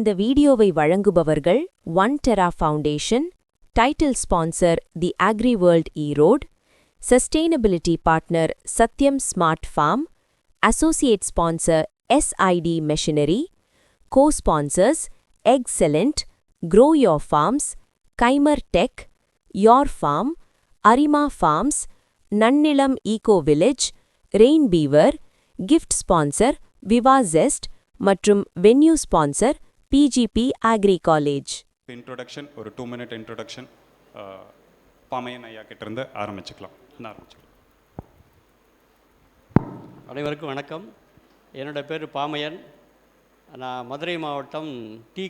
இந்த வீடியோவை வழங்குபவர்கள் One Terra Foundation, title sponsor the Agri World Erode, sustainability partner Sathyam smart form, associate sponsor SID machinery, co-sponsors Excellent, Grow Your Farms, கைமர் tech, Your Farm, Arima farms, Nannilam eco village, rain beaver, gift sponsor Viva Zest மற்றும் venue sponsor PGP agri college. Introduction ஒரு 2 minute introduction Pamayan ஐயா கிட்டேருந்து ஆரம்பிச்சுக்கலாம். அனைவருக்கும் வணக்கம். என்னோட பேர் பாமையன். நான் மதுரை மாவட்டம் தே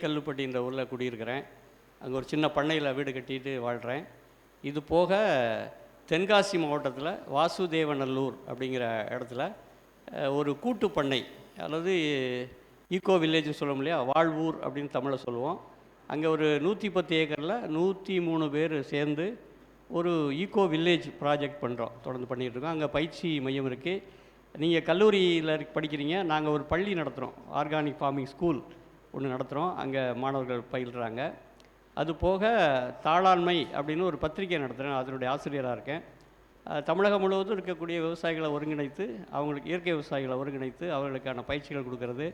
கல்லுப்பட்டின்ற ஊரில் குடியிருக்கிறேன். அங்கே ஒரு சின்ன பண்ணையில் வீடு கட்டிட்டு வாழ்கிறேன். இது போக தென்காசி மாவட்டத்தில் வாசுதேவநல்லூர் அப்படிங்கிற இடத்துல ஒரு கூட்டு பண்ணை, அதாவது ஈகோ வில்லேஜ்னு சொல்ல முடியா, வாழ்வூர் அப்படின்னு தமிழில் சொல்லுவோம். அங்கே ஒரு 110 ஏக்கரில் 103 பேர் சேர்ந்து ஒரு ஈகோ வில்லேஜ் ப்ராஜெக்ட் தொடர்ந்து பண்ணிகிட்ருக்கோம். அங்கே பயிற்சி மையம் இருக்குது. நீங்கள் கல்லூரியில் படிக்கிறீங்க, நாங்கள் ஒரு பள்ளி நடத்துகிறோம், ஆர்கானிக் ஃபார்மிங் ஸ்கூல் ஒன்று நடத்துகிறோம். அங்கே மாணவர்கள் பயில்கிறாங்க. அது போக தாளாண்மை அப்படின்னு ஒரு பத்திரிகை நடத்துகிறேன், அதனுடைய ஆசிரியராக இருக்கேன். தமிழகம் முழுவதும் இருக்கக்கூடிய விவசாயிகளை ஒருங்கிணைத்து, அவங்களுக்கு இயற்கை விவசாயிகளை ஒருங்கிணைத்து அவர்களுக்கான பயிற்சிகள் கொடுக்கறது,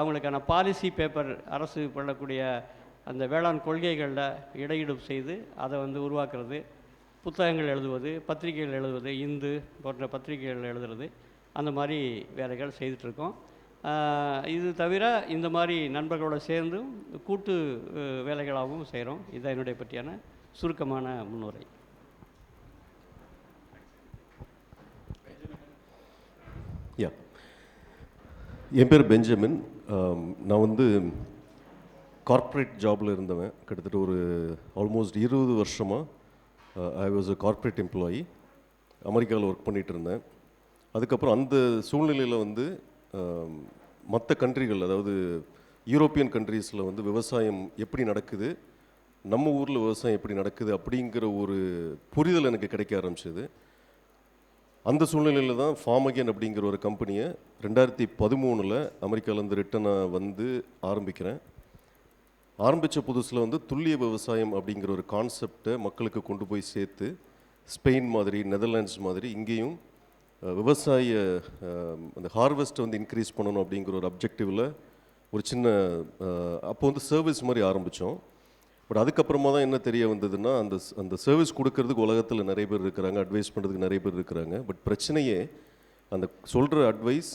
அவங்களுக்கான பாலிசி பேப்பர், அரசு பண்ணக்கூடிய அந்த வேளாண் கொள்கைகளில் இடையீடு செய்து அதை உருவாக்குறது, புத்தகங்கள் எழுதுவது, பத்திரிகைகள் எழுதுவது, இந்து போன்ற பத்திரிகைகள் எழுதுறது, அந்த மாதிரி வேலைகள் செய்துட்ருக்கோம். இது தவிர இந்த மாதிரி நண்பர்களோடு சேர்ந்தும் கூட்டு வேலைகளாகவும் செய்கிறோம். இதுதான் என்னுடைய பற்றியான சுருக்கமான முன்னுரை. என் பேர் பெஞ்சமின். நான் கார்ப்பரேட் ஜாபில் இருந்தவன். கிட்டத்தட்ட ஒரு ஆல்மோஸ்ட் 20 வருஷமாக I was a corporate employee. அமெரிக்காவில் ஒர்க் பண்ணிகிட்டு இருந்தேன். அதுக்கப்புறம் அந்த சூழ்நிலையில் மற்ற கண்ட்ரிகள், அதாவது யூரோப்பியன் கண்ட்ரீஸில் விவசாயம் எப்படி நடக்குது, நம்ம ஊரில் விவசாயம் எப்படி நடக்குது அப்படிங்கிற ஒரு புரிதல் எனக்கு கிடைக்க ஆரம்பிச்சது. அந்த சூழ்நிலையில் தான் ஃபார்ம் அகெயின் அப்படிங்கிற ஒரு கம்பெனியை 2013 அமெரிக்காவிலேருந்து ரிட்டனாக ஆரம்பிக்கிறேன். ஆரம்பித்த புதுசில் துல்லிய விவசாயம் அப்படிங்கிற ஒரு கான்செப்டை மக்களுக்கு கொண்டு போய் சேர்த்து, ஸ்பெயின் மாதிரி, நெதர்லாண்ட்ஸ் மாதிரி இங்கேயும் விவசாய அந்த ஹார்வெஸ்ட்டை இன்க்ரீஸ் பண்ணணும் அப்படிங்கிற ஒரு அப்ஜெக்டிவில் ஒரு சின்ன அப்போ சர்வீஸ் மாதிரி ஆரம்பித்தோம். பட் அதுக்கப்புறமா தான் என்ன தெரிய வந்ததுன்னா, அந்த சர்வீஸ் கொடுக்கறதுக்கு உலகத்தில் நிறைய பேர் இருக்கிறாங்க, அட்வைஸ் பண்ணுறதுக்கு நிறைய பேர் இருக்கிறாங்க. பட் பிரச்சனையே அந்த சொல்கிற அட்வைஸ்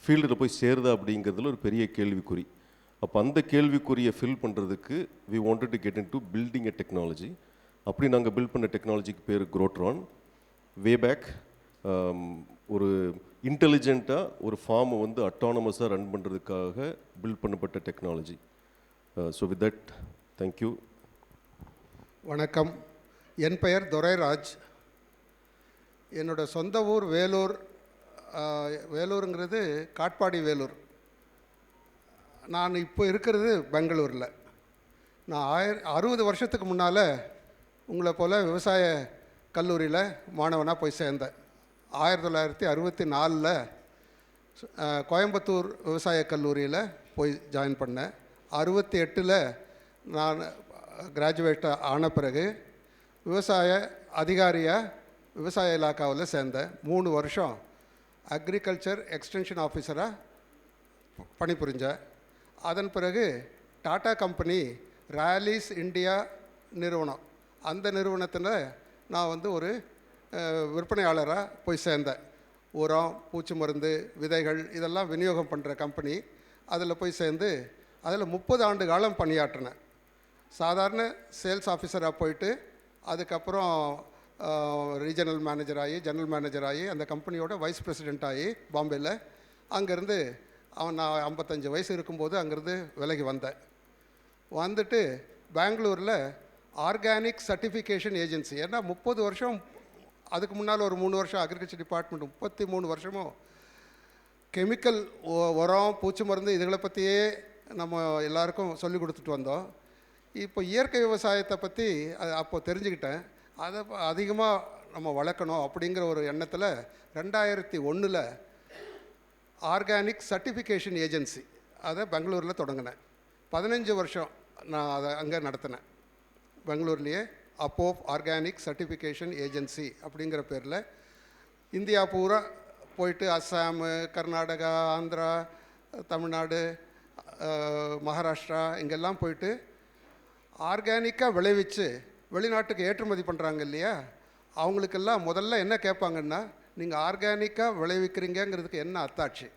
ஃபீல்டில் போய் சேருதா அப்படிங்கிறதுல ஒரு பெரிய கேள்விக்குறி. அப்போ அந்த கேள்விக்குறியை ஃபில் பண்ணுறதுக்கு we wanted to get into building a technology. அப்படி நாங்கள் பில்ட் பண்ண டெக்னாலஜிக்கு பேர் குரோட்ரான். வேபேக் ஒரு இன்டெலிஜென்ட்டாக ஒரு ஃபார்மை அட்டானமஸாக ரன் பண்ணுறதுக்காக பில்ட் பண்ணப்பட்ட technology. So with that, thank you. வணக்கம். என் பெயர் துரைராஜ். என்னோடய சொந்த ஊர் வேலூர். வேலூருங்கிறது காட்பாடி வேலூர். நான் இப்போ இருக்கிறது பெங்களூரில். நான் 60 வருஷத்துக்கு முன்னால் உங்களை போல் விவசாய கல்லூரியில் மாணவனாக போய் சேர்ந்தேன். 1964 கோயம்புத்தூர் விவசாய கல்லூரியில் போய் ஜாயின் பண்ணேன். 68 நான் கிராஜுவேட் ஆன பிறகு விவசாய அதிகாரியாக விவசாய இலாக்காவில் சேர்ந்தேன். 3 வருஷம் அக்ரிகல்ச்சர் எக்ஸ்டென்ஷன் ஆஃபீஸராக பணிபுரிஞ்சேன். அதன் பிறகு டாடா கம்பெனி ராலிஸ் இந்தியா நிறுவனம், அந்த நிறுவனத்தில் நான் ஒரு விற்பனையாளராக போய் சேர்ந்தேன். உரம், பூச்சி மருந்து, விதைகள் இதெல்லாம் விநியோகம் பண்ணுற கம்பெனி. அதில் போய் சேர்ந்து அதில் 30 ஆண்டு காலம் பணியாற்றினேன். சாதாரண சேல்ஸ் ஆஃபீஸராக போயிட்டு அதுக்கப்புறம் ரீஜனல் மேனேஜர் ஆகி, ஜெனரல் மேனேஜர் ஆகி, அந்த கம்பெனியோட வைஸ் பிரசிடெண்ட் ஆகி பாம்பேயில். அங்கேருந்து நான் 55 வயசு இருக்கும்போது அங்கேருந்து விலகி வந்தேன். வந்துட்டு பெங்களூரில் ஆர்கானிக் சர்டிஃபிகேஷன் ஏஜென்சி, ஏன்னா 30 வருஷம், அதுக்கு முன்னால் ஒரு 3 வருஷம் அக்ரிகல்ச்சர் டிபார்ட்மெண்ட், 33 வருஷமும் கெமிக்கல் உரம், பூச்சி மருந்து இதுகளை பற்றியே நம்ம எல்லாருக்கும் சொல்லி கொடுத்துட்டு வந்தோம். இப்போ இயற்கை விவசாயத்தை பற்றி அப்போ தெரிஞ்சுக்கிட்டேன். அதை அதிகமாக நம்ம வளர்க்கணும் அப்படிங்கிற ஒரு எண்ணத்தில் 2001 ஆர்கானிக் சர்டிஃபிகேஷன் ஏஜென்சி, அதை பெங்களூரில் தொடங்கினேன். 15 வருஷம் நான் அதை அங்கே நடத்தினேன். பெங்களூர்லேயே அப்போப் ஆர்கானிக் சர்டிஃபிகேஷன் ஏஜென்சி அப்படிங்கிற பேரில் இந்தியா பூரா போயிட்டு அஸ்ஸாமு, கர்நாடகா, ஆந்திரா, தமிழ்நாடு, மகாராஷ்டிரா இங்கெல்லாம் போயிட்டு ஆர்கானிக்காக விளைவிச்சு வெளிநாட்டுக்கு ஏற்றுமதி பண்ணுறாங்க இல்லையா, அவங்களுக்கெல்லாம் முதல்ல என்ன கேட்பாங்கன்னா, நீங்கள் ஆர்கானிக்காக விளைவிக்கிறீங்கிறதுக்கு என்ன அத்தாட்சி,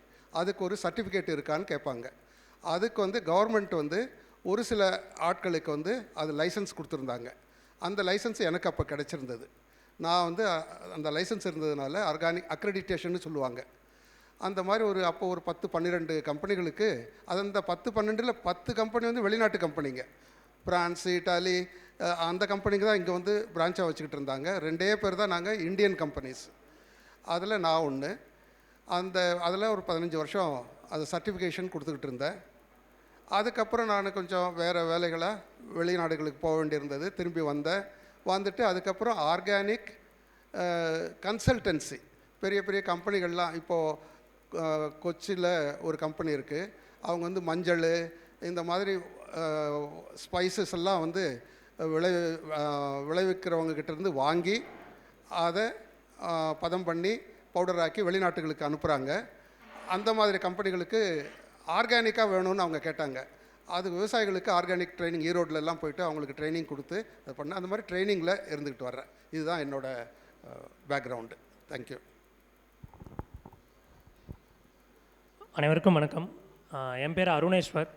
அதுக்கு ஒரு சர்டிஃபிகேட் இருக்கான்னு கேட்பாங்க. அதுக்கு கவர்மெண்ட் ஒரு சில ஆட்களுக்கு அது லைசன்ஸ் கொடுத்துருந்தாங்க. அந்த லைசன்ஸ் எனக்கு அப்போ கிடச்சிருந்தது. நான் அந்த லைசன்ஸ் இருந்ததுனால ஆர்கானிக் அக்ரெடிட்டேஷன்னு சொல்லுவாங்க. அந்த மாதிரி அப்போ ஒரு 10-12 கம்பெனிகளுக்கு, அது அந்த 10-12ல் 10 கம்பெனி வெளிநாட்டு கம்பெனிங்க. பிரான்ஸ், இட்டாலி அந்த கம்பெனிக்கு தான் இங்கே பிரான்ச்சாக வச்சுக்கிட்டு இருந்தாங்க. 2 பேர் தான் நாங்கள் இந்தியன் கம்பெனிஸ். அதில் நான் ஒன்று. அதில் ஒரு 15 வருஷம் அது சர்டிஃபிகேஷன் கொடுத்துக்கிட்டு இருந்தேன். அதுக்கப்புறம் நான் கொஞ்சம் வேறு வேலைகளாக வெளிநாடுகளுக்கு போக வேண்டியிருந்தது. திரும்பி வந்துட்டு அதுக்கப்புறம் ஆர்கானிக் கன்சல்டன்சி பெரிய பெரிய கம்பெனிகள்லாம், இப்போது கொச்சியில் ஒரு கம்பெனி இருக்குது. அவங்க மஞ்சள் இந்த மாதிரி ஸ்பைசஸ் எல்லாம் விளைவிக்கிறவங்ககிட்டேருந்து வாங்கி அதை பதம் பண்ணி பவுடராக்கி வெளிநாட்டுகளுக்கு அனுப்புகிறாங்க. அந்த மாதிரி கம்பெனிகளுக்கு ஆர்கானிக்காக வேணும்னு அவங்க கேட்டாங்க. அது விவசாயிகளுக்கு ஆர்கானிக் ட்ரைனிங் ஈரோட்லலாம் போயிட்டு அவங்களுக்கு ட்ரைனிங் கொடுத்து அது பண்ண, அந்த மாதிரி ட்ரைனிங்கில் இருந்துக்கிட்டு வர்றேன். இதுதான் என்னோடய பேக்ரவுண்டு. தேங்க்யூ. அனைவருக்கும் வணக்கம். என் பேர் அருணேஸ்வர்.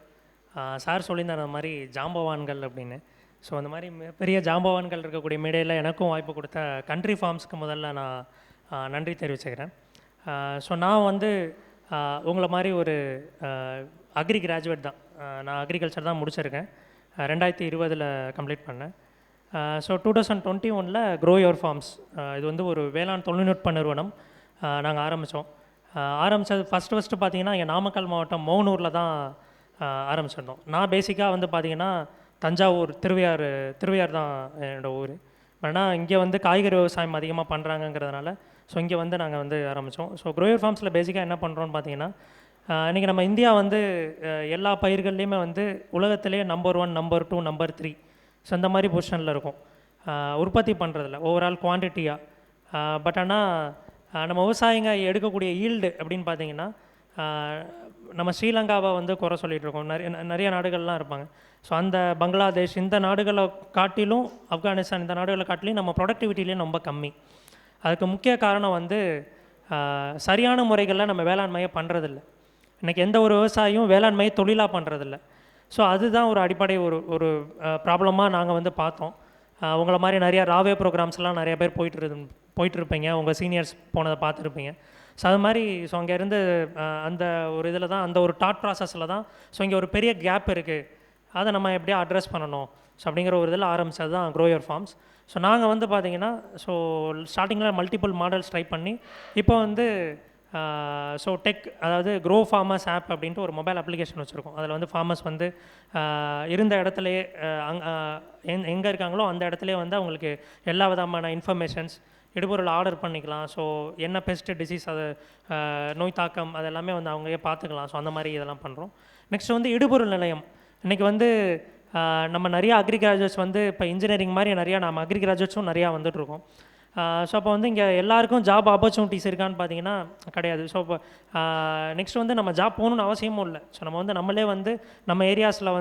சார் சொல்லியிருந்தார் அந்த மாதிரி ஜாம்பவான்கள் அப்படின்னு. ஸோ அந்த மாதிரி பெரிய ஜாம்பவான்கள் இருக்கக்கூடிய மேடையில் எனக்கும் வாய்ப்பு கொடுத்த கண்ட்ரி ஃபார்ம்ஸ்க்கு முதல்ல நான் நன்றி தெரிவிச்சுக்கிறேன். ஸோ நான் உங்களை மாதிரி ஒரு அக்ரி கிராஜுவேட் தான். நான் அக்ரிகல்ச்சர் தான் முடிச்சிருக்கேன். 2020 கம்ப்ளீட் பண்ணேன். ஸோ 2021 க்ரோ யுவர் ஃபார்ம்ஸ், இது ஒரு வேளாண் தொழில்நுட்ப நிறுவனம் நாங்கள் ஆரம்பித்தோம். ஆரம்பித்தது ஃபஸ்ட்டு பார்த்தீங்கன்னா இங்கே நாமக்கல் மாவட்டம் மோகனூரில் தான் ஆரம்பிச்சிருந்தோம். நான் பேசிக்காக பார்த்தீங்கன்னா தஞ்சாவூர் திருவையார் தான் என்னோடய ஊர். ஆனால் இங்கே காய்கறி விவசாயம் அதிகமாக பண்ணுறாங்கங்கிறதுனால ஸோ இங்கே நாங்கள் ஆரம்பித்தோம். ஸோ க்ரோ யுவர் ஃபார்ம்ஸில் பேசிக்காக என்ன பண்ணுறோன்னு பார்த்தீங்கன்னா, இன்றைக்கி நம்ம இந்தியா எல்லா பயிர்கள்லேயுமே உலகத்திலேயே நம்பர் 1, நம்பர் 2, நம்பர் 3 ஸோ இந்த மாதிரி பொசிஷனில் இருக்கும் உற்பத்தி பண்ணுறதில்ல ஓவரால் குவான்டிட்டியாக. பட் ஆனால் நம்ம விவசாயிங்க எடுக்கக்கூடிய ஈல்டு அப்படின்னு பார்த்தீங்கன்னா, நம்ம ஸ்ரீலங்காவை குறை சொல்லிகிட்டு இருக்கோம். நிறைய நாடுகள்லாம் இருப்பாங்க. ஸோ அந்த பங்களாதேஷ் இந்த நாடுகளை காட்டிலும், ஆப்கானிஸ்தான் இந்த நாடுகளை காட்டிலும் நம்ம ப்ரொடக்டிவிட்டிலேயும் ரொம்ப கம்மி. அதுக்கு முக்கிய காரணம் சரியான முறைகளில் நம்ம வேளாண்மையை பண்ணுறதில்ல. இன்றைக்கி எந்த ஒரு விவசாயியும் வேளாண்மையை தொழிலாக பண்ணுறதில்ல. ஸோ அதுதான் ஒரு அடிப்படை ஒரு ப்ராப்ளமாக நாங்கள் பார்த்தோம். உங்களை மாதிரி நிறையா ராவே ப்ரோக்ராம்ஸ்லாம் நிறைய பேர் போயிட்டுருப்பீங்க. உங்கள் சீனியர்ஸ் போனதை பார்த்துருப்பீங்க. ஸோ அது மாதிரி ஸோ அங்கேருந்து அந்த ஒரு இதில் தான், அந்த ஒரு தாட் ப்ராசஸில் தான் ஸோ இங்கே ஒரு பெரிய கேப் இருக்குது, அதை நம்ம எப்படியா அட்ரஸ் பண்ணணும் ஸோ அப்படிங்கிற ஒரு இதில் ஆரம்பித்தது தான் க்ரோ யுவர் ஃபார்ம்ஸ். ஸோ நாங்கள் பார்த்தீங்கன்னா ஸோ ஸ்டார்டிங்கில் மல்டிபிள் மாடல்ஸ் ட்ரை பண்ணி இப்போ ஸோ டெக், அதாவது க்ரோ ஃபார்மர்ஸ் ஆப் அப்படின்ட்டு ஒரு மொபைல் அப்ளிகேஷன் வச்சுருக்கோம். அதில் ஃபார்மர்ஸ் இருந்த இடத்துலையே எங்கே இருக்காங்களோ அந்த இடத்துலையே அவங்களுக்கு எல்லா விதமான இன்ஃபர்மேஷன்ஸ், இடுபொருள் ஆர்டர் பண்ணிக்கலாம். ஸோ என்ன பெஸ்ட்டு டிசீஸ், அது நோய் தாக்கம், அது எல்லாமே அவங்களே பார்த்துக்கலாம். ஸோ அந்த மாதிரி இதெல்லாம் பண்ணுறோம். நெக்ஸ்ட் இடுபொருள் நிலையம். இன்றைக்கி நம்ம நிறையா அக்ரி கிராஜுவேட்ஸ் இப்போ இன்ஜினியரிங் மாதிரி நிறையா நம்ம அக்ரி கிராஜுவேட்ஸும் நிறையா வந்துட்டுருக்கோம். ஸோ அப்போ இங்கே எல்லாருக்கும் ஜாப் ஆப்பர்ச்சுனிட்டிஸ் இருக்கான்னு பார்த்தீங்கன்னா கிடையாது. ஸோ இப்போ நெக்ஸ்ட் நம்ம ஜாப் போகணுன்னு அவசியமும் இல்லை. ஸோ நம்ம நம்மளே நம்ம ஏரியாஸில்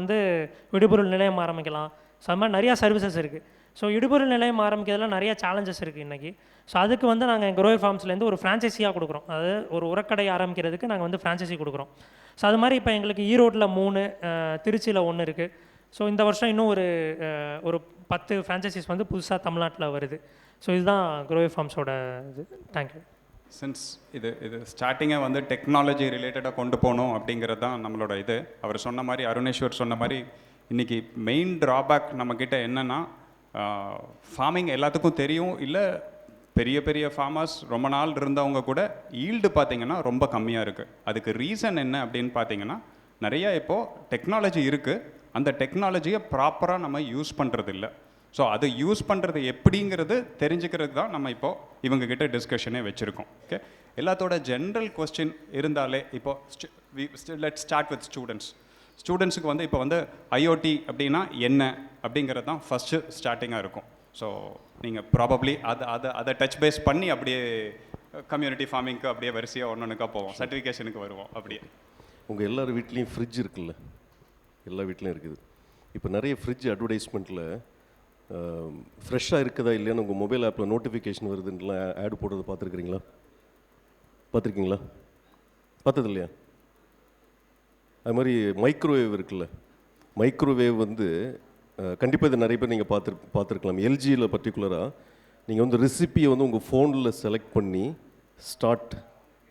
இடுபொருள் நிலையம் ஆரம்பிக்கலாம். ஸோ அது மாதிரி நிறையா சர்வீசஸ் இருக்குது. ஸோ இடுபொருள் நிலையம் ஆரம்பிக்கிறதுல நிறைய சேலஞ்சஸ் இருக்குது இன்றைக்கி. ஸோ அதுக்கு நாங்கள் க்ரோ யுவர் ஃபார்ம்ஸ்லேருந்து ஒரு ஃப்ரான்ச்சைஸியாக கொடுக்குறோம். அதாவது ஒரு உரக்கடை ஆரம்பிக்கிறதுக்கு நாங்கள் ஃப்ரான்ச்சைஸி கொடுக்குறோம். ஸோ அது மாதிரி இப்போ எங்களுக்கு ஈரோட்டில் 3, திருச்சியில் 1 இருக்குது. ஸோ இந்த வருஷம் இன்னும் ஒரு 10 ஃப்ரான்ச்சைசிஸ் புதுசாக தமிழ்நாட்டில் வருது. ஸோ இதுதான் க்ரோ யுவர் ஃபார்ம்ஸோட இது. தேங்க்யூ. சின்ஸ் இது ஸ்டார்டிங்கை டெக்னாலஜி ரிலேட்டடாக கொண்டு போகணும் அப்படிங்கிறது தான் நம்மளோட இது. அவர் சொன்ன மாதிரி, அருணேஸ்வர் சொன்ன மாதிரி, இன்றைக்கி மெயின் ட்ராபேக் நம்மக்கிட்ட என்னென்னா, ஃபார்மிங் எல்லாத்துக்கும் தெரியும், இல்லை பெரிய பெரிய ஃபார்மர்ஸ் ரொம்ப நாள் இருந்தவங்க கூட ஈல்டு பார்த்திங்கன்னா ரொம்ப கம்மியாக இருக்குது. அதுக்கு ரீசன் என்ன அப்படின்னு பார்த்தீங்கன்னா, நிறையா இப்போது டெக்னாலஜி இருக்குது, அந்த டெக்னாலஜியை ப்ராப்பராக நம்ம யூஸ் பண்ணுறதில்ல. ஸோ அதை யூஸ் பண்ணுறது எப்படிங்கிறது தெரிஞ்சுக்கிறது தான் நம்ம இப்போது இவங்ககிட்ட டிஸ்கஷனே வச்சுருக்கோம். ஓகே, எல்லாத்தோட ஜென்ரல் கொஸ்டின் இருந்தாலே இப்போது லெட் ஸ்டார்ட் வித் ஸ்டூடெண்ட்ஸுக்கு வந்து இப்போ வந்து ஐஓடி அப்படின்னா என்ன அப்படிங்கிறது தான் ஃபஸ்ட்டு ஸ்டார்டிங்காக இருக்கும். ஸோ நீங்கள் ப்ராபப்ளி அதை டச் பேஸ் பண்ணி அப்படியே கம்யூனிட்டி ஃபார்மிங்க்கு அப்படியே வரிசையாக ஒன்றுக்கா போவோம், சர்டிஃபிகேஷனுக்கு வருவோம். அப்படியே உங்கள் எல்லார் வீட்லேயும் ஃப்ரிட்ஜ் இருக்குல்ல, எல்லா வீட்லேயும் இருக்குது. இப்போ நிறைய ஃப்ரிட்ஜ் அட்வர்டைஸ்மெண்ட்டில் ஃப்ரெஷ்ஷாக இருக்குதா இல்லையான்னு உங்கள் மொபைல் ஆப்பில் நோட்டிஃபிகேஷன் வருதுன்னுலாம் ஆட் போடுறது பார்த்துருக்குறீங்களா? பார்த்தது இல்லையா? அது மாதிரி மைக்ரோவேவ் இருக்குல்ல, மைக்ரோவேவ் வந்து கண்டிப்பாக இது நிறைய பேர் நீங்கள் பார்த்துருக்கலாம். எல்ஜியில் பர்டிகுலராக நீங்கள் வந்து ரெசிப்பியை வந்து உங்கள் ஃபோனில் செலக்ட் பண்ணி ஸ்டார்ட்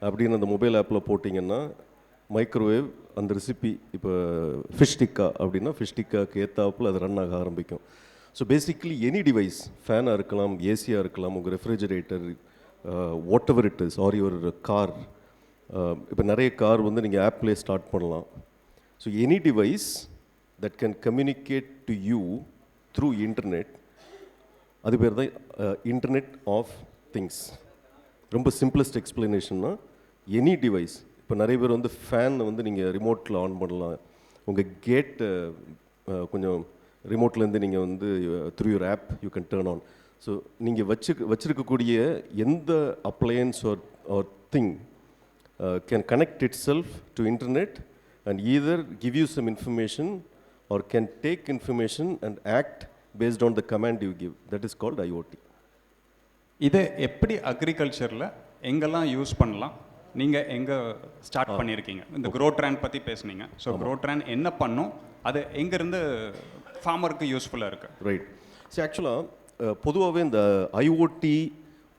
அப்படின்னு அந்த மொபைல் ஆப்பில் போட்டிங்கன்னா மைக்ரோவேவ் அந்த ரெசிபி, இப்போ ஃபிஷ் டிக்கா அப்படின்னா ஃபிஷ் டிக்காவுக்கு ஏற்றாப்பில் அது ரன் ஆக ஆரம்பிக்கும். ஸோ பேசிக்கலி எனி டிவைஸ், ஃபேனாக இருக்கலாம், ஏசியாக இருக்கலாம், உங்கள் refrigerator, whatever it is, or your car. இப்போ நிறைய கார் வந்து நீங்கள் ஆப்லேயே ஸ்டார்ட் பண்ணலாம். So any device that can communicate to you through internet, அது பேர் தான் இன்டர்நெட் ஆஃப் திங்ஸ். ரொம்ப சிம்பிளஸ்ட் எக்ஸ்பிளனேஷன்னா எனி டிவைஸ். இப்போ நிறைய பேர் வந்து ஃபேனை வந்து நீங்கள் ரிமோட்டில் ஆன் பண்ணலாம், உங்கள் கேட்டை கொஞ்சம் ரிமோட்லேருந்து நீங்கள் வந்து through your app you can turn on. So நீங்கள் வச்சிருக்கக்கூடிய எந்த appliance or thing can connect itself to internet and either give you some information or can take information and act based on the command you give. That is called IOT. இதை எப்படி அக்ரிகல்ச்சரில் எங்கெல்லாம் use பண்ணலாம்? நீங்கள் எங்கே start பண்ணியிருக்கீங்க? இந்த க்ரோட்ரான் பற்றி பேசுனீங்க. ஸோ க்ரோட்ரான் என்ன பண்ணும், அது எங்கேருந்து ஃபார்மருக்கு யூஸ்ஃபுல்லாக இருக்குது? ரைட். சரி, ஆக்சுவலாக பொதுவாகவே இந்த IoT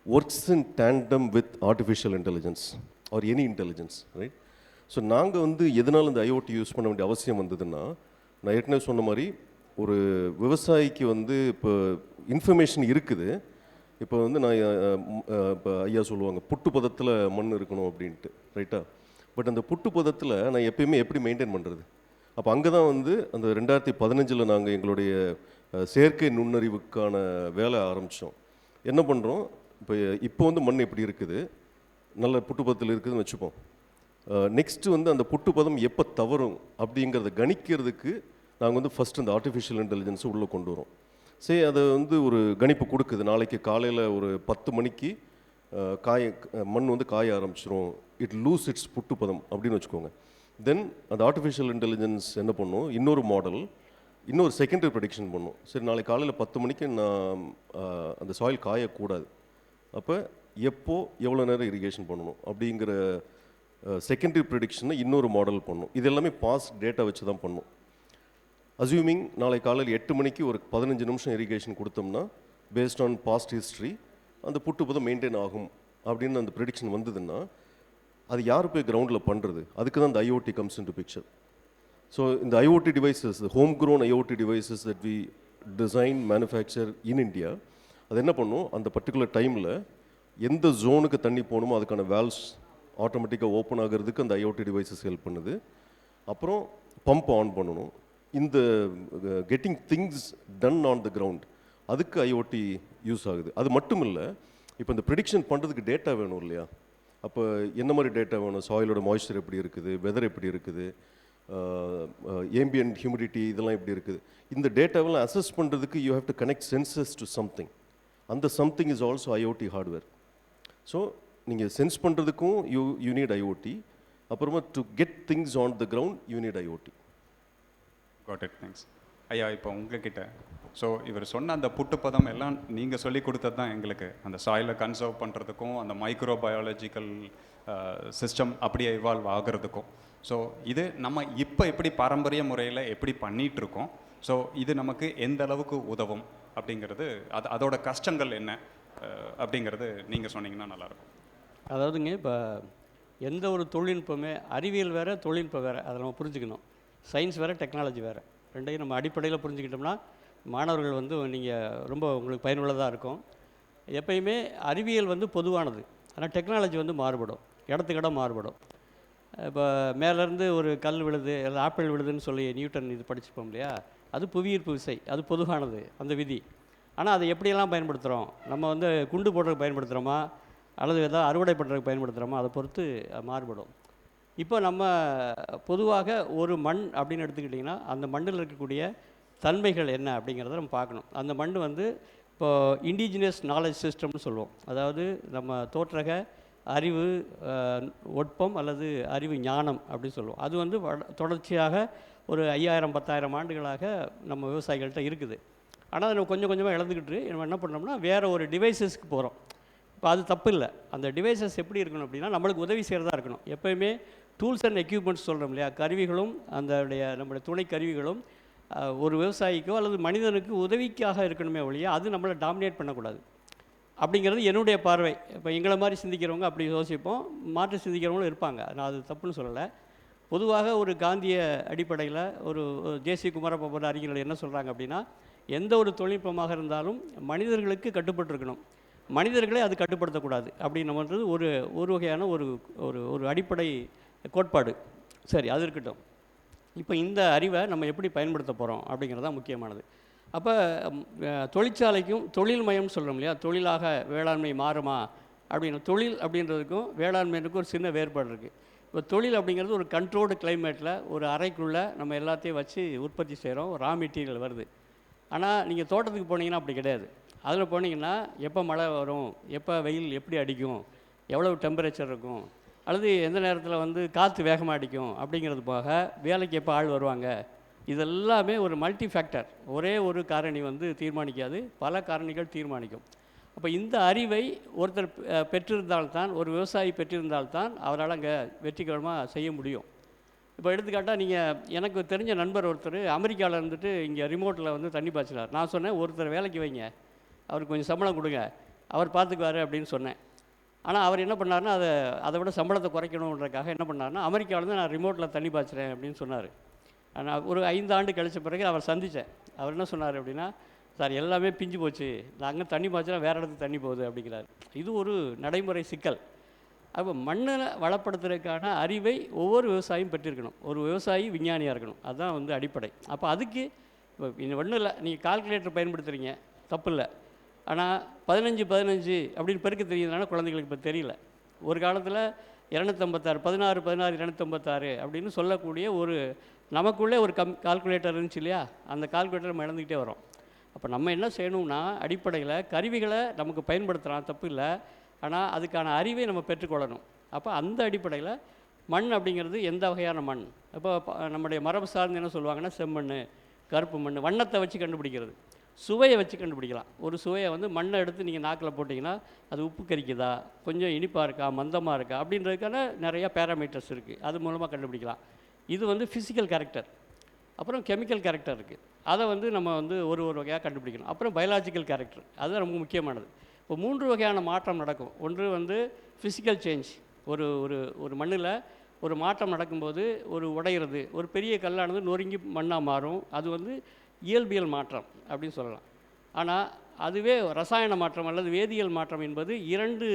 works in tandem with artificial intelligence or any intelligence, right? So நாங்கள் வந்து எதனால் இந்த ஐஓடி யூஸ் பண்ண வேண்டிய அவசியம் வந்ததுன்னா, நான் ஏற்கனவே சொன்ன மாதிரி ஒரு விவசாயிக்கு வந்து இப்போ இன்ஃபர்மேஷன் இருக்குது. இப்போ வந்து நான் இப்போ ஐயா சொல்லுவாங்க புட்டு பதத்தில் மண் இருக்கணும் அப்படின்ட்டு, ரைட்டா? பட் அந்த புட்டு பதத்தில் நான் எப்பயுமே எப்படி மெயின்டைன் பண்ணுறது? அப்போ அங்கே தான் வந்து அந்த 2015 நாங்கள் எங்களுடைய செயற்கை நுண்ணறிவுக்கான வேலை ஆரம்பித்தோம். என்ன பண்ணுறோம், இப்போ வந்து மண் எப்படி இருக்குது, நல்ல புட்டு பதத்தில் இருக்குதுன்னு வச்சுப்போம். நெக்ஸ்ட்டு வந்து அந்த புட்டு பதம் எப்போ தவறும் அப்படிங்கிறத கணிக்கிறதுக்கு நாங்கள் வந்து ஃபஸ்ட்டு இந்த ஆர்டிஃபிஷியல் இன்டெலிஜென்ஸை உள்ளே கொண்டு வரோம். சரி, அதை வந்து ஒரு கணிப்பு கொடுக்குது. நாளைக்கு காலையில் ஒரு 10 மணிக்கு மண் வந்து காய ஆரம்பிச்சிரும், இட் லூஸ் இட்ஸ் புட்டு பதம் அப்படின்னு வச்சுக்கோங்க. தென் அந்த ஆர்டிஃபிஷியல் இன்டெலிஜென்ஸ் என்ன பண்ணும், இன்னொரு மாடல், இன்னொரு செகண்டரி ப்ரெடிக்ஷன் பண்ணும். சரி, நாளைக்கு காலையில் 10 மணிக்கு நான் அந்த சாயில் காயக்கூடாது, அப்போ எப்போ எவ்வளோ நேரம் இரிகேஷன் பண்ணணும் அப்படிங்கிற செகண்டரி ப்ரெடிக்ஷனை இன்னொரு மாடல் பண்ணும். இது எல்லாமே பாஸ்ட் டேட்டா வச்சு தான் பண்ணும். அஸ்யூமிங் நாளை காலையில் 8 மணிக்கு ஒரு 15 நிமிஷம் இரிகேஷன் கொடுத்தோம்னா பேஸ்ட் ஆன் பாஸ்ட் ஹிஸ்ட்ரி அந்த புட்டு பதம் மெயின்டைன் ஆகும் அப்படின்னு அந்த ப்ரெடிக்ஷன் வந்ததுன்னா அது யார் போய் கிரவுண்டில் பண்ணுறது? அதுக்கு தான் இந்த IoT comes into picture. So இந்த IoT devices, home grown IoT devices that we design manufacture in India, அது என்ன பண்ணும், அந்த பர்டிகுலர் டைமில் எந்த ஜோனுக்கு தண்ணி போகணுமோ அதுக்கான வேல்வ்ஸ் ஆட்டோமேட்டிக்காக ஓப்பன் ஆகிறதுக்கு அந்த ஐஓடி டிவைசஸ் ஹெல்ப் பண்ணுது. அப்புறம் பம்ப் ஆன் பண்ணணும். இந்த getting things done on the ground, அதுக்கு ஐஓடி யூஸ் ஆகுது. அது மட்டும் இல்லை, இப்போ இந்த ப்ரெடிக்ஷன் பண்ணுறதுக்கு டேட்டா வேணும் இல்லையா? அப்போ என்ன மாதிரி டேட்டா வேணும்? சாயிலோட மாய்ஸ்சர் எப்படி இருக்குது, வெதர் எப்படி இருக்குது, ஏம்பியன்ட் ஹியூமிடிட்டி இதெல்லாம் எப்படி இருக்குது, இந்த டேட்டாவெல்லாம் அசஸ் பண்ணுறதுக்கு you have to connect sensors to something. அந்த something is also IoT hardware. So நீங்கள் சென்ஸ் பண்ணுறதுக்கும் யூ நீட் ஐஓடி. அப்புறமா to get things on the ground you need IoT. Got it, thanks. ஐயா, இப்போ உங்ககிட்ட ஸோ இவர் சொன்ன அந்த புட்டுப்பதம் எல்லாம் நீங்கள் சொல்லி கொடுத்தது தான் எங்களுக்கு அந்த சாயிலை கன்சர்வ் பண்ணுறதுக்கும் அந்த மைக்ரோபயாலஜிக்கல் சிஸ்டம் அப்படியே இவால்வ் ஆகிறதுக்கும். ஸோ இது நம்ம இப்போ எப்படி பாரம்பரிய முறையில் எப்படி பண்ணிகிட்ருக்கோம், ஸோ இது நமக்கு எந்த அளவுக்கு உதவும் அப்படிங்கிறது, அதோட கஷ்டங்கள் என்ன அப்படிங்கிறது நீங்கள் சொன்னீங்கன்னா நல்லாயிருக்கும். அதாவதுங்க, இப்போ எந்த ஒரு தொழில்நுட்பமே அறிவியல் வேறு, தொழில்நுட்பம் வேறு, அதை நம்ம புரிஞ்சுக்கணும். சயின்ஸ் வேறு, டெக்னாலஜி வேறு, ரெண்டையும் நம்ம அடிப்படையில் புரிஞ்சுக்கிட்டோம்னா மாணவர்கள் வந்து நீங்கள் ரொம்ப உங்களுக்கு பயனுள்ளதாக இருக்கும். எப்பயுமே அறிவியல் வந்து பொதுவானது, ஆனால் டெக்னாலஜி வந்து மாறுபடும், இடத்துக்கு இடம் மாறுபடும். இப்போ மேலேருந்து ஒரு கல் விழுது, இல்லை ஆப்பிள் விழுதுன்னு சொல்லி நியூட்டன் இது படிச்சுப்போம் இல்லையா, அது புவியீர்ப்பு விசை, அது பொதுவானது அந்த விதி. ஆனால் அதை எப்படியெல்லாம் பயன்படுத்துகிறோம், நம்ம வந்து குண்டு போடுறதுக்கு பயன்படுத்துகிறோமா அல்லது ஏதாவது அறுவடை பண்ணுறதுக்கு பயன்படுத்துகிறோமா, அதை பொறுத்து மாறுபடும். இப்போ நம்ம பொதுவாக ஒரு மண் அப்படின்னு எடுத்துக்கிட்டிங்கன்னா அந்த மண்ணில் இருக்கக்கூடிய தன்மைகள் என்ன அப்படிங்கிறத நம்ம பார்க்கணும். அந்த மண் வந்து இப்போது இண்டிஜினியஸ் நாலேஜ் சிஸ்டம்னு சொல்லுவோம். அதாவது நம்ம தோற்றக அறிவு ஒட்பம் அல்லது அறிவு ஞானம் அப்படின்னு சொல்லுவோம். அது வந்து தொடர்ச்சியாக ஒரு 5000-10,000 ஆண்டுகளாக நம்ம விவசாயிகள்கிட்ட இருக்குது. ஆனால் அதை நம்ம கொஞ்சம் கொஞ்சமாக இழந்துக்கிட்டு நம்ம என்ன பண்ணோம்னா வேறு ஒரு டிவைசஸ்க்கு போகிறோம். இப்போ அது தப்பு இல்லை. அந்த டிவைசஸ் எப்படி இருக்கணும் அப்படின்னா நம்மளுக்கு உதவி செய்கிறதா இருக்கணும். எப்போயுமே டூல்ஸ் அண்ட் எக்யூப்மெண்ட்ஸ் சொல்கிறோம் இல்லையா, கருவிகளும் நம்மளுடைய துணை கருவிகளும் ஒரு விவசாயிக்கோ அல்லது மனிதனுக்கு உதவிக்காக இருக்கணுமே ஒழிய அது நம்மளை டாமினேட் பண்ணக்கூடாது அப்படிங்கிறது என்னுடைய பார்வை. இப்போ எங்களை மாதிரி சிந்திக்கிறவங்க அப்படி யோசிப்போம், மாற்று சிந்திக்கிறவங்களும் இருப்பாங்க. நான் அது தப்புன்னு சொல்லலை. பொதுவாக ஒரு காந்திய அடிப்படையில் ஒரு ஜே.சி. குமாரப்பா போன்ற அறிஞர்கள் என்ன சொல்கிறாங்க அப்படின்னா, எந்த ஒரு தொழில்நுட்பமாக இருந்தாலும் மனிதர்களுக்கு கட்டுப்பட்டுருக்கணும், மனிதர்களை அது கட்டுப்படுத்தக்கூடாது அப்படின்னுன்றது ஒரு வகையான ஒரு அடிப்படை கோட்பாடு. சரி, அது இருக்கட்டும். இப்போ இந்த அறிவை நம்ம எப்படி பயன்படுத்த போகிறோம் அப்படிங்கிறது தான் முக்கியமானது. அப்போ தொழிற்சாலைக்கும் தொழில் மயம்னு சொல்கிறோம் இல்லையா, தொழிலாக வேளாண்மை மாறுமா அப்படின்னு. தொழில் அப்படின்றதுக்கும் வேளாண்மைக்கும் ஒரு சின்ன வேறுபாடு இருக்குது. இப்போ தொழில் அப்படிங்கிறது ஒரு கண்ட்ரோல்டு கிளைமேட்டில் ஒரு அறைக்குள்ளே நம்ம எல்லாத்தையும் வச்சு உற்பத்தி செய்கிறோம், ரா மெட்டீரியல் வருது. ஆனால் நீங்கள் தோட்டத்துக்கு போனீங்கன்னா அப்படி கிடையாது. அதில் போனீங்கன்னா எப்போ மழை வரும், எப்போ வெயில் எப்படி அடிக்கும், எவ்வளோ டெம்பரேச்சர் இருக்கும், அல்லது எந்த நேரத்தில் வந்து காற்று வேகமாக அடிக்கும் அப்படிங்கிறது போக வேலைக்கு எப்போ ஆள் வருவாங்க, இதெல்லாமே ஒரு மல்டி ஃபேக்டர். ஒரே ஒரு காரணி வந்து தீர்மானிக்காது, பல காரணிகள் தீர்மானிக்கும். அப்போ இந்த அறிவை ஒருத்தர் பெற்றிருந்தால்தான், ஒரு விவசாயி பெற்றிருந்தால்தான் அவரால் அங்கே வெற்றிகரமாக செய்ய முடியும். இப்போ எடுத்துக்காட்டால் நீங்கள், எனக்கு தெரிஞ்ச நண்பர் ஒருத்தர் அமெரிக்காவில் இருந்துட்டு இங்கே ரிமோட்டில் வந்து தண்ணி பாய்ச்சினார். நான் சொன்னேன், ஒருத்தர் வேலைக்கு வைங்க, அவருக்கு கொஞ்சம் சம்பளம் கொடுங்க, அவர் பார்த்துக்குவார் அப்படின்னு சொன்னேன். ஆனால் அவர் என்ன பண்ணார்னா, அதை விட சம்பளத்தை குறைக்கணுன்றக்காக என்ன பண்ணார்னா, அமெரிக்காவிலேருந்து நான் ரிமோட்டில் தண்ணி பாய்ச்சுறேன் அப்படின்னு சொன்னார். நான் ஒரு 5 ஆண்டு கழித்த பிறகு அவர் சந்தித்தேன். அவர் என்ன சொன்னார் அப்படின்னா, சார் எல்லாமே பிஞ்சு போச்சு, நாங்கள் தண்ணி பாய்ச்சினா வேறு இடத்துக்கு தண்ணி போகுது அப்படிங்கிறார். இது ஒரு நடைமுறை சிக்கல். அப்போ மண்ணை வளப்படுத்துறதுக்கான அறிவை ஒவ்வொரு விவசாயியும் பெற்றிருக்கணும். ஒரு விவசாயி விஞ்ஞானியாக இருக்கணும், அதுதான் வந்து அடிப்படை. அப்போ அதுக்கு இப்போ ஒன்றும் இல்லை, நீங்கள் கால்குலேட்டர் பயன்படுத்துகிறீங்க, தப்பு இல்லை. ஆனால் 15 அப்படின்னு பெருக்க தெரியுதுனால குழந்தைகளுக்கு இப்போ தெரியல. ஒரு காலத்தில் 256 16 16 256 அப்படின்னு சொல்லக்கூடிய ஒரு நமக்குள்ளே ஒரு கால்குலேட்டர் இருந்துச்சு இல்லையா, அந்த கால்குலேட்டர் நம்ம இழந்துக்கிட்டே வரோம். அப்போ நம்ம என்ன செய்யணும்னா, அடிப்படையில் கருவிகளை நமக்கு பயன்படுத்தலாம், தப்பு இல்லை. ஆனால் அதுக்கான அறிவை நம்ம பெற்றுக்கொள்ளணும். அப்போ அந்த அடிப்படையில் மண் அப்படிங்கிறது எந்த வகையான மண், இப்போ நம்முடைய மரபு சார்ந்து என்ன சொல்லுவாங்கன்னா, செம்மண், கருப்பு மண், வண்ணத்தை வச்சு கண்டுபிடிக்கிறது, சுவையை வச்சு கண்டுபிடிக்கலாம். ஒரு சுவையை வந்து மண்ணை எடுத்து நீங்கள் நாக்கில் போட்டிங்கன்னா அது உப்பு கரிக்குதா, கொஞ்சம் இனிப்பாக இருக்கா, மந்தமாக இருக்கா அப்படின்றதுக்கான நிறையா பேராமீட்டர்ஸ் இருக்குது, அது மூலமாக கண்டுபிடிக்கலாம். இது வந்து ஃபிசிக்கல் கேரக்டர். அப்புறம் கெமிக்கல் கேரக்டர் இருக்குது, அதை வந்து நம்ம வந்து ஒரு வகையாக கண்டுபிடிக்கணும். அப்புறம் பயாலஜிக்கல் கேரக்டர், அதுதான் ரொம்ப முக்கியமானது. இப்போ 3 வகையான மாற்றம் நடக்கும். ஒன்று வந்து ஃபிசிக்கல் சேஞ்ச், ஒரு ஒரு ஒரு மண்ணில் ஒரு மாற்றம் நடக்கும்போது ஒரு உடையிறது, ஒரு பெரிய கல்லானது நொறுங்கி மண்ணாக மாறும், அது வந்து இயல்பியல் மாற்றம் அப்படின்னு சொல்லலாம். ஆனால் அதுவே ரசாயன மாற்றம் அல்லது வேதியியல் மாற்றம் என்பது 2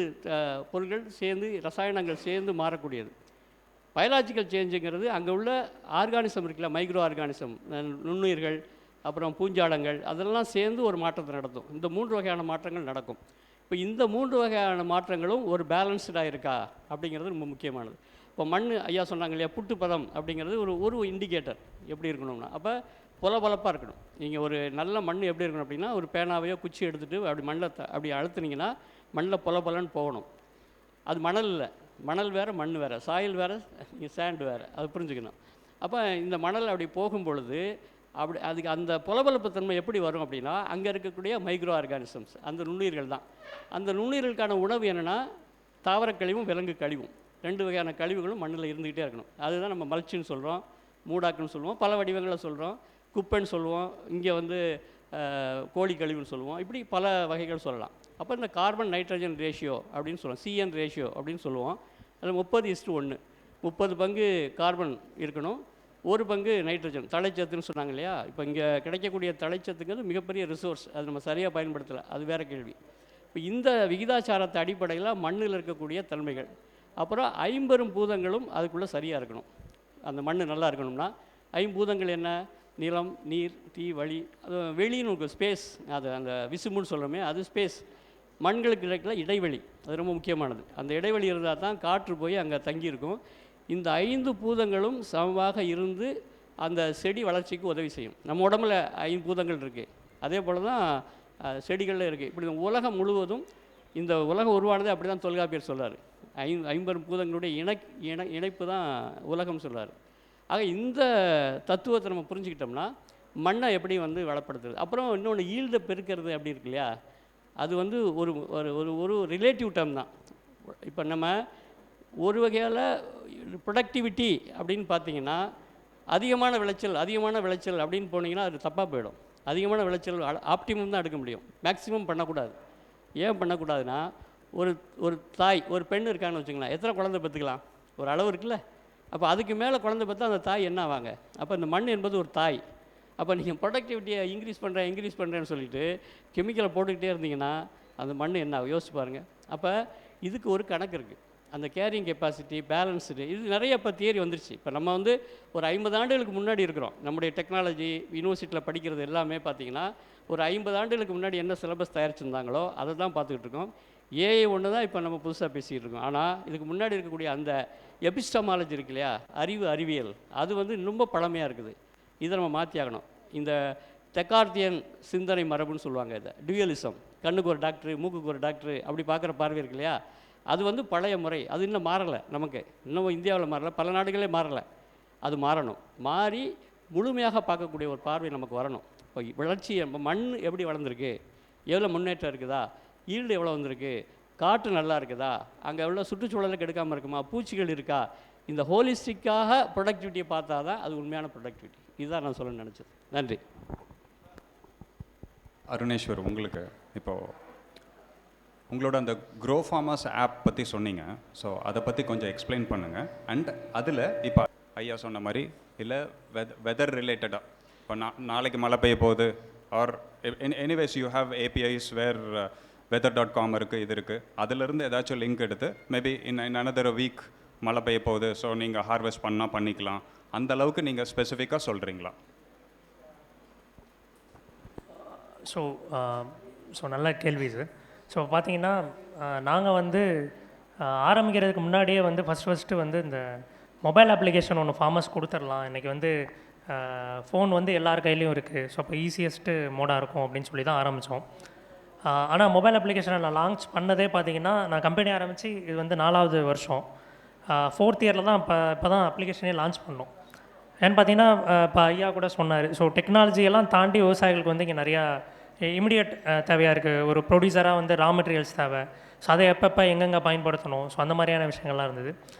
பொருட்கள் சேர்ந்து, ரசாயனங்கள் சேர்ந்து மாறக்கூடியது. பயாலஜிக்கல் சேஞ்சுங்கிறது அங்கே உள்ள ஆர்கானிசம் இருக்குல்ல, மைக்ரோ ஆர்கானிசம், நுண்ணுயிர்கள், அப்புறம் பூஞ்சாலங்கள், அதெல்லாம் சேர்ந்து ஒரு மாற்றத்தை நடத்தும். இந்த 3 வகையான மாற்றங்கள் நடக்கும். இப்போ இந்த 3 வகையான மாற்றங்களும் ஒரு பேலன்ஸ்டாக இருக்கா அப்படிங்கிறது ரொம்ப முக்கியமானது. இப்போ மண் ஐயா சொன்னாங்க இல்லையா, புட்டு பதம் அப்படிங்கிறது ஒரு இண்டிகேட்டர் எப்படி இருக்கணும்னா, அப்போ பொலபொலப்பாக இருக்கணும். நீங்கள் ஒரு நல்ல மண் எப்படி இருக்கணும் அப்படின்னா, ஒரு பேனாவையோ குச்சி எடுத்துகிட்டு அப்படி மண்ணில் அப்படி அழுத்துனீங்கன்னா மண்ணில் பொலன்னு போகணும். அது மணல் இல்லை, மணல் வேறு மண் வேறு, சாயில் வேறு, சேண்ட் வேறு, அது புரிஞ்சுக்கணும். அப்போ இந்த மணல் அப்படி போகும் பொழுது அதுக்கு அந்த பொலபொலப்பு தன்மை எப்படி வரும் அப்படின்னா, அங்கே இருக்கக்கூடிய மைக்ரோ ஆர்கானிசம்ஸ், அந்த நுண்ணுயிர்கள் தான். அந்த நுண்ணுயிர்களுக்கான உணவு என்னென்னா, தாவர கழிவும் விலங்கு கழிவும், 2 வகையான கழிவுகளும் மண்ணில் இருந்துக்கிட்டே இருக்கணும். அதுதான் நம்ம மல்ச்சின்னு சொல்கிறோம், மூடாக்குன்னு சொல்லுவோம், பல வடிவங்களை சொல்கிறோம், குப்பைன்னு சொல்லுவோம், இங்கே வந்து கோழி கழிவுன்னு சொல்லுவோம், இப்படி பல வகைகள் சொல்லலாம். அப்போ இந்த கார்பன் நைட்ரஜன் ரேஷியோ அப்படின்னு சொல்லுவோம், CN ரேஷியோ அப்படின்னு சொல்லுவோம். அதில் 30:1, 30 பங்கு கார்பன் இருக்கணும், 1 பங்கு நைட்ரஜன், தழைச்சத்துன்னு சொன்னாங்க இல்லையா. இப்போ இங்கே கிடைக்கக்கூடிய தழைச்சத்துங்கிறது மிகப்பெரிய ரிசோர்ஸ், அது நம்ம சரியாக பயன்படுத்தலை, அது வேறு கேள்வி. இப்போ இந்த விகிதாச்சாரத்தை அடிப்படையில் மண்ணில் இருக்கக்கூடிய தன்மைகள், அப்புறம் 50 பூதங்களும் அதுக்குள்ளே சரியாக இருக்கணும். அந்த மண் நல்லா இருக்கணும்னா 5 பூதங்கள் என்ன, நிலம், நீர், தீ, வழி, அது வெளின்னு ஒரு ஸ்பேஸ், அது அந்த விசும்புன்னு சொல்கிறோமே அது ஸ்பேஸ். மண்களுக்கு இருக்கிற இடைவெளி அது ரொம்ப முக்கியமானது. அந்த இடைவெளி இருந்தால் தான் காற்று போய் அங்கே தங்கியிருக்கும். இந்த 5 பூதங்களும் சமமாக இருந்து அந்த செடி வளர்ச்சிக்கு உதவி செய்யும். நம்ம உடம்புல 5 பூதங்கள் இருக்குது, அதே போல் தான் செடிகளில் இருக்குது. இப்படி உலகம் முழுவதும் இந்த உலகம் உருவானது அப்படி தான் தொல்காப்பியர் சொல்கிறார். 50 பூதங்களுடைய இணைப்பு தான் உலகம் சொல்கிறார். ஆக இந்த தத்துவத்தை நம்ம புரிஞ்சுக்கிட்டோம்னா மண்ணை எப்படி வந்து வளப்படுத்துறது. அப்புறம் இன்னொன்று ஈல்டை பெருக்கிறது அப்படி இருக்கு இல்லையா, அது வந்து ஒரு ஒரு ஒரு ரிலேட்டிவ் டேர்ம் தான். இப்போ நம்ம ஒரு வகையால் ப்ரொடக்டிவிட்டி அப்படின்னு பார்த்தீங்கன்னா அதிகமான விளைச்சல் அப்படின்னு போனீங்கன்னா அது தப்பாக போயிடும். அதிகமான விளைச்சல் ஆப்டிமம் தான் எடுக்க முடியும், மேக்ஸிமம் பண்ணக்கூடாது. ஏன் பண்ணக்கூடாதுன்னா ஒரு தாய், ஒரு பெண் இருக்காங்கன்னு வச்சுக்கலாம், எத்தனை குழந்தை பெற்றுக்கலாம், ஒரு அளவு இருக்குல்ல. அப்போ அதுக்கு மேலே குழந்தை பெற்றா அந்த தாய் என்ன ஆவாங்க? அப்போ இந்த மண் என்பது ஒரு தாய். அப்போ நீங்கள் ப்ரொடக்டிவிட்டியை இன்க்ரீஸ் பண்ணுறேன்னு சொல்லிட்டு கெமிக்கலை போட்டுக்கிட்டே இருந்தீங்கன்னா அந்த மண் என்ன ஆகும் யோசிச்சு பாருங்கள். அப்போ இதுக்கு ஒரு கணக்கு இருக்குது. அந்த கேரிங் கெப்பாசிட்டி, பேலன்ஸ்டு, இது நிறைய இப்போ தியரி வந்துருச்சு. இப்போ நம்ம வந்து ஒரு 50 ஆண்டுகளுக்கு முன்னாடி இருக்கிறோம். நம்முடைய டெக்னாலஜி, யூனிவர்சிட்டியில் படிக்கிறது எல்லாமே பார்த்திங்கன்னா ஒரு 50 ஆண்டுகளுக்கு முன்னாடி என்ன சிலபஸ் தயாரிச்சிருந்தாங்களோ அதை தான் பார்த்துக்கிட்டு இருக்கோம். ஏஐ ஒன்று தான் இப்போ நம்ம புதுசாக பேசிகிட்டு இருக்கோம். ஆனால் இதுக்கு முன்னாடி இருக்கக்கூடிய அந்த எபிஸ்டமாலஜி இருக்கு இல்லையா, அறிவியல், அது வந்து ரொம்ப பழமையாக இருக்குது. இதை நம்ம மாற்றி ஆகணும். இந்த தெக்கார்த்தியன் சிந்தனை மரபுன்னு சொல்லுவாங்க. இதை டியூயலிசம், கண்ணுக்கு ஒரு டாக்டரு, மூக்குக்கு ஒரு டாக்டரு, அப்படி பார்க்குற பார்வை இருக்கு இல்லையா, அது வந்து பழைய முறை. அது இன்னும் மாறலை. நமக்கு இன்னும் இந்தியாவில் மாறலை, பல நாடுகளே மாறலை. அது மாறணும். மாறி முழுமையாக பார்க்கக்கூடிய ஒரு பார்வை நமக்கு வரணும். இப்போ வளர்ச்சி, மண் எப்படி வளர்ந்துருக்கு, எவ்வளோ முன்னேற்றம் இருக்குதா, ஈல்டு எவ்வளோ வந்திருக்கு, காற்று நல்லா இருக்குதா, அங்கே எவ்வளோ சுற்றுச்சூழலுக்கு எடுக்காமல் இருக்குமா, பூச்சிகள் இருக்கா, இந்த ஹோலிஸ்டிக்காக ப்ரொடக்டிவிட்டியை பார்த்தா தான் அது உண்மையான ப்ரொடக்டிவிட்டி. இதுதான் நான் சொல்ல நினச்சது. நன்றி. அருணேஸ்வர், உங்களுக்கு இப்போது உங்களோட அந்த க்ரோ ஃபார்மர்ஸ் ஆப் பற்றி சொன்னீங்க. ஸோ அதை பற்றி கொஞ்சம் எக்ஸ்பிளைன் பண்ணுங்கள். அண்ட் அதில் இப்போ ஐயா சொன்ன மாதிரி இல்லை வெதர் ரிலேட்டடாக இப்போ நாளைக்கு மழை பெய்ய போகுது, or anyways you have APIs where weather.com இருக்குது, இது இருக்குது, அதிலிருந்து ஏதாச்சும் லிங்க் எடுத்து மேபி இன் another வீக் மழை பெய்ய போகுது, ஸோ நீங்கள் ஹார்வெஸ்ட் பண்ணால் பண்ணிக்கலாம், அந்த அளவுக்கு நீங்கள் ஸ்பெசிஃபிக்காக சொல்கிறீங்களா? ஸோ நல்ல கேள்வி சார். ஸோ பார்த்தீங்கன்னா நாங்கள் வந்து ஆரம்பிக்கிறதுக்கு முன்னாடியே வந்து ஃபஸ்ட்டு வந்து இந்த மொபைல் அப்ளிகேஷன் ஒன்று ஃபார்மர்ஸ் கொடுத்துடலாம். இன்றைக்கி வந்து ஃபோன் வந்து எல்லார் கையிலையும் இருக்குது, ஸோ அப்போ ஈஸியஸ்ட்டு மோடாக இருக்கும் அப்படின்னு சொல்லி தான் ஆரம்பித்தோம். ஆனால் மொபைல் அப்ளிகேஷனை நான் லான்ச் பண்ணதே பார்த்தீங்கன்னா, நான் கம்பெனி ஆரம்பித்து இது வந்து 4வது வருஷம், 4th இயரில் தான் இப்போ தான் அப்ளிகேஷனே லான்ச் பண்ணோம். ஏன்னு பார்த்தீங்கன்னா இப்போ ஐயா கூட சொன்னார், ஸோ டெக்னாலஜியெல்லாம் தாண்டி விவசாயிகளுக்கு வந்து இங்கே நிறையா இமிடியட் தேவையாக இருக்குது. ஒரு ப்ரொடியூசராக வந்து ரா மெட்டீரியல்ஸ் தேவை, ஸோ அதை எப்பப்போ எங்கெங்கே பயன்படுத்தணும், ஸோ அந்த மாதிரியான விஷயங்கள்லாம் இருந்தது.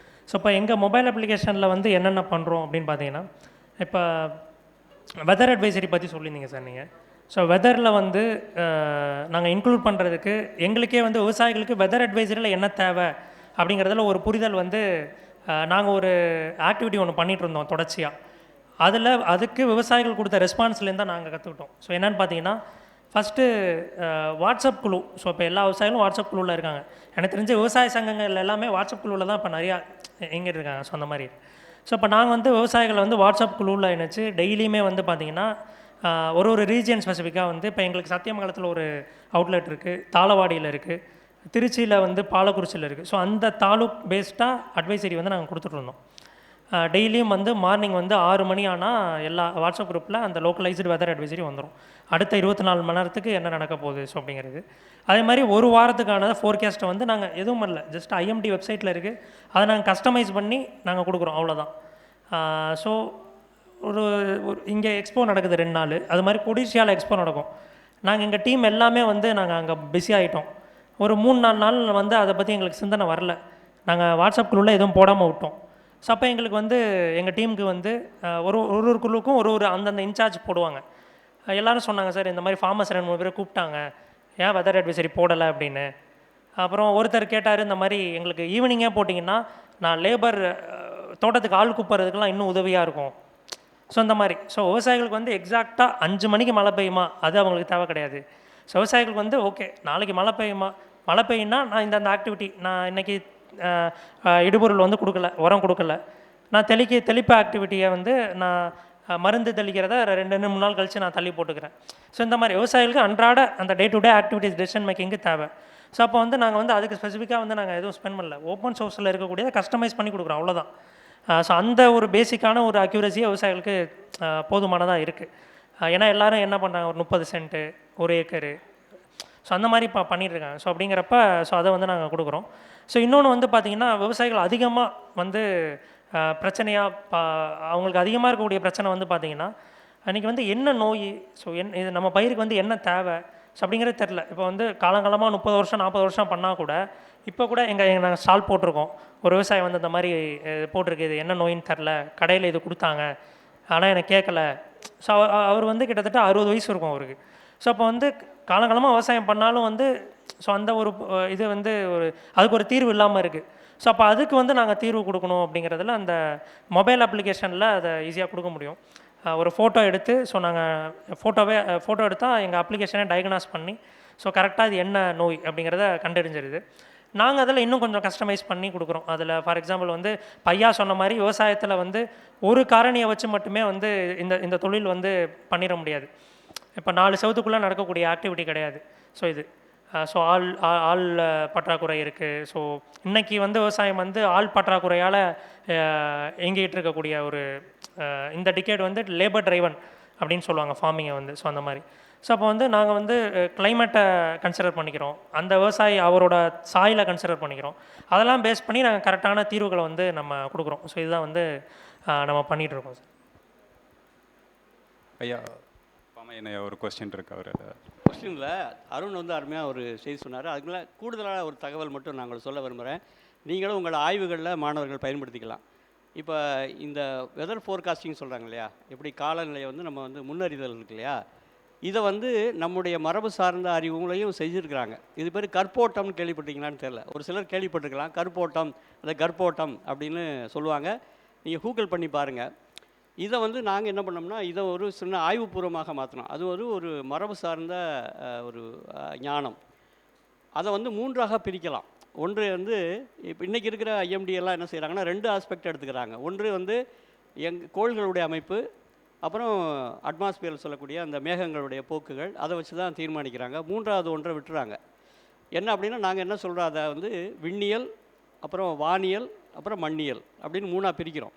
ஸோ இப்போ எங்கள் மொபைல் அப்ளிகேஷனில் வந்து என்னென்ன பண்ணுறோம் அப்படின்னு பார்த்தீங்கன்னா, இப்போ வெதர் அட்வைசரி பற்றி சொல்லியிருந்தீங்க சார் நீங்கள். ஸோ வெதரில் வந்து நாங்கள் இன்க்ளூட் பண்ணுறதுக்கு எங்களுக்கே வந்து விவசாயிகளுக்கு வெதர் அட்வைசரியில் என்ன தேவை அப்படிங்கிறதுல ஒரு புரிதல் வந்து நாங்கள் ஒரு ஆக்டிவிட்டி ஒன்று பண்ணிகிட்டு இருந்தோம் தொடர்ச்சியாக. அதுக்கு விவசாயிகள் கொடுத்த ரெஸ்பான்ஸ்லேருந்து தான் நாங்கள் கற்றுக்கிட்டோம். ஸோ என்னென்னு பார்த்தீங்கன்னா, ஃபஸ்ட்டு வாட்ஸ்அப் குழு. ஸோ இப்போ எல்லா விவசாயிகளும் வாட்ஸ்அப் குழுவில் இருக்காங்க. எனக்கு தெரிஞ்ச விவசாய சங்கங்கள் எல்லாமே வாட்ஸ்அப் குழுவில் தான் இப்போ நிறையா எங்கே இருக்காங்க. ஸோ அந்த மாதிரி. ஸோ இப்போ நாங்கள் வந்து விவசாயிகளை வந்து வாட்ஸ்அப் குழுவில் இணைச்சு டெய்லியுமே வந்து பார்த்திங்கன்னா ஒரு ரீஜியன் ஸ்பெசிஃபிக்காக வந்து இப்போ எங்களுக்கு சத்தியமங்கலத்தில் ஒரு அவுட்லெட் இருக்குது, தாளவாடியில் இருக்குது, திருச்சியில் வந்து பாலக்குறிச்சியில் இருக்குது. ஸோ அந்த தாலுக் பேஸ்டாக அட்வைசரி வந்து நாங்கள் கொடுத்துட்ருந்தோம். டெய்லியும் வந்து மார்னிங் வந்து 6 மணி ஆனால் எல்லா வாட்ஸ்அப் குரூப்பில் அந்த லோக்கலைஸ்டு வெதர் அட்வைசரி வந்துடும். அடுத்த 24 மணி நேரத்துக்கு என்ன நடக்க போகுது ஸோ அப்படிங்கிறது. அதே மாதிரி ஒரு வாரத்துக்கான ஃபோர்காஸ்ட்டை வந்து நாங்கள் எதுவும் பண்ணல, ஜஸ்ட் ஐஎம்டி வெப்சைட்டில் இருக்குது, அதை நாங்கள் கஸ்டமைஸ் பண்ணி நாங்கள் கொடுக்குறோம், அவ்வளோதான். ஸோ ஒரு இங்கே எக்ஸ்போ நடக்குது 2 நாள், அது மாதிரி கொடிஷியாவில் எக்ஸ்போ நடக்கும். நாங்கள் எங்கள் டீம் எல்லாமே வந்து நாங்கள் அங்கே பிஸி ஆகிட்டோம். ஒரு 3-4 நாள் வந்து அதை பற்றி எங்களுக்கு சிந்தனை வரல, நாங்கள் வாட்ஸ்அப் குழுவில் எதுவும் போடாமல் விட்டோம். ஸோ அப்போ எங்களுக்கு வந்து எங்கள் டீமுக்கு வந்து ஒரு குழுவுக்கும் ஒரு அந்தந்த இன்சார்ஜ் போடுவாங்க. எல்லோரும் சொன்னாங்க, சார் இந்த மாதிரி ஃபார்மர்ஸ் 2-3 பேர் கூப்பிட்டாங்க, ஏன் வெதர் அட்வைசரி போடலை அப்படின்னு. அப்புறம் ஒருத்தர் கேட்டார், இந்த மாதிரி எங்களுக்கு ஈவினிங்கே போட்டிங்கன்னா நான் லேபர் தோட்டத்துக்கு ஆள் கூப்பிட்றதுக்கெலாம் இன்னும் உதவியாக இருக்கும். ஸோ இந்த மாதிரி. ஸோ விவசாயிகளுக்கு வந்து எக்ஸாக்டாக 5 மணிக்கு மழை பெய்யுமா அது அவங்களுக்கு தேவை கிடையாது. ஸோ விவசாயிகளுக்கு வந்து ஓகே நாளைக்கு மழை பெய்யும்னா நான் இந்த ஆக்டிவிட்டி, நான் இன்றைக்கி இடுபொருள் வந்து கொடுக்கல, உரம் கொடுக்கல, நான் தெளிப்பு ஆக்டிவிட்டியை வந்து நான் மருந்து தெளிக்கிறத 2-3 நாள் கழித்து நான் தள்ளி போட்டுக்கிறேன். ஸோ இந்த மாதிரி விவசாயிகளுக்கு அன்றாட அந்த day to day activities decision making தேவை. ஸோ அப்போ வந்து நாங்கள் வந்து அதுக்கு ஸ்பெசிஃபிக்காக வந்து நாங்கள் எதுவும் ஸ்பெண்ட் பண்ணல, ஓப்பன் சோர்ஸில் இருக்கக்கூடியதை கஸ்டமைஸ் பண்ணி கொடுக்குறோம், அவ்வளோதான். ஸோ அந்த ஒரு பேசிக்கான ஒரு அக்யூரஸியே விவசாயிகளுக்கு போதுமானதாக இருக்குது. ஏன்னா எல்லோரும் என்ன பண்ணுறாங்க, ஒரு 30 சென்ட்டு 1 ஏக்கரு, ஸோ அந்த மாதிரி பண்ணிகிட்ருக்காங்க. ஸோ அப்படிங்கிறப்ப ஸோ அதை வந்து நாங்கள் கொடுக்குறோம். ஸோ இன்னொன்று வந்து பார்த்திங்கன்னா, விவசாயிகள் அதிகமாக வந்து பிரச்சனையாக அவங்களுக்கு அதிகமாக இருக்கக்கூடிய பிரச்சனை வந்து பார்த்திங்கன்னா, அன்றைக்கி வந்து என்ன நோய், ஸோ இது நம்ம பயிருக்கு வந்து என்ன தேவை, ஸோ அப்படிங்கிறது தெரில. இப்போ வந்து காலங்காலமாக 30 வருஷம் 40 வருஷம் பண்ணால் கூட இப்போ கூட நாங்கள் ஸ்டால் போட்டிருக்கோம். ஒரு விவசாயி வந்து இந்த மாதிரி போட்டிருக்கு, இது என்ன நோயின்னு தெரில, கடையில் இது கொடுத்தாங்க, ஆனால் எனக்கு கேட்கல. ஸோ அவர் வந்து கிட்டத்தட்ட 60 வயசு இருக்கும் அவருக்கு. ஸோ அப்போ வந்து காலங்காலமாக விவசாயம் பண்ணாலும் வந்து ஸோ அந்த ஒரு இது வந்து அதுக்கு ஒரு தீர்வு இல்லாமல் இருக்குது. ஸோ அப்போ அதுக்கு வந்து நாங்கள் தீர்வு கொடுக்கணும் அப்படிங்கிறதுல அந்த மொபைல் அப்ளிகேஷனில் அதை ஈஸியாக கொடுக்க முடியும். ஒரு ஃபோட்டோ எடுத்து, ஸோ நாங்கள் ஃபோட்டோ எடுத்தால் எங்கள் அப்ளிகேஷனை டயக்னாஸ் பண்ணி ஸோ கரெக்டாக இது என்ன நோய் அப்படிங்கிறத கண்டறிஞ்சிருது. நாங்கள் அதில் இன்னும் கொஞ்சம் கஸ்டமைஸ் பண்ணி கொடுக்குறோம். அதில் ஃபார் எக்ஸாம்பிள் வந்து பையா சொன்ன மாதிரி விவசாயத்தில் வந்து ஒரு காரணியை வச்சு மட்டுமே வந்து இந்த தொழில் வந்து பண்ணிட முடியாது. இப்போ 4 செவத்துக்குள்ளே நடக்கக்கூடிய ஆக்டிவிட்டி கிடையாது. ஸோ இது ஸோ ஆள் பற்றாக்குறை இருக்குது. ஸோ இன்றைக்கி வந்து விவசாயம் வந்து ஆள் பற்றாக்குறையால் இயங்கிட்டு இருக்கக்கூடிய ஒரு இந்த டிகேட் வந்து லேபர் டிரைவன் அப்படின்னு சொல்லுவாங்க ஃபார்மிங்கை வந்து. ஸோ அந்த மாதிரி ஸோ அப்போ வந்து நாங்கள் வந்து கிளைமேட்டை கன்சிடர் பண்ணிக்கிறோம், அந்த விவசாயி அவரோட சாயிலை கன்சிடர் பண்ணிக்கிறோம், அதெல்லாம் பேஸ் பண்ணி நாங்கள் கரெக்டான தீர்வுகளை வந்து நம்ம கொடுக்குறோம். ஸோ இதுதான் வந்து நம்ம பண்ணிகிட்ருக்கோம் சார். ஐயா பாமையன் ஐயா, ஒரு கொஸ்டின் இருக்கு. அவர் கொஸ்டினில் அருண் வந்து அருமையாக ஒரு செய்தி சொன்னார். அதுக்குள்ள கூடுதலான ஒரு தகவல் மட்டும் நாங்கள் சொல்ல விரும்புகிறேன். நீங்களும் உங்கள் ஆய்வுகளில் மாணவர்கள் பயன்படுத்திக்கலாம். இப்போ இந்த வெதர் ஃபோர்காஸ்டிங் சொல்கிறாங்க இல்லையா, எப்படி காலநிலையை வந்து நம்ம வந்து முன்னறிதல் இருக்கு இல்லையா, இதை வந்து நம்முடைய மரபு சார்ந்த அறிவுகளையும் செஞ்சுருக்கிறாங்க. இது பேர் கற்போட்டம்னு கேள்விப்பட்டீங்களான்னு தெரியல, ஒரு சிலர் கேள்விப்பட்டிருக்கலாம். கற்போட்டம், அந்த கற்போட்டம் அப்படின்னு சொல்லுவாங்க. நீங்கள் கூகுள் பண்ணி பாருங்கள். இதை வந்து நாங்கள் என்ன பண்ணோம்னா, இதை ஒரு சின்ன ஆய்வுபூர்வமாக மாற்றினோம். அது ஒரு மரபு சார்ந்த ஒரு ஞானம். அதை வந்து 3ஆக பிரிக்கலாம். ஒன்று வந்து இப்போ இன்றைக்கி இருக்கிற ஐஎம்டி எல்லாம் என்ன செய்கிறாங்கன்னா, 2 ஆஸ்பெக்ட் எடுத்துக்கிறாங்க. ஒன்று வந்து கோள்களுடைய அமைப்பு, அப்புறம் அட்மாஸ்பியர் சொல்லக்கூடிய அந்த மேகங்களுடைய போக்குகள், அதை வச்சு தான் தீர்மானிக்கிறாங்க. 3வது ஒன்றை விட்டுறாங்க. என்ன அப்படின்னா, நாங்கள் என்ன சொல்கிறோம், அதை வந்து விண்ணியல், அப்புறம் வானியல், அப்புறம் மண்ணியல் அப்படின்னு 3ஆக பிரிக்கிறோம்.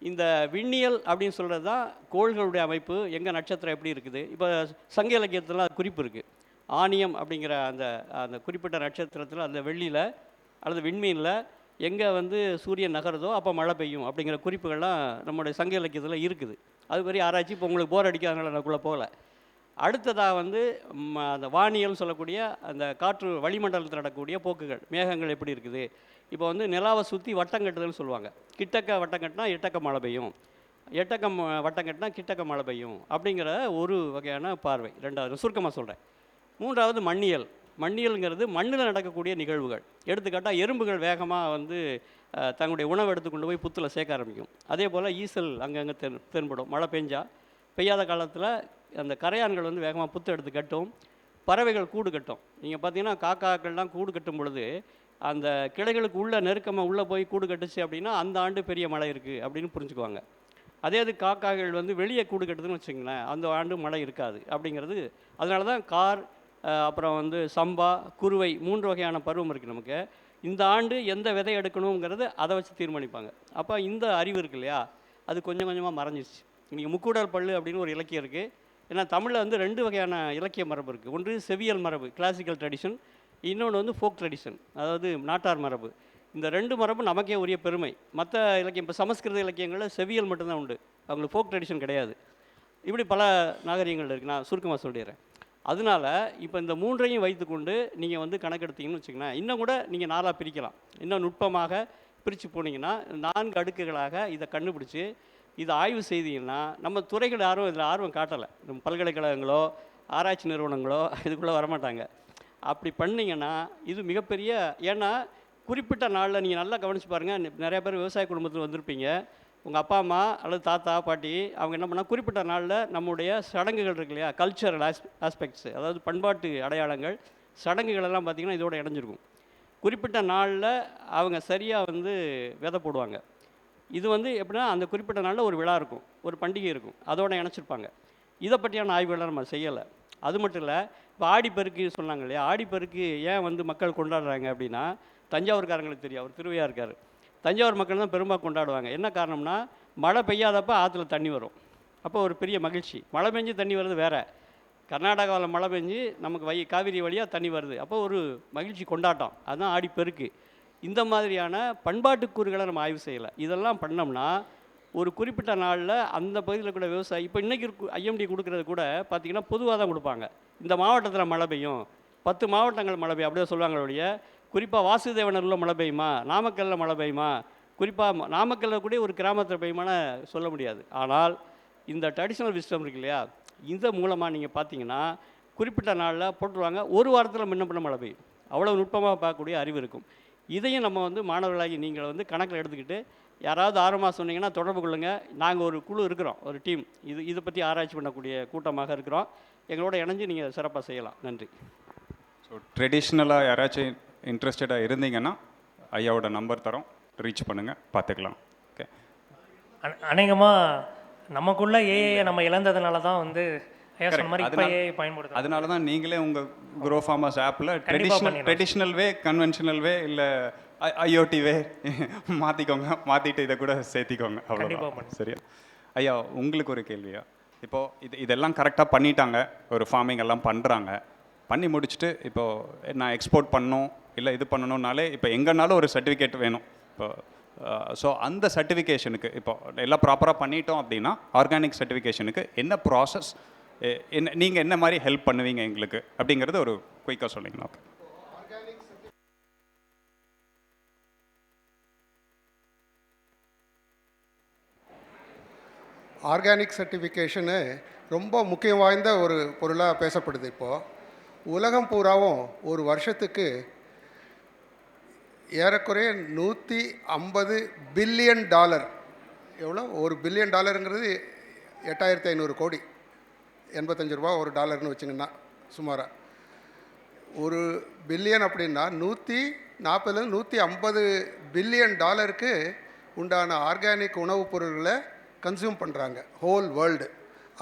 இந்த விண்ணியல் அப்படின்னு சொல்கிறது தான் கோள்களுடைய அமைப்பு, எங்கள் நட்சத்திரம் எப்படி இருக்குது. இப்போ சங்க இலக்கியத்தில் குறிப்பு இருக்குது. ஆணியம் அப்படிங்கிற அந்த குறிப்பிட்ட நட்சத்திரத்தில், அந்த வெள்ளியில் அல்லது விண்மீனில் எங்கே வந்து சூரியன் நகருதோ அப்போ மழை பெய்யும் அப்படிங்கிற குறிப்புகள்லாம் நம்முடைய சங்க இலக்கியத்தில் இருக்குது. அது பெரிய ஆராய்ச்சி. இப்போ உங்களுக்கு போர் அடிக்காதனால எனக்குள்ளே போகல. அடுத்ததாக வந்து அந்த வானியல் சொல்லக்கூடிய அந்த காற்று வளிமண்டலத்தில் நடக்கக்கூடிய போக்குகள், மேகங்கள் எப்படி இருக்குது. இப்போ வந்து நிலாவை சுற்றி வட்டம் கட்டுதல்னு சொல்லுவாங்க. கிட்டக்க வட்டம் கட்டினா எட்டக்க மழை பெய்யும், எட்டக்கம் வட்டம் கட்டினா கிட்டக்க மழை பெய்யும் அப்படிங்கிற ஒரு வகையான பார்வை. 2வது சுருக்கமாக சொல்கிறேன். 3வது மண்ணியல். மண்ணியல்ங்கிறது மண்ணில் நடக்கக்கூடிய நிகழ்வுகள். எடுத்துக்காட்டால் எறும்புகள் வேகமாக வந்து தங்களுடைய உணவு எடுத்து கொண்டு போய் புத்தில் சேர்க்க ஆரம்பிக்கும். அதே போல் ஈசல் அங்கங்கே தென்படும். மழை பெய்யாத காலத்தில் அந்த கரையான்கள் வந்து வேகமாக புத்து எடுத்து கட்டும். பறவைகள் கூடு கட்டும். நீங்கள் பார்த்தீங்கன்னா காக்காக்கள்லாம் கூடு கட்டும் பொழுது அந்த கிளைகளுக்கு உள்ள நெருக்கமாக உள்ளே போய் கூடு கட்டுச்சு அப்படின்னா அந்த ஆண்டு பெரிய மழை இருக்குது அப்படின்னு புரிஞ்சுக்குவாங்க. அதே அது காக்காக்கள் வந்து வெளியே கூடு கட்டுதுன்னு வச்சுங்களேன், அந்த ஆண்டு மழை இருக்காது அப்படிங்கிறது. அதனால தான் அப்புறம் வந்து சம்பா, குருவை 3 வகையான பருவம் இருக்குது நமக்கு. இந்த ஆண்டு எந்த விதை எடுக்கணுங்கிறது அதை வச்சு தீர்மானிப்பாங்க. அப்போ இந்த அறிவு இருக்கு இல்லையா, அது கொஞ்சம் கொஞ்சமாக மறைஞ்சிச்சு. இன்றைக்கி முக்கூடல் பள்ளு அப்படின்னு ஒரு இலக்கியம் இருக்குது. ஏன்னா தமிழில் வந்து 2 வகையான இலக்கிய மரபு இருக்குது. ஒன்று செவியல் மரபு, கிளாசிக்கல் ட்ரெடிஷன். இன்னொன்று வந்து ஃபோக் ட்ரெடிஷன், அதாவது நாட்டார் மரபு. இந்த 2 மரபு நமக்கே உரிய பெருமை. மற்ற இலக்கியம், இப்போ சமஸ்கிருத இலக்கியங்களில் செவியல் மட்டும்தான் உண்டு, அவங்களுக்கு ஃபோக் ட்ரெடிஷன் கிடையாது. இப்படி பல நாகரிகங்கள் இருக்குது. நான் சுருக்கமாக சொல்லிடுறேன். அதனால் இப்போ இந்த 3ஐயும் வைத்துக்கொண்டு நீங்கள் வந்து கணக்கெடுத்தீங்கன்னு வச்சுக்கோங்களேன், இன்னும் கூட நீங்கள் 4ஆக பிரிக்கலாம். இன்னும் நுட்பமாக பிரித்து போனீங்கன்னா 4 அடுக்குகளாக இதை கண்டுபிடிச்சி இதை ஆய்வு செய்தீங்கன்னா, நம்ம துறைகள் யாரும் இதில் ஆர்வம் காட்டலை. நம்ம பல்கலைக்கழகங்களோ ஆராய்ச்சி நிறுவனங்களோ இதுக்குள்ளே வரமாட்டாங்க. அப்படி பண்ணிங்கன்னா இது மிகப்பெரிய, ஏன்னா குறிப்பிட்ட நாளில் நீங்கள் நல்லா கவனித்து பாருங்கள். நிறையா பேர் விவசாய குடும்பத்தில் வந்திருப்பீங்க. உங்கள் அப்பா அம்மா அல்லது தாத்தா பாட்டி அவங்க என்ன பண்ணால் குறிப்பிட்ட நாளில் நம்முடைய சடங்குகள் இருக்கு இல்லையா, கல்ச்சரல் ஆஸ்பெக்ட்ஸு, அதாவது பண்பாட்டு அடையாளங்கள், சடங்குகளெல்லாம் பார்த்திங்கன்னா இதோட இணைஞ்சிருக்கும். குறிப்பிட்ட நாளில் அவங்க சரியாக வந்து விதை போடுவாங்க. இது வந்து எப்படின்னா அந்த குறிப்பிட்ட நாளில் ஒரு விழா இருக்கும், ஒரு பண்டிகை இருக்கும், அதோட இணைச்சிருப்பாங்க. இதை பற்றியான ஆய்வுகளை நம்ம செய்யலை. அது மட்டும் இல்லை, இப்போ ஆடிப்பெருக்கு சொன்னாங்க இல்லையா, ஆடிப்பெருக்கு ஏன் வந்து மக்கள் கொண்டாடுறாங்க அப்படின்னா, தஞ்சாவூர்காரங்களுக்கு தெரியும், அவர் திருவையாக இருக்கார். தஞ்சாவூர் மக்கள் தான் பெரும்பாலும் கொண்டாடுவாங்க. என்ன காரணம்னா, மழை பெய்யாதப்ப ஆற்றுல தண்ணி வரும், அப்போ ஒரு பெரிய மகிழ்ச்சி. மழை பெஞ்சு தண்ணி வருது வேற, கர்நாடகாவில் மழை பெஞ்சு நமக்கு காவிரி வழியாக தண்ணி வருது, அப்போ ஒரு மகிழ்ச்சி கொண்டாட்டம், அதுதான் ஆடிப்பெருக்கு. இந்த மாதிரியான பண்பாட்டு கூறுகளை நம்ம ஆய்வு செய்யலை. இதெல்லாம் பண்ணோம்னா ஒரு குறிப்பிட்ட நாளில் அந்த பகுதியில் கூட விவசாயி, இப்போ இன்றைக்கி ஐஎம்டி கொடுக்குறது கூட பார்த்திங்கன்னா பொதுவாக தான் கொடுப்பாங்க. இந்த மாவட்டத்தில் மழை பெய்யும், 10 மாவட்டங்கள் மழை பெய்யும் அப்படியே சொல்லுவாங்களுடைய. குறிப்பாக வாசுதேவனூரில் மழை பெய்யுமா, நாமக்கல்லில் மழை பெய்யுமா, குறிப்பாக நாமக்கல்லில் கூட ஒரு கிராமத்தில் பெய்யுமான்னு சொல்ல முடியாது. ஆனால் இந்த ட்ரெடிஷ்னல் விஸ்டம் இருக்கு இல்லையா, இந்த மூலமாக நீங்கள் பார்த்தீங்கன்னா குறிப்பிட்ட நாளில் போட்டுருவாங்க, ஒரு வாரத்தில் முன்ன பின்ன மழை பெய்யும். அவ்வளோ நுட்பமாக பார்க்கக்கூடிய அறிவு இருக்கும். இதையும் நம்ம வந்து மாணவர்களாகி நீங்கள் வந்து கணக்கில் எடுத்துக்கிட்டு, யாராவது ஆர்வமாக சொன்னீங்கன்னா தொடர்பு கொள்ளுங்கள். நாங்கள் ஒரு குழு இருக்கிறோம், ஒரு டீம், இதை பற்றி ஆராய்ச்சி பண்ணக்கூடிய கூட்டமாக இருக்கிறோம். எங்களோட இணைஞ்சு நீங்கள் சிறப்பாக செய்யலாம். நன்றி. ஸோ ட்ரெடிஷ்னலாக யாராச்சும் இன்ட்ரெஸ்டடாக இருந்தீங்கன்னா ஐயாவோட நம்பர் தரோம், ரீச் பண்ணுங்கள், பார்த்துக்கலாம். ஓகே. அநேகமாக நமக்குள்ள ஏஐ நம்ம இழந்ததுனால தான் வந்து ஐயா சொன்ன மாதிரி இப்போ ஏஐ பயன்படுத்தும். அதனால தான் நீங்களே உங்கள் குரோ ஃபார்மர்ஸ் ஆப்பில் பண்ணிடலாம். ட்ரெடிஷ்னல் வே, கன்வென்ஷனல் வே, இல்லை ஐஓடி வே மாற்றிக்கோங்க, மாற்றிட்டு இதை கூட சேர்த்திக்கோங்க. அவ்வளோ சரியா? ஐயா, உங்களுக்கு ஒரு கேள்வியா, இப்போது இதெல்லாம் கரெக்டாக பண்ணிட்டாங்க, ஒரு ஃபார்மிங் எல்லாம் பண்ணுறாங்க, பண்ணி முடிச்சுட்டு இப்போது நான் எக்ஸ்போர்ட் பண்ணணும் இல்லை இது பண்ணணுன்னாலே இப்போ எங்கேனாலும் ஒரு சர்டிஃபிகேட் வேணும். இப்போ ஸோ அந்த சர்டிஃபிகேஷனுக்கு இப்போ எல்லாம் ப்ராப்பராக பண்ணிட்டோம் அப்படின்னா ஆர்கானிக் சர்டிஃபிகேஷனுக்கு என்ன ப்ராசஸ், என்ன நீங்கள் என்ன மாதிரி ஹெல்ப் பண்ணுவீங்க எங்களுக்கு அப்படிங்கிறது ஒரு குயிக்காக சொல்லிங்கன்னா. ஓகே. ஆர்கானிக் சர்டிஃபிகேஷனு ரொம்ப முக்கியம் வாய்ந்த ஒரு பொருளாக பேசப்படுது. இப்போது உலகம் பூராவும் ஒரு வருஷத்துக்கு ஏறக்குறைய $150 பில்லியன், எவ்வளோ, $1 பில்லியன் $, 8500 கோடி, 85 ரூபா ஒரு டாலர்னு வச்சுங்கன்னா சுமாராக. ஒரு பில்லியன் அப்படின்னா 140-150 பில்லியன் டாலருக்கு உண்டான ஆர்கானிக் உணவுப் பொருள்களை கன்சியூம் பண்ணுறாங்க ஹோல் வேர்ல்டு.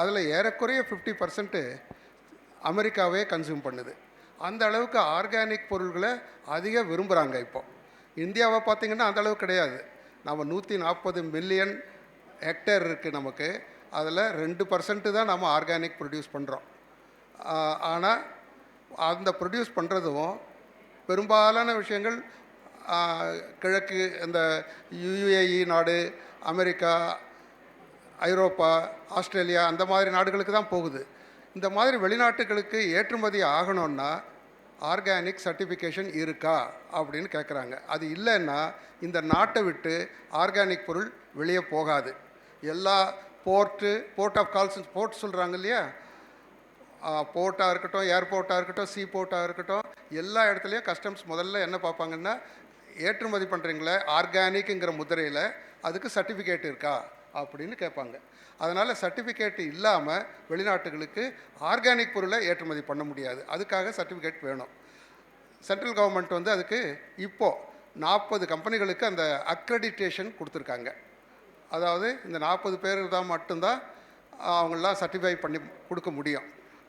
அதில் ஏறக்குறைய 50% அமெரிக்காவே கன்சியூம் பண்ணுது. அந்த அளவுக்கு ஆர்கானிக் பொருள்களை அதிக விரும்புகிறாங்க. இப்போது இந்தியாவை பார்த்திங்கன்னா அந்த அளவுக்கு கிடையாது. நம்ம 140 மில்லியன் ஹெக்டேர் இருக்குது நமக்கு, அதில் 2% தான் நம்ம ஆர்கானிக் ப்ரொடியூஸ் பண்ணுறோம். ஆனால் அந்த ப்ரொடியூஸ் பண்ணுறதும் பெரும்பாலான விஷயங்கள் கிழக்கு இந்த யுஏஇ நாடு, அமெரிக்கா, ஐரோப்பா, ஆஸ்திரேலியா அந்த மாதிரி நாடுகளுக்கு தான் போகுது. இந்த மாதிரி வெளிநாட்டுகளுக்கு ஏற்றுமதி ஆகணும்னா ஆர்கானிக் சர்டிஃபிகேஷன் இருக்கா அப்படின்னு கேட்குறாங்க. அது இல்லைன்னா இந்த நாட்டை விட்டு ஆர்கானிக் பொருள் வெளியே போகாது. எல்லா போர்ட் ஆஃப் கால்ஸ், போர்ட் சொல்கிறாங்க இல்லையா, போர்ட்டாக இருக்கட்டும், ஏர்போர்ட்டாக இருக்கட்டும், சீ போர்ட்டாக இருக்கட்டும், எல்லா இடத்துலையும் கஸ்டம்ஸ் முதல்ல என்ன பார்ப்பாங்கன்னா, ஏற்றுமதி பண்ணுறீங்களே ஆர்கானிக்குங்கிற முத்திரையில் அதுக்கு சர்டிஃபிகேட் இருக்கா அப்படின்னு கேட்பாங்க. அதனால் சர்டிஃபிகேட் இல்லாமல் வெளிநாட்டுகளுக்கு ஆர்கானிக் பொருளை ஏற்றுமதி பண்ண முடியாது. அதுக்காக சர்டிஃபிகேட் வேணும். சென்ட்ரல் கவர்மெண்ட் வந்து அதுக்கு இப்போது 40 கம்பெனிகளுக்கு அந்த அக்ரெடிட்டேஷன் கொடுத்துருக்காங்க. அதாவது இந்த 40 பேர் தான் மட்டும்தான் அவங்களெலாம் சர்டிஃபை பண்ணி கொடுக்க முடியும்.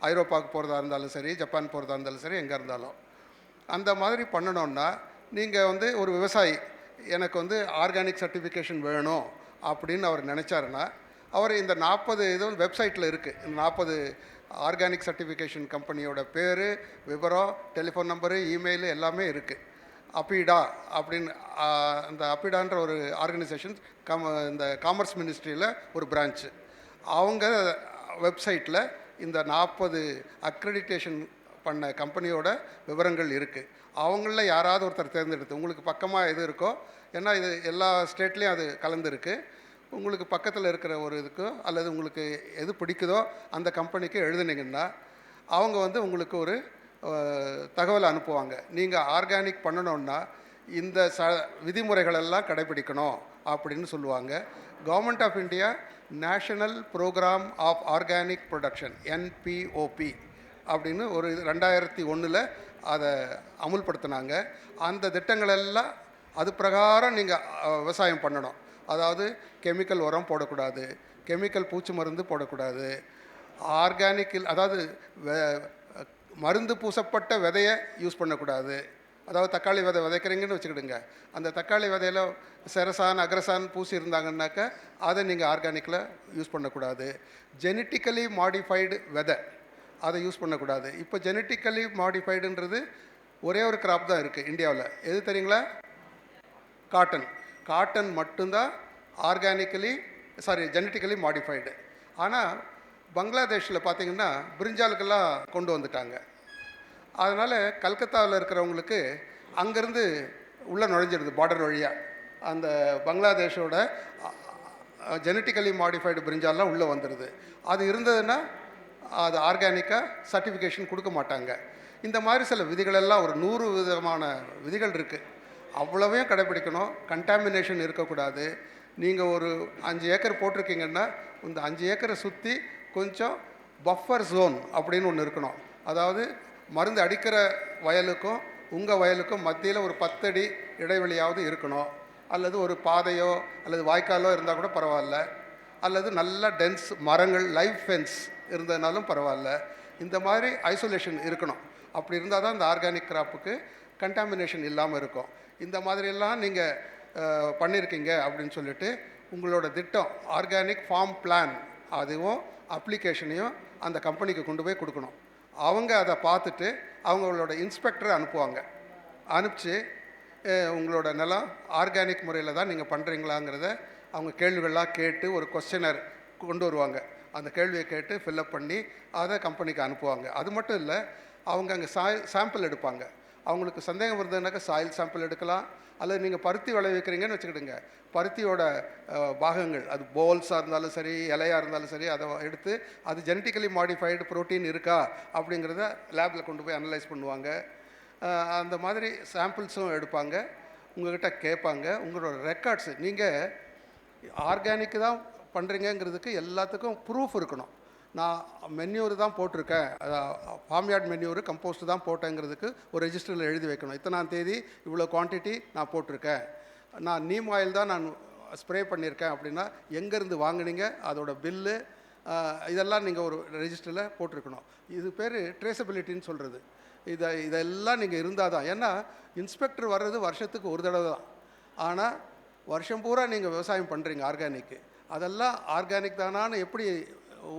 ஐரோப்பாவுக்கு போகிறதா இருந்தாலும் சரி, ஜப்பான் போகிறதா இருந்தாலும் சரி, எங்கே இருந்தாலும். அந்த மாதிரி பண்ணணுன்னா நீங்கள் வந்து ஒரு விவசாயி எனக்கு வந்து ஆர்கானிக் சர்டிஃபிகேஷன் வேணும் அப்படின்னு அவர் நினச்சாருன்னா, அவர் இந்த 40 இது வெப்சைட்டில் இருக்குது. இந்த 40 ஆர்கானிக் சர்டிஃபிகேஷன் கம்பெனியோட பேர், விவரம், டெலிஃபோன் நம்பரு, இமெயிலு எல்லாமே இருக்குது. அப்பிடா அப்படின்னு அந்த அப்பிடான்ற ஒரு ஆர்கனைசேஷன் இந்த காமர்ஸ் மினிஸ்ட்ரியில் ஒரு பிரான்ச்சு. அவங்க வெப்சைட்டில் இந்த 40 அக்ரெடிட்டேஷன் பண்ண கம்பெனியோட விவரங்கள் இருக்குது. அவங்களில் யாராவது ஒருத்தர் தேர்ந்தெடுத்து உங்களுக்கு பக்கமாக எது இருக்கோ, ஏன்னா இது எல்லா ஸ்டேட்லேயும் அது கலந்துருக்கு, உங்களுக்கு பக்கத்தில் இருக்கிற ஒரு இதுக்கோ அல்லது உங்களுக்கு எது பிடிக்குதோ அந்த கம்பெனிக்கு எழுதுனீங்கன்னா அவங்க வந்து உங்களுக்கு ஒரு தகவலை அனுப்புவாங்க. நீங்கள் ஆர்கானிக் பண்ணணுன்னா இந்த விதிமுறைகளெல்லாம் கடைபிடிக்கணும் அப்படின்னு சொல்லுவாங்க. Government of India national program of organic production NPOP அப்படின்னு ஒரு 2001 அதை அமுல்படுத்தினாங்க. அந்த திட்டங்களெல்லாம் அது பிரகாரம் நீங்கள் விவசாயம் பண்ணணும். அதாவது கெமிக்கல் உரம் போடக்கூடாது, கெமிக்கல் பூச்சி மருந்து போடக்கூடாது, ஆர்கானிக் அதாவது மருந்து பூசப்பட்ட விதையை யூஸ் பண்ணக்கூடாது. அதாவது தக்காளி விதை விதைக்கிறீங்கன்னு வச்சுக்கிடுங்க, அந்த தக்காளி விதையில் செரசான் அக்ரசான் பூசி இருந்தாங்கன்னாக்கா அதை நீங்கள் ஆர்கானிக்கில் யூஸ் பண்ணக்கூடாது. ஜெனட்டிக்கலி மாடிஃபைடு விதை அதை யூஸ் பண்ணக்கூடாது. இப்போ ஜெனட்டிக்கலி மாடிஃபைடுன்றது ஒரே ஒரு கிராப் தான் இருக்குது இந்தியாவில். எது தெரியுங்களா? காட்டன். காட்டன் மட்டும்தான் ஜெனட்டிக்கலி மாடிஃபைடு. ஆனால் பங்களாதேஷில் பார்த்திங்கன்னா பிரிஞ்சாலுக்கெல்லாம் கொண்டு வந்துட்டாங்க. அதனால் கல்கத்தாவில் இருக்கிறவங்களுக்கு அங்கேருந்து உள்ளே நுழைஞ்சிடுது பார்டர் வழியாக. அந்த பங்களாதேஷோட ஜெனட்டிக்கலி மாடிஃபைடு பிரிஞ்சாலெலாம் உள்ளே வந்துடுது. அது இருந்ததுன்னா அது ஆர்கானிக்காக சர்டிஃபிகேஷன் கொடுக்க மாட்டாங்க. இந்த மாதிரி சில விதிகளெல்லாம் ஒரு 100 விதமான விதிகள் இருக்குது. அவ்வளவையும் கடைப்பிடிக்கணும். கண்டாமினேஷன் இருக்கக்கூடாது. நீங்கள் ஒரு 5 ஏக்கர் போட்டிருக்கீங்கன்னா இந்த 5 ஏக்கரை சுற்றி கொஞ்சம் பஃபர் ஜோன் அப்படின்னு ஒன்று இருக்கணும். அதாவது மருந்து அடிக்கிற வயலுக்கும் உங்கள் வயலுக்கும் மத்தியில் ஒரு 10 அடி இடைவெளியாவது இருக்கணும். அல்லது ஒரு பாதையோ அல்லது வாய்க்காலோ இருந்தால் கூட பரவாயில்ல. அல்லது நல்ல டென்ஸ் மரங்கள் லைவ் ஃபென்ஸ் இருந்ததுனாலும் பரவாயில்ல. இந்த மாதிரி ஐசோலேஷன் இருக்கணும். அப்படி இருந்தால் தான் இந்த ஆர்கானிக் கிராப்புக்கு கண்டாமினேஷன் இல்லாமல் இருக்கும். இந்த மாதிரியெல்லாம் நீங்கள் பண்ணியிருக்கீங்க அப்படின்னு சொல்லிட்டு உங்களோட திட்டம் ஆர்கானிக் ஃபார்ம் பிளான் அதுவும் அப்ளிகேஷனையும் அந்த கம்பெனிக்கு கொண்டு போய் கொடுக்கணும். அவங்க அதை பார்த்துட்டு அவங்களோட இன்ஸ்பெக்டரை அனுப்புவாங்க. அனுப்பிச்சு உங்களோட நிலம் ஆர்கானிக் முறையில் தான் நீங்கள் பண்ணுறீங்களாங்கிறத அவங்க கேள்விகள்லாம் கேட்டு ஒரு கொஸ்டினர் கொண்டு வருவாங்க. அந்த கேள்வியை கேட்டு ஃபில்லப் பண்ணி அதை கம்பெனிக்கு அனுப்புவாங்க. அது மட்டும் இல்லை, அவங்க அங்கே சாம்பிள் எடுப்பாங்க. அவங்களுக்கு சந்தேகம் வருதுன்னாக்கா சாயில் சாம்பிள் எடுக்கலாம். அல்லது நீங்கள் பருத்தி விளைவிக்கிறீங்கன்னு வச்சுக்கிடுங்க, பருத்தியோட பாகங்கள் அது போல்ஸாக இருந்தாலும் சரி இலையாக இருந்தாலும் சரி அதை எடுத்து அது ஜெனட்டிக்கலி மாடிஃபைடு ப்ரோட்டீன் இருக்கா அப்படிங்கிறத லேபில் கொண்டு போய் அனலைஸ் பண்ணுவாங்க. அந்த மாதிரி சாம்பிள்ஸும் எடுப்பாங்க. உங்கள்கிட்ட கேட்பாங்க உங்களோட ரெக்கார்ட்ஸு. நீங்கள் ஆர்கானிக்கு தான் பண்ணுறீங்கிறதுக்கு எல்லாத்துக்கும் ப்ரூஃப் இருக்கணும். நான் மென்யூர் தான் போட்டிருக்கேன், ஃபார்ம்யார்ட் மென்யூர் கம்போஸ்ட் தான் போட்டேங்கிறதுக்கு ஒரு ரெஜிஸ்டரில் எழுதி வைக்கணும். இத்தனாம் தேதி இவ்வளோ குவான்டிட்டி நான் போட்டிருக்கேன், நான் நீம் ஆயில் தான் நான் ஸ்ப்ரே பண்ணியிருக்கேன் அப்படின்னா எங்கேருந்து வாங்கினீங்க, அதோட பில்லு, இதெல்லாம் நீங்கள் ஒரு ரெஜிஸ்டரில் போட்டிருக்கணும். இது பேர் ட்ரேசபிலிட்டின்னு சொல்கிறது. இதெல்லாம் நீங்கள் இருந்தால் தான். ஏன்னா இன்ஸ்பெக்டர் வர்றது வருஷத்துக்கு ஒரு தடவை தான். ஆனால் வருஷம் பூரா நீங்கள் விவசாயம் பண்ணுறீங்க ஆர்கானிக்கு. அதெல்லாம் ஆர்கானிக் தானான்னு எப்படி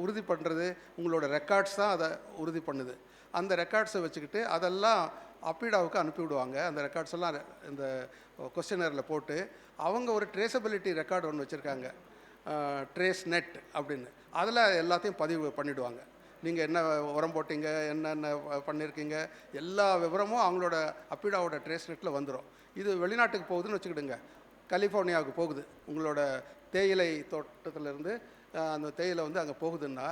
உறுதி பண்ணுறது? உங்களோட ரெக்கார்ட்ஸ் தான் அதை உறுதி பண்ணுது. அந்த ரெக்கார்ட்ஸை வச்சுக்கிட்டு அதெல்லாம் அப்பீடாவுக்கு அனுப்பிவிடுவாங்க. அந்த ரெக்கார்ட்ஸ் எல்லாம் இந்த கொஸ்டினரில் போட்டு அவங்க ஒரு ட்ரேசபிலிட்டி ரெக்கார்டு ஒன்று வச்சுருக்காங்க, ட்ரேஸ் நெட் அப்படின்னு. அதில் எல்லாத்தையும் பதிவு பண்ணிவிடுவாங்க. நீங்கள் என்ன உரம் போட்டிங்க, என்னென்ன பண்ணியிருக்கீங்க, எல்லா விவரமும் அவங்களோட அப்பீடாவோட ட்ரேஸ் நெட்டில் வந்துடும். இது வெளிநாட்டுக்கு போகுதுன்னு வச்சுக்கிடுங்க, கலிஃபோர்னியாவுக்கு போகுது, உங்களோட தேயிலை தோட்டத்திலேருந்து அந்த தேயிலை அங்கே போகுதுன்னா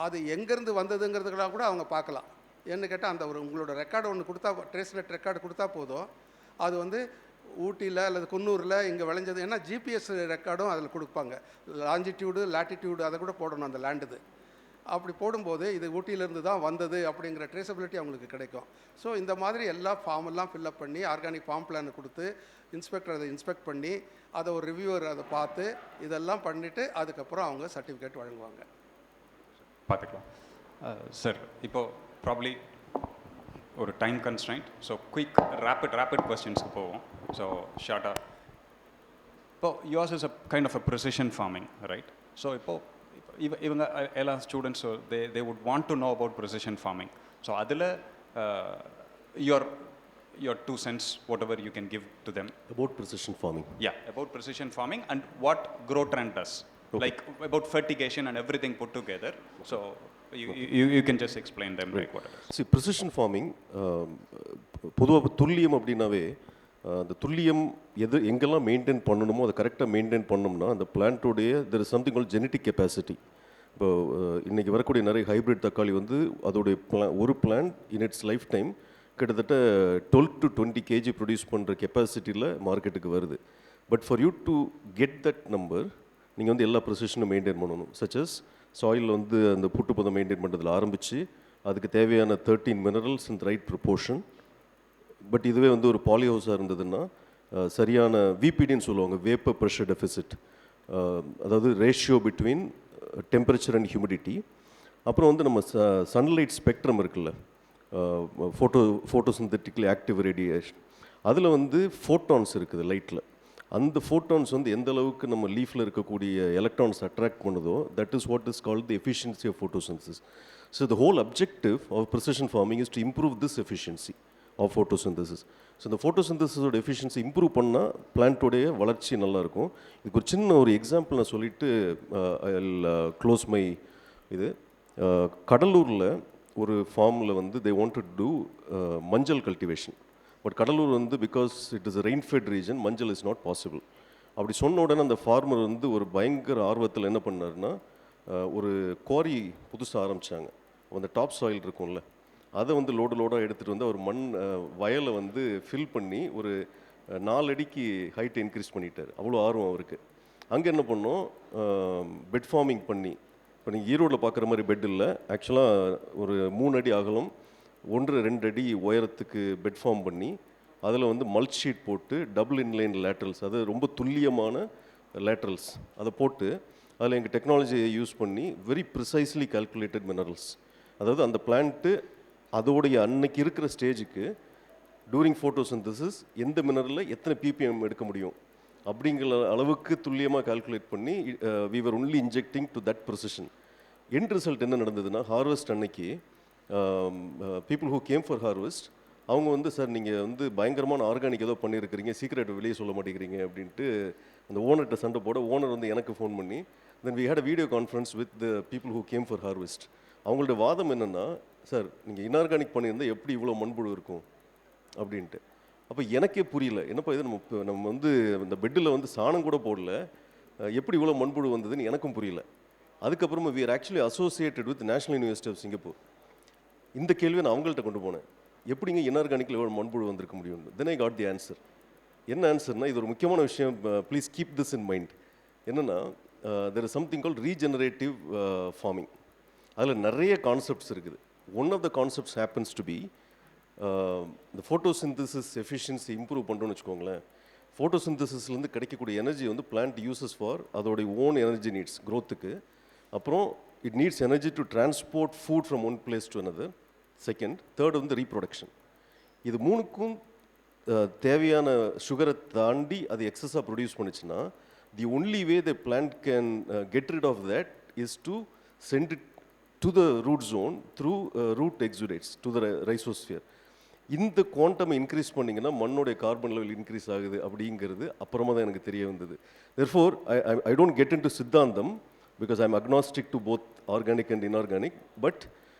அது எங்கேருந்து வந்ததுங்கிறதுக்கெல்லாம் கூட அவங்க பார்க்கலாம். ஏன்னு கேட்டால் அந்த ஒரு உங்களோட ரெக்கார்டு ஒன்று கொடுத்தா, ட்ரேஸ் நெட் ரெக்கார்டு கொடுத்தா போதும். அது ஊட்டியில் அல்லது குன்னூரில் இங்கே விளைஞ்சது. ஏன்னா ஜிபிஎஸ் ரெக்கார்டும் அதில் கொடுப்பாங்க, லாஞ்சிடியூடு லாட்டிடியூடு அதை கூட போடணும் அந்த லேண்டுது. அப்படி போடும்போது இது ஊட்டியிலேருந்து தான் வந்தது அப்படிங்கிற ட்ரேசபிலிட்டி அவங்களுக்கு கிடைக்கும். ஸோ இந்த மாதிரி எல்லா ஃபார்மெல்லாம் ஃபில்லப் பண்ணி ஆர்கானிக் ஃபார்ம் பிளானை கொடுத்து இன்ஸ்பெக்டர் அதை இன்ஸ்பெக்ட் பண்ணி அதை ஒரு ரிவ்யூவர் அதை பார்த்து இதெல்லாம் பண்ணிவிட்டு அதுக்கப்புறம் அவங்க சர்டிஃபிகேட் வழங்குவாங்க. பார்த்துக்கலாம் சார். இப்போது ப்ராப்ளி ஒரு time constraint, so quick rapid கொஸ்டின்ஸ்க்கு போவோம். ஸோ ஷார்ட்டாக இப்போது yours is a kind of a precision farming, right? So இப்போது இவங்க எல்லா ஸ்டூடெண்ட்ஸோ they would want to know about precision farming. So அதில் your 2 cents, whatever you can give to them. About precision farming. Yeah, about precision farming and what GrowTrend does. Okay. Like about fertigation and everything put together. So you can just explain them, right. Like what it is. See, precision farming, பொதுவாக துல்லியம் அப்படின்னாவே அந்த துல்லியம் எங்கெல்லாம் maintain பண்ணணுமோ அதை கரெக்டாக maintain பண்ணோம்னா அந்த பிளான்ட்டோடைய there is something called genetic capacity. இப்போ இன்றைக்கி வரக்கூடிய நிறைய ஹைப்ரிட் தக்காளி அதோடைய ஒரு plant in its lifetime கிட்டத்தட்ட 12 to 20 kg ப்ரொடியூஸ் பண்ணுற கெப்பாசிட்டியில் மார்க்கெட்டுக்கு வருது. But for you to get that number நீங்கள் எல்லா ப்ரொசிஷனும் மெயின்டைன் பண்ணணும். சச்சஸ் சாயிலில் அந்த புட்டுப்பதம் மெயின்டைன் பண்ணுறதுல ஆரம்பித்து அதுக்கு தேவையான 13 minerals in right proportion. But இதுவே ஒரு பாலி ஹவுஸாக இருந்ததுன்னா சரியான விபிடின்னு சொல்லுவாங்க, வேப்பர் ப்ரெஷர் டெஃபிசிட், அதாவது ratio between temperature and humidity. அப்புறம் வந்து நம்ம சன்லைட் ஸ்பெக்ட்ரம் இருக்குல்ல, ஃபோட்டோசிந்தட்டிக்கலி ஆக்டிவ் ரேடியேஷன், அதில் வந்து ஃபோட்டான்ஸ் இருக்குது லைட்டில். அந்த ஃபோட்டான்ஸ் வந்து எந்த அளவுக்கு நம்ம லீஃபில் இருக்கக்கூடிய எலக்ட்ரான்ஸ் அட்ராக்ட் பண்ணுதோ, that is what is called the efficiency of photosynthesis. So the whole objective of precision farming is to improve this efficiency of photosynthesis. So இந்த ஃபோட்டோசிந்தசிஸோட எஃபிஷியன்சி இம்ப்ரூவ் பண்ணால் பிளான்ட்டோடைய வளர்ச்சி நல்லாயிருக்கும். இதுக்கு ஒரு சின்ன ஒரு எக்ஸாம்பிள் நான் சொல்லிவிட்டு ஐ வில் க்ளோஸ் மை இது. கடலூரில் ஒரு ஃபார்மில் வந்து தே வாண்ட் டு டூ மஞ்சள் கல்டிவேஷன். பட் கடலூர் வந்து because it is rainfed region, மஞ்சள் இஸ் நாட் பாசிபிள். அப்படி சொன்ன உடனே அந்த ஃபார்மர் வந்து ஒரு பயங்கர ஆர்வத்தில் என்ன பண்ணாருன்னா, ஒரு குவாரி புதுசாக ஆரம்பித்தாங்க. அந்த டாப் சாயில் இருக்கும்ல, அதை வந்து லோடாக எடுத்துகிட்டு வந்து அவர் வயலை வந்து ஃபில் பண்ணி ஒரு 4 அடிக்கு ஹைட்டை இன்க்ரீஸ் பண்ணிட்டார். அவ்வளோ ஆர்வம் அவருக்கு. அங்கே என்ன பண்ணோம், பெட் ஃபார்மிங் பண்ணி, இப்போ நீங்கள் ஈரோடில் பார்க்குற மாதிரி பெட் இல்லை, ஆக்சுவலாக ஒரு 3 அடி அகலம் 1-2 அடி உயரத்துக்கு பெட் ஃபார்ம் பண்ணி, அதில் வந்து மல்ச் ஷீட் போட்டு டபுள் இன்லைன் லேட்ரல்ஸ், அது ரொம்ப துல்லியமான லேட்ரல்ஸ் அதை போட்டு, அதில் எங்கள் டெக்னாலஜியை யூஸ் பண்ணி வெரி ப்ரிசைஸ்லி கால்குலேட்டட் மினரல்ஸ், அதாவது அந்த பிளான்ட்டு அதோடைய அன்னைக்கு இருக்கிற ஸ்டேஜுக்கு டூரிங் ஃபோட்டோசிந்தசிஸ் எந்த மினரலில் எத்தனை ppm எடுக்க முடியும் அப்படிங்கிற அளவுக்கு துல்லியமாக கால்குலேட் பண்ணி we were only injecting to that precision. End result என்ன நடந்ததுன்னா, ஹார்வெஸ்ட் அன்னைக்கு people who came for harvest அவங்க வந்து, சார் நீங்கள் வந்து பயங்கரமான ஆர்கானிக் ஏதோ பண்ணியிருக்கிறீங்க, சீக்ரெட் வெளியே சொல்ல மாட்டேங்கிறீங்க அப்படின்ட்டு அந்த ஓனர்கிட்ட சண்டை போட, ஓனர் வந்து எனக்கு ஃபோன் பண்ணி, then we had a video conference with the people who came for harvest. அவங்களோட வாதம் என்னென்னா, சார் நீங்கள் இன்ஆர்கானிக் பண்ணியிருந்தால் எப்படி இவ்வளோ மண்புழு இருக்கும் அப்படின்ட்டு. அப்போ எனக்கே புரியல, என்னப்பா இது நம்ம வந்து இந்த பெட்டில் வந்து சாணம் கூட போடல, எப்படி இவ்வளோ மண்புழு வந்ததுன்னு எனக்கும் புரியல. அதுக்கப்புறமா we are actually associated with national university of Singapore. இந்த கேள்வியை நான் அவங்கள்ட்ட கொண்டு போனேன், எப்படிங்க இன்ஆர்கானிக்கில் எவ்வளோ மண்புழு வந்திருக்க முடியும். Then I got the answer. என்ன ஆன்சர்னா, இது ஒரு முக்கியமான விஷயம், please keep this in mind. என்னென்னா, there is something called regenerative farming. அதில் நிறைய கான்செப்ட்ஸ் இருக்குது. One of the concepts happens to be இந்த ஃபோட்டோசிந்தசிஸ் எஃபிஷியன்சி இம்ப்ரூவ் பண்ணுறோன்னு வச்சுக்கோங்களேன். ஃபோட்டோசிந்தசிஸ்லேருந்து கிடைக்கக்கூடிய எனர்ஜி வந்து பிளான்ட் யூசஸ் ஃபார் அதோடைய ஓன் எனர்ஜி நீட்ஸ் க்ரோத்துக்கு. அப்புறம் it needs energy to transport food from one place to another. Second, third வந்து ரீப்ரொடக்ஷன். இது மூணுக்கும் தேவையான சுகரை தாண்டி அது எக்ஸஸாக ப்ரொடியூஸ் பண்ணிச்சுன்னா, the only way the plant can get rid of that is to send it to the root zone through root exudates to the rhizosphere. இந்த குவாண்டம் இன்க்ரீஸ் பண்ணிங்கன்னா மண்ணோடைய கார்பன் லெவல் இன்க்ரீஸ் ஆகுது அப்படிங்கிறது அப்புறமா தான் எனக்கு தெரிய வந்தது. Therefore, I don't get into சித்தாந்தம் because I'm agnostic to both organic and inorganic, but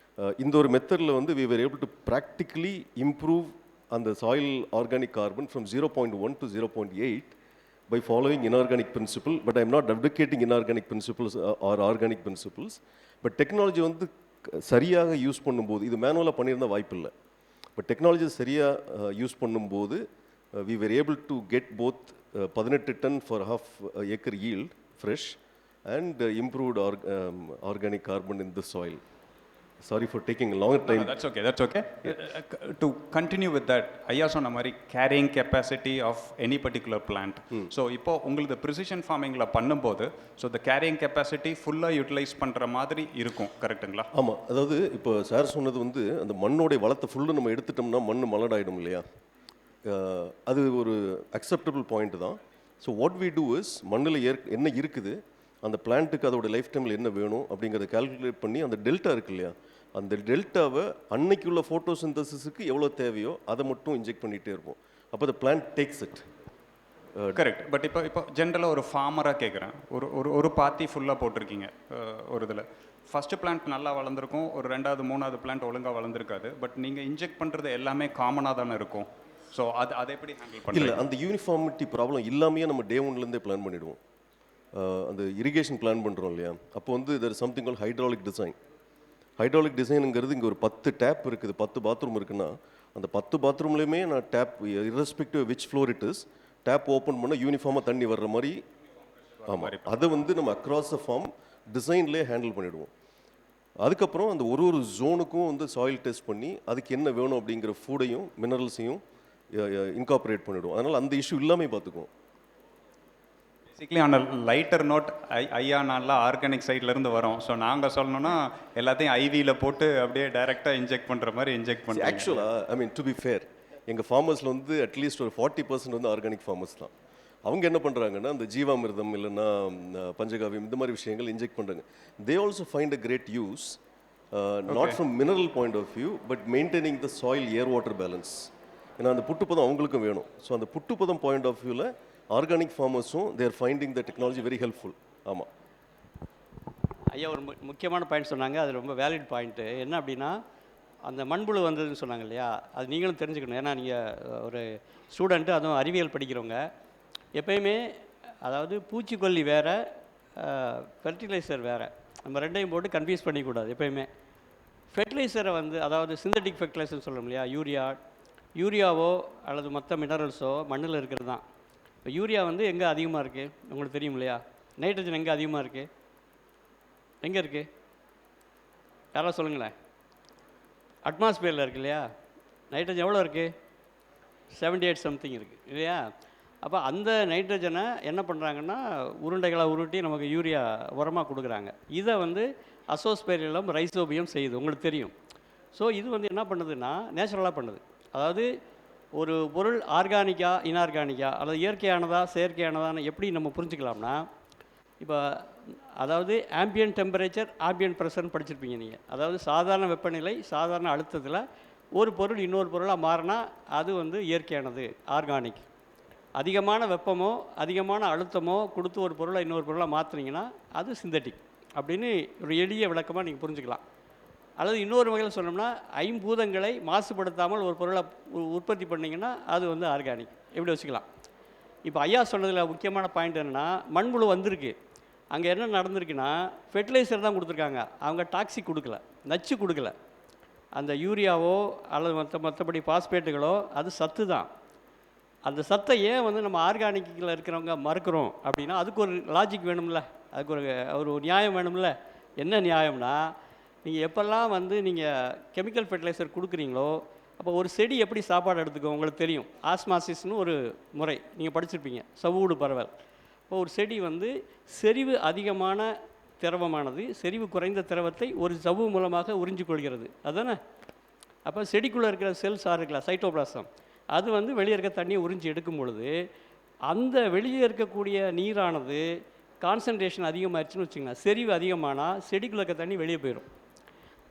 இந்த ஒரு மெத்தடில் வந்து we were able to practically improve அந்த soil organic carbon from 0.1 to 0.8 by following inorganic principle. But I'm not advocating inorganic principles or organic principles. But technology வந்து சரியாக use பண்ணும்போது, இது மேனுவலாக பண்ணியிருந்தால் வாய்ப்பு இல்லை, பட் டெக்னாலஜி சரியாக யூஸ் பண்ணும்போது we were able to get both 18 ton for half acre yield fresh and improved organic carbon in the soil. Sorry for taking a longer time. No, that's okay. To continue with that, ஐயா சொன்ன மாதிரி carrying capacity of any particular plant. So இப்போ உங்களுக்கு precision ஃபார்மிங்கில் பண்ணும்போது, so the carrying capacity ஃபுல்லாக utilize பண்ணுற மாதிரி இருக்கும், கரெக்டுங்களா? ஆமாம், அதாவது இப்போ சார் சொன்னது வந்து அந்த மண்ணோடைய வளத்தை ஃபுல்லாக நம்ம எடுத்துட்டோம்னா மண் மலடாயிடும் இல்லையா, அது ஒரு அக்செப்டபிள் பாயிண்ட் தான். So what we do is, மண்ணில் என்ன இருக்குது, அந்த பிளான்ட்டுக்கு அதோட லைஃப் டைமில் என்ன வேணும் அப்படிங்கிறத கால்குலேட் பண்ணி, அந்த டெல்டா இருக்கு இல்லையா, அந்த டெல்டாவை அன்னைக்கு உள்ள ஃபோட்டோசிந்தசிஸுக்கு எவ்வளோ தேவையோ அதை மட்டும் இன்ஜெக்ட் பண்ணிகிட்டே இருப்போம். அப்போ அந்த plant takes it. Correct. But இப்போ ஜென்ரலாக ஒரு ஃபார்மராக கேட்குறேன், ஒரு பாத்தி ஃபுல்லாக போட்டிருக்கீங்க ஒரு இதில், ஃபஸ்ட்டு பிளான்ட் நல்லா வளர்ந்துருக்கும், ஒரு 2வது 3வது பிளான்ட் ஒழுங்காக வளர்ந்துருக்காது, பட் நீங்கள் இன்ஜெக்ட் பண்ணுறது எல்லாமே காமனாக தானே இருக்கும். ஸோ அதை எப்படி ஹேண்டில் பண்ணல? இல்லை, அந்த யூனிஃபார்மிட்டி ப்ராப்ளம் இல்லாமையே நம்ம டே ஒன்லேருந்தே பிளான் பண்ணிவிடுவோம். அந்த இரிகேஷன் பிளான் பண்ணுறோம் இல்லையா, அப்போ வந்து there something call hydraulic design. Hydraulic டிசைனுங்கிறது, இங்கே ஒரு 10 டேப் இருக்குது, 10 பாத்ரூம் இருக்குன்னா, அந்த 10 பாத்ரூம்லேயுமே நான் tap irrespective which floor it is, tap open பண்ணால் யூனிஃபார்மாக தண்ணி வர்ற மாதிரி. ஆமாம், அதை வந்து நம்ம அக்ராஸ் த ஃபார்ம் டிசைன்லேயே ஹேண்டில் பண்ணிவிடுவோம். அதுக்கப்புறம் அந்த ஒரு ஜோனுக்கும் வந்து சாயில் டெஸ்ட் பண்ணி அதுக்கு என்ன வேணும் அப்படிங்கிற ஃபுட்டையும் மினரல்ஸையும் இன்கார்பரேட் பண்ணிவிடுவோம். அதனால் அந்த இஷ்யூ இல்லாமல் பார்த்துக்குவோம். பேசிக்லி ஆன் லைட்டர் நோட் ஐயா நாளில் ஆர்கானிக் சைட்லேருந்து வரோம். ஸோ நாங்கள் சொல்லணும்னா எல்லாத்தையும் ஐவியில் போட்டு அப்படியே டைரெக்டாக இன்ஜெக்ட் பண்ணுற மாதிரி இன்ஜெக்ட் பண்ணுறோம். ஆக்சுவலாக ஐ மீன் டு பி ஃபேர், எங்கள் ஃபார்மர்ஸில் வந்து அட்லீஸ்ட் ஒரு 40% வந்து ஆர்கானிக் ஃபார்மர்ஸ் தான். அவங்க என்ன பண்ணுறாங்கன்னா அந்த ஜீவாமிர்தம் இல்லைன்னா பஞ்சகாவியம் இந்த மாதிரி விஷயங்கள் இன்ஜெக்ட் பண்ணுறாங்க. They also find a great use, not from mineral point of view but maintaining the soil air water balance. ஏன்னா அந்த புட்டுப்பதம் அவங்களுக்கும் வேணும். ஸோ அந்த புட்டுப்பதம் பாயிண்ட் ஆஃப் வியூவில் ஆர்கானிக் ஃபார்மர்ஸும் they're finding the technology very helpful. ஆமாம் ஐயா ஒரு முக்கியமான பாயிண்ட் சொன்னாங்க, அது ரொம்ப வேலிட் பாயிண்ட்டு. என்ன அப்படின்னா அந்த மண்புழு வந்ததுன்னு சொன்னாங்க இல்லையா, அது நீங்களும் தெரிஞ்சுக்கணும். ஏன்னா நீங்கள் ஒரு ஸ்டூடெண்ட்டு, அதுவும் அறிவியல் படிக்கிறவங்க, எப்பயுமே அதாவது பூச்சிக்கொல்லி வேறு, ஃபெர்டிலைசர் வேறு, நம்ம ரெண்டையும் போட்டு கன்ஃபியூஸ் பண்ணிக்கூடாது. எப்பயுமே ஃபெர்டிலைசரை வந்து அதாவது சிந்தட்டிக் ஃபெர்டிலைசர்னு சொல்கிறோம் இல்லையா, யூரியாவோ அல்லது மற்ற மினரல்ஸோ மண்ணில் இருக்கிறது தான். இப்போ யூரியா வந்து எங்கே அதிகமாக இருக்குது உங்களுக்கு தெரியும் இல்லையா, நைட்ரஜன் எங்கே அதிகமாக இருக்குது, எங்கே இருக்குது யாராவது சொல்லுங்களேன். அட்மாஸ்பியரில் இருக்குது இல்லையா, நைட்ரஜன் எவ்வளோ இருக்குது, 78 சம்திங் இருக்குது இல்லையா. அப்போ அந்த நைட்ரஜனை என்ன பண்ணுறாங்கன்னா உருண்டைகளாக உருட்டி நமக்கு யூரியா உரமாக கொடுக்குறாங்க. இதை வந்து அசோஸ்பெரிலம் ரைசோபியம் செய்யுது, உங்களுக்கு தெரியும். ஸோ இது வந்து என்ன பண்ணுதுன்னா நேச்சுரலாக பண்ணுது. அதாவது ஒரு பொருள் ஆர்கானிக்கா இன்ஆர்கானிக்கா அல்லது இயற்கையானதா செயற்கையானதான்னு எப்படி நம்ம புரிஞ்சுக்கலாம்னா, இப்போ அதாவது ஆம்பியன்ட் டெம்பரேச்சர் ஆம்பியன்ட் ப்ரெஷர்னு படிச்சிருப்பீங்க நீங்கள். அதாவது சாதாரண வெப்பநிலை சாதாரண அழுத்தத்தில் ஒரு பொருள் இன்னொரு பொருளாக மாறினா அது வந்து இயற்கையானது ஆர்கானிக். அதிகமான வெப்பமோ அதிகமான அழுத்தமோ கொடுத்து ஒரு பொருளை இன்னொரு பொருளாக மாற்றினீங்கன்னா அது சிந்தட்டிக் அப்படின்னு ஒரு எளிய விளக்கமாக நீங்கள் புரிஞ்சுக்கலாம். அல்லது இன்னொரு வகையில் சொன்னோம்னா ஐம்பூதங்களை மாசுபடுத்தாமல் ஒரு பொருளை உற்பத்தி பண்ணிங்கன்னா அது வந்து ஆர்கானிக், எப்படி வச்சுக்கலாம். இப்போ ஐயா சொன்னதில் முக்கியமான பாயிண்ட் என்னென்னா, மண்புழு வந்திருக்கு, அங்கே என்ன நடந்திருக்குன்னா ஃபெர்டிலைசர் தான் கொடுத்துருக்காங்க, அவங்க டாக்ஸிக் கொடுக்கல, நச்சு கொடுக்கல. அந்த யூரியாவோ அல்லது மற்றபடி பாஸ்பேட்டுகளோ அது சத்து தான். அந்த சத்தை ஏன் வந்து நம்ம ஆர்கானிக்கில் இருக்கிறவங்க மறுக்கிறோம் அப்படின்னா அதுக்கு ஒரு லாஜிக் வேணும்ல, அதுக்கு ஒரு நியாயம் வேணும்ல. என்ன நியாயம்னா, நீங்கள் எப்போல்லாம் வந்து நீங்கள் கெமிக்கல் ஃபெர்டிலைசர் கொடுக்குறீங்களோ அப்போ ஒரு செடி எப்படி சாப்பாடு எடுத்துக்கும் உங்களுக்கு தெரியும். ஆஸ்மாசிஸ்னு ஒரு முறை நீங்கள் படிச்சிருப்பீங்க, சவ்வூடு பரவல். இப்போ ஒரு செடி வந்து செறிவு அதிகமான திரவமானது செறிவு குறைந்த திரவத்தை ஒரு சவ்வு மூலமாக உறிஞ்சிக்கொள்கிறது, அதுதானே. அப்போ செடிக்குள்ளே இருக்கிற செல்ஸ் இருக்கலாம் சைட்டோபிளாசம், அது வந்து வெளியே இருக்க தண்ணியை உறிஞ்சி எடுக்கும் பொழுது அந்த வெளியே இருக்கக்கூடிய நீரானது கான்சன்ட்ரேஷன் அதிகமாகிடுச்சுன்னு வச்சுக்கோங்க, செறிவு அதிகமானால் செடிக்குள்ளே இருக்க தண்ணி வெளியே போயிடும்.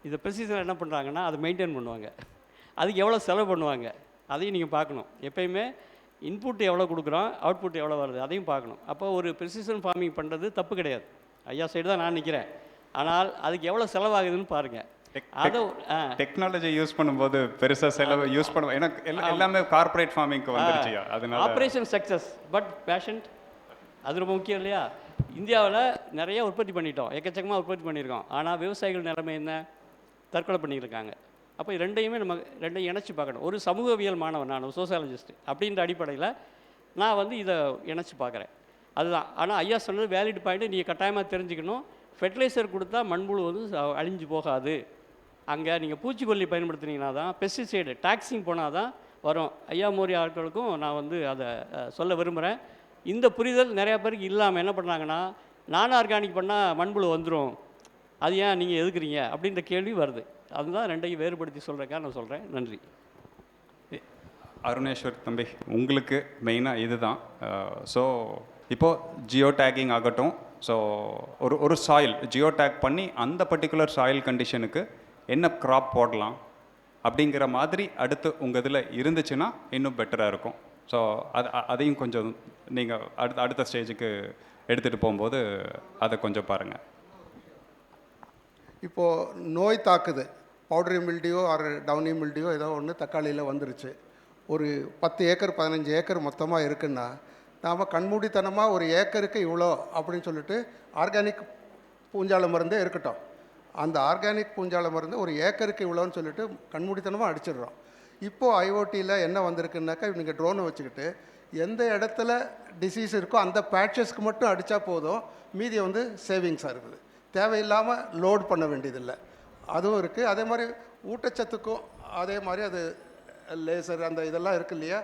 இதை ப்ரெசிஷன் என்ன பண்ணுறாங்கன்னா அதை மெயின்டைன் பண்ணுவாங்க. அதுக்கு எவ்வளோ செலவு பண்ணுவாங்க அதையும் நீங்கள் பார்க்கணும். எப்பயுமே இன்புட் எவ்வளோ கொடுக்குறோம், அவுட்புட் எவ்வளோ வருது அதையும் பார்க்கணும். அப்போ ஒரு ப்ரெசிஷன் ஃபார்மிங் பண்ணுறது தப்பு கிடையாது, ஐயா சைடு தான் நான் நிற்கிறேன். ஆனால் அதுக்கு எவ்வளோ செலவாகுதுன்னு பாருங்கள். அதை டெக்னாலஜி யூஸ் பண்ணும்போது பெருசாக செலவு யூஸ் பண்ணுவோம். எனக்கு எல்லாமே கார்ப்பரேட் ஃபார்மிங்க்கு வந்துருச்சு. அதனால ஆப்ரேஷன் சக்ஸஸ் பட் பேஷண்ட் அது ரொம்ப முக்கியம் இல்லையா. இந்தியாவில் நிறைய உற்பத்தி பண்ணிட்டோம், எக்கச்சக்கமாக உற்பத்தி பண்ணியிருக்கோம். ஆனால் விவசாயிகள் நிலைமை என்ன, தற்கொலை பண்ணியிருக்காங்க. அப்போ ரெண்டையும் இணைச்சி பார்க்கணும். ஒரு சமூகவியல் மாணவன், நான் சோசியாலஜிஸ்ட் அப்படின்ற அடிப்படையில் நான் வந்து இதை இணைச்சி பார்க்குறேன், அதுதான். ஆனால் ஐயா சொன்னது வேலிட் பாயிண்ட்டு, நீங்கள் கட்டாயமாக தெரிஞ்சுக்கணும். ஃபெர்டிலைசர் கொடுத்தா மண்புழு வந்து அழிஞ்சு போகாது. அங்கே நீங்கள் பூச்சிக்கொல்லி பயன்படுத்துனீங்கன்னா தான், பெஸ்டிசைடு டாக்ஸிங் போனால் தான் வரும். ஐயா மோரி ஆட்களுக்கும் நான் வந்து அதை சொல்ல விரும்புகிறேன். இந்த புரிதல் நிறையா பேருக்கு இல்லாமல் என்ன பண்ணுறாங்கன்னா, நான் ஆர்கானிக் பண்ணால் மண்புழு வந்துடும், அது ஏன் நீங்கள் எதுக்குறீங்க அப்படின்ற கேள்வி வருது. அதுதான் ரெண்டையும் வேறுபடுத்தி சொல்கிறேக்கா நான் சொல்கிறேன். நன்றி. அருணேஸ்வர் தம்பி, உங்களுக்கு மெயினாக இது தான். ஸோ இப்போது ஜியோ டேக்கிங் ஆகட்டும், ஸோ ஒரு சாயில் ஜியோ டேக் பண்ணி அந்த பர்டிகுலர் சாயில் கண்டிஷனுக்கு என்ன க்ராப் போடலாம் அப்படிங்கிற மாதிரி அடுத்து உங்கள் இதில் இருந்துச்சுன்னா இன்னும் பெட்டராக இருக்கும். ஸோ அதையும் கொஞ்சம் நீங்கள் அடுத்த ஸ்டேஜுக்கு எடுத்துகிட்டு போகும்போது அதை கொஞ்சம் பாருங்கள். இப்போது நோய் தாக்குது, powdery mildew or downy mildew ஏதோ ஒன்று தக்காளியில் வந்துருச்சு. ஒரு 10 ஏக்கர் 15 ஏக்கர் மொத்தமாக இருக்குன்னா நாம் கண்மூடித்தனமாக ஒரு ஏக்கருக்கு இவ்வளோ அப்படின்னு சொல்லிட்டு ஆர்கானிக் பூஞ்சால மருந்தே இருக்கட்டும், அந்த ஆர்கானிக் பூஞ்சால மருந்து ஒரு ஏக்கருக்கு இவ்வளோன்னு சொல்லிட்டு கண்மூடித்தனமாக அடிச்சிடுறோம். இப்போது ஐஓடியில் என்ன வந்திருக்குன்னாக்கா, நீங்கள் ட்ரோனை வச்சுக்கிட்டு எந்த இடத்துல டிசீஸ் இருக்கோ அந்த பேட்சஸ்க்கு மட்டும் அடித்தா போதும், மீதியை வந்து சேவிங்ஸாக இருக்குது, தேவையில்லாமல் லோட் பண்ண வேண்டியதில்லை, அதுவும் இருக்குது. அதே மாதிரி ஊட்டச்சத்துக்கும் அதே மாதிரி அது லேசர் அந்த இதெல்லாம் இருக்குது இல்லையா,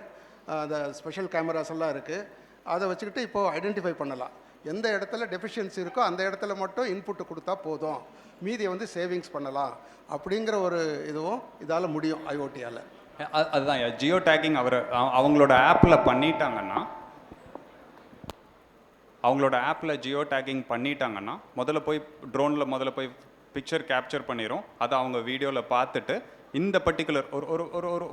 அந்த ஸ்பெஷல் கேமராஸ் எல்லாம் இருக்குது. அதை வச்சுக்கிட்டு இப்போது ஐடென்டிஃபை பண்ணலாம். எந்த இடத்துல டெஃபிஷியன்சி இருக்கோ அந்த இடத்துல மட்டும் இன்புட்டு கொடுத்தா போதும், மீதியை வந்து சேவிங்ஸ் பண்ணலாம் அப்படிங்கிற ஒரு இதுவும் இதால் முடியும் ஐஓடியால். அதுதான் ஜியோ டேக்கிங் அவங்களோட ஆப்பில் பண்ணிட்டாங்கன்னா முதல்ல போய் ட்ரோனில் போய் பிக்சர் கேப்சர் பண்ணிடும். அதை அவங்க வீடியோவில் பார்த்துட்டு இந்த பர்டிகுலர்